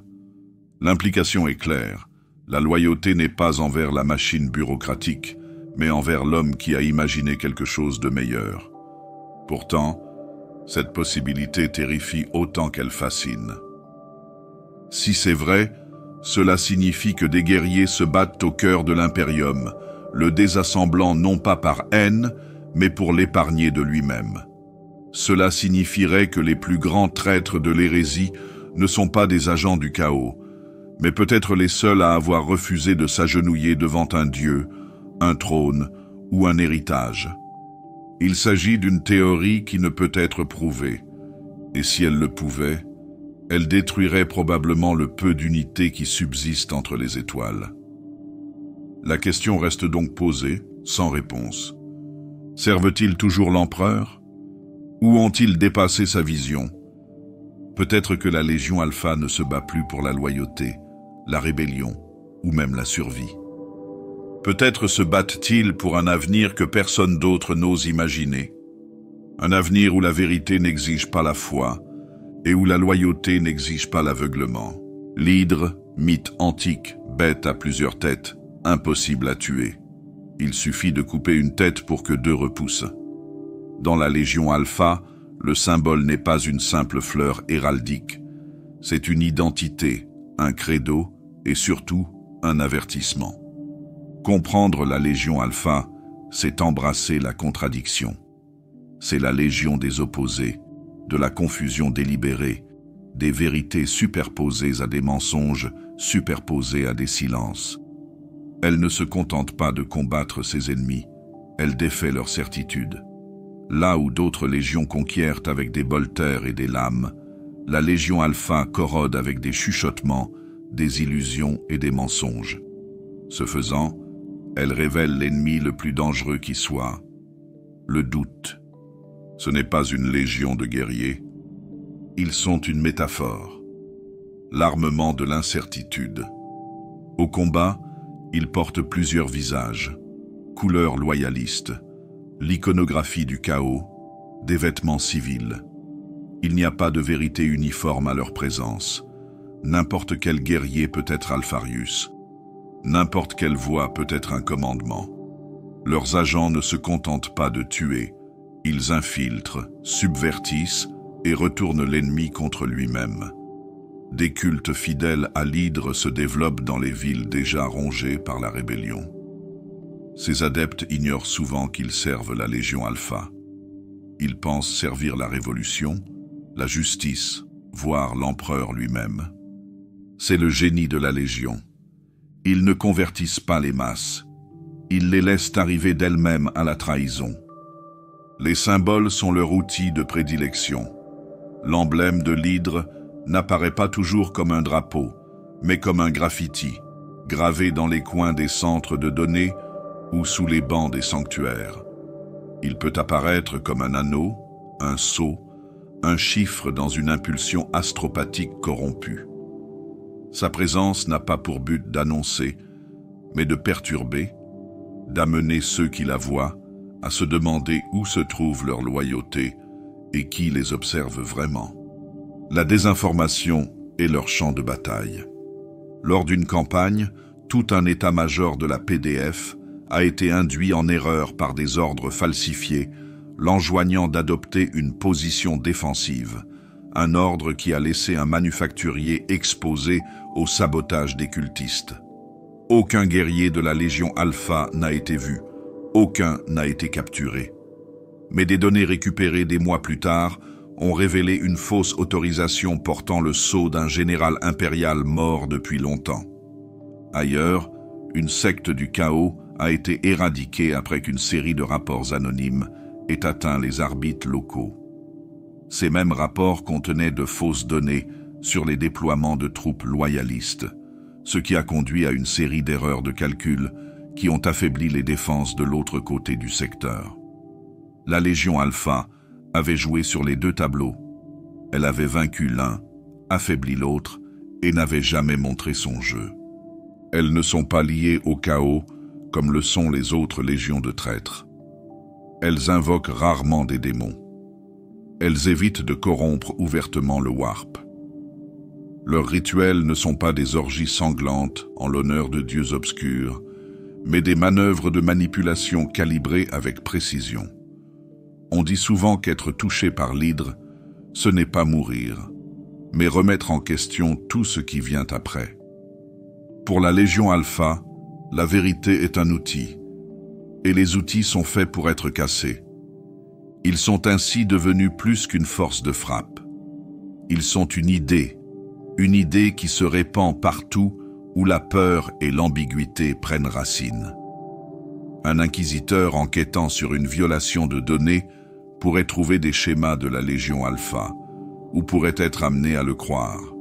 L'implication est claire. La loyauté n'est pas envers la machine bureaucratique, mais envers l'homme qui a imaginé quelque chose de meilleur. Pourtant, cette possibilité terrifie autant qu'elle fascine. Si c'est vrai, cela signifie que des guerriers se battent au cœur de l'impérium, le désassemblant non pas par haine, mais pour l'épargner de lui-même. Cela signifierait que les plus grands traîtres de l'hérésie ne sont pas des agents du chaos, mais peut-être les seuls à avoir refusé de s'agenouiller devant un dieu, un trône ou un héritage. Il s'agit d'une théorie qui ne peut être prouvée, et si elle le pouvait, elle détruirait probablement le peu d'unité qui subsiste entre les étoiles. La question reste donc posée, sans réponse. Servent-ils toujours l'empereur? Ou ont-ils dépassé sa vision? Peut-être que la Légion Alpha ne se bat plus pour la loyauté, la rébellion ou même la survie. Peut-être se battent-ils pour un avenir que personne d'autre n'ose imaginer. Un avenir où la vérité n'exige pas la foi et où la loyauté n'exige pas l'aveuglement. L'hydre, mythe antique, bête à plusieurs têtes, impossible à tuer. Il suffit de couper une tête pour que deux repoussent. Dans la Légion Alpha, le symbole n'est pas une simple fleur héraldique. C'est une identité, un credo et surtout un avertissement. Comprendre la Légion Alpha, c'est embrasser la contradiction. C'est la légion des opposés, de la confusion délibérée, des vérités superposées à des mensonges, superposés à des silences. Elle ne se contente pas de combattre ses ennemis, elle défait leurs certitudes. Là où d'autres légions conquièrent avec des bolters et des lames, la Légion Alpha corrode avec des chuchotements, des illusions et des mensonges. Ce faisant, elle révèle l'ennemi le plus dangereux qui soit, le doute. Ce n'est pas une légion de guerriers, ils sont une métaphore, l'armement de l'incertitude. Au combat, ils portent plusieurs visages, couleurs loyalistes, l'iconographie du chaos, des vêtements civils. Il n'y a pas de vérité uniforme à leur présence. N'importe quel guerrier peut être Alpharius. N'importe quelle voix peut être un commandement. Leurs agents ne se contentent pas de tuer. Ils infiltrent, subvertissent et retournent l'ennemi contre lui-même. Des cultes fidèles à l'hydre se développent dans les villes déjà rongées par la rébellion. Ces adeptes ignorent souvent qu'ils servent la Légion Alpha. Ils pensent servir la révolution, la justice, voire l'empereur lui-même. C'est le génie de la Légion. Ils ne convertissent pas les masses. Ils les laissent arriver d'elles-mêmes à la trahison. Les symboles sont leur outil de prédilection. L'emblème de l'hydre n'apparaît pas toujours comme un drapeau, mais comme un graffiti, gravé dans les coins des centres de données ou sous les bancs des sanctuaires. Il peut apparaître comme un anneau, un sceau, un chiffre dans une impulsion astropathique corrompue. Sa présence n'a pas pour but d'annoncer, mais de perturber, d'amener ceux qui la voient à se demander où se trouve leur loyauté et qui les observe vraiment. La désinformation est leur champ de bataille. Lors d'une campagne, tout un état-major de la PDF a été induit en erreur par des ordres falsifiés, l'enjoignant d'adopter une position défensive, un ordre qui a laissé un manufacturier exposé au sabotage des cultistes. Aucun guerrier de la Légion Alpha n'a été vu, aucun n'a été capturé. Mais des données récupérées des mois plus tard ont révélé une fausse autorisation portant le sceau d'un général impérial mort depuis longtemps. Ailleurs, une secte du chaos a été éradiquée après qu'une série de rapports anonymes ait atteint les arbitres locaux. Ces mêmes rapports contenaient de fausses données sur les déploiements de troupes loyalistes, ce qui a conduit à une série d'erreurs de calcul qui ont affaibli les défenses de l'autre côté du secteur. La Légion Alpha avait joué sur les deux tableaux. Elle avait vaincu l'un, affaibli l'autre et n'avait jamais montré son jeu. Elles ne sont pas liées au chaos comme le sont les autres légions de traîtres. Elles invoquent rarement des démons. Elles évitent de corrompre ouvertement le warp. Leurs rituels ne sont pas des orgies sanglantes en l'honneur de dieux obscurs, mais des manœuvres de manipulation calibrées avec précision. On dit souvent qu'être touché par l'hydre, ce n'est pas mourir, mais remettre en question tout ce qui vient après. Pour la Légion Alpha, la vérité est un outil, et les outils sont faits pour être cassés. Ils sont ainsi devenus plus qu'une force de frappe. Ils sont une idée qui se répand partout où la peur et l'ambiguïté prennent racine. Un inquisiteur enquêtant sur une violation de données pourrait trouver des schémas de la Légion Alpha, ou pourrait être amené à le croire.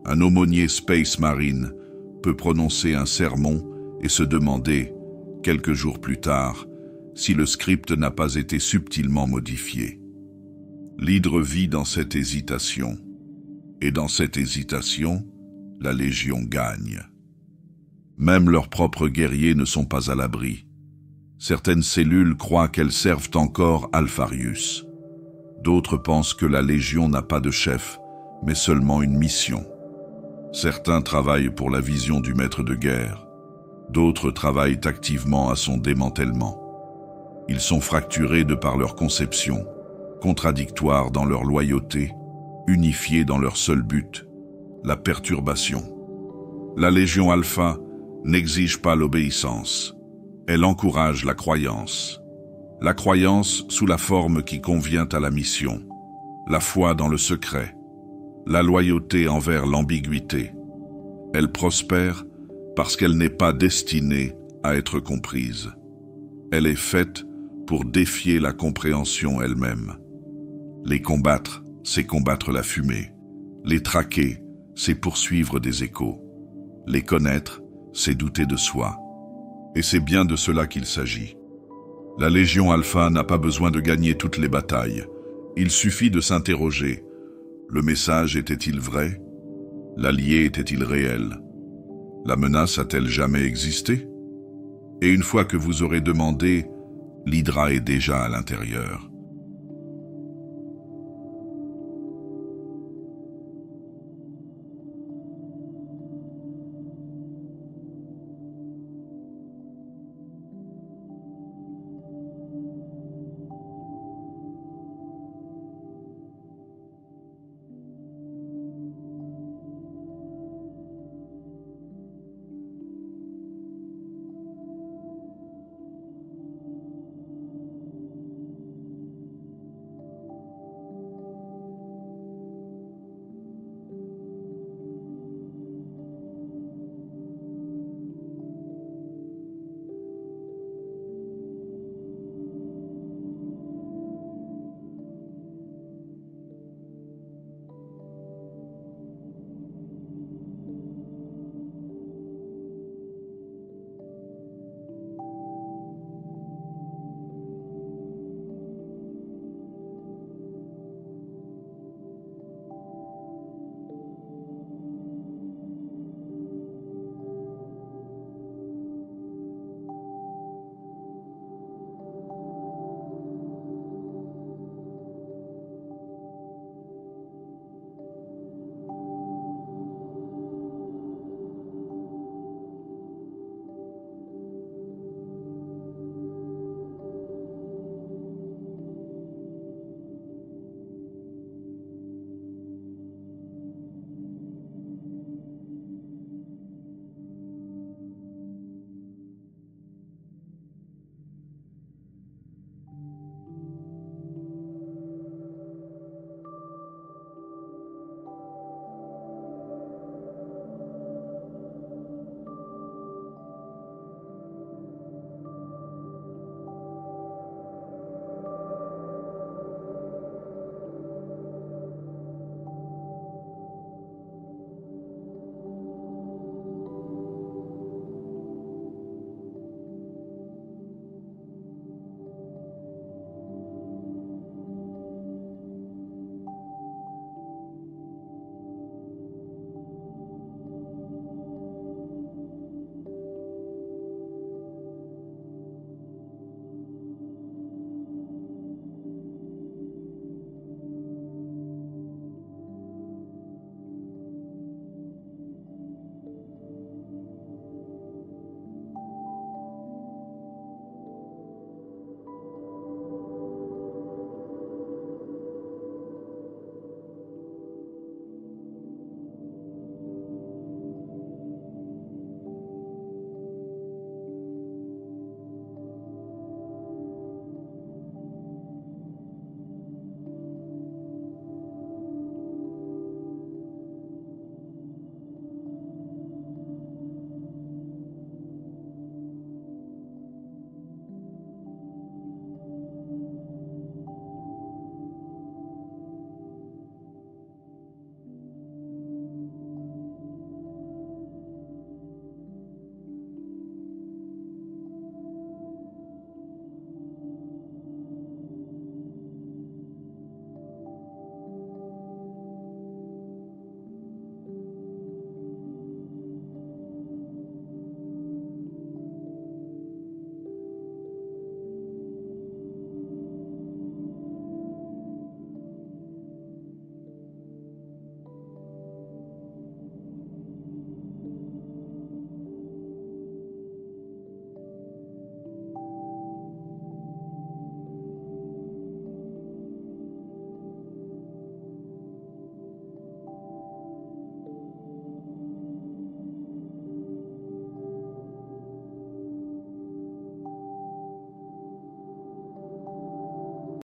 Un aumônier Space Marine peut prononcer un sermon et se demander, quelques jours plus tard, si le script n'a pas été subtilement modifié. L'hydre vit dans cette hésitation, et dans cette hésitation, la Légion gagne. Même leurs propres guerriers ne sont pas à l'abri. Certaines cellules croient qu'elles servent encore Alpharius. D'autres pensent que la Légion n'a pas de chef, mais seulement une mission. Certains travaillent pour la vision du maître de guerre. D'autres travaillent activement à son démantèlement. Ils sont fracturés de par leur conception, contradictoires dans leur loyauté, unifiés dans leur seul but, la perturbation. La Légion Alpha n'exige pas l'obéissance, elle encourage la croyance. La croyance sous la forme qui convient à la mission, la foi dans le secret, la loyauté envers l'ambiguïté. Elle prospère parce qu'elle n'est pas destinée à être comprise. Elle est faite pour défier la compréhension elle-même. Les combattre, c'est combattre la fumée. Les traquer, c'est poursuivre des échos. Les connaître, c'est douter de soi. Et c'est bien de cela qu'il s'agit. La Légion Alpha n'a pas besoin de gagner toutes les batailles. Il suffit de s'interroger. Le message était-il vrai? L'allié était-il réel? La menace a-t-elle jamais existé? Et une fois que vous aurez demandé, l'Hydra est déjà à l'intérieur.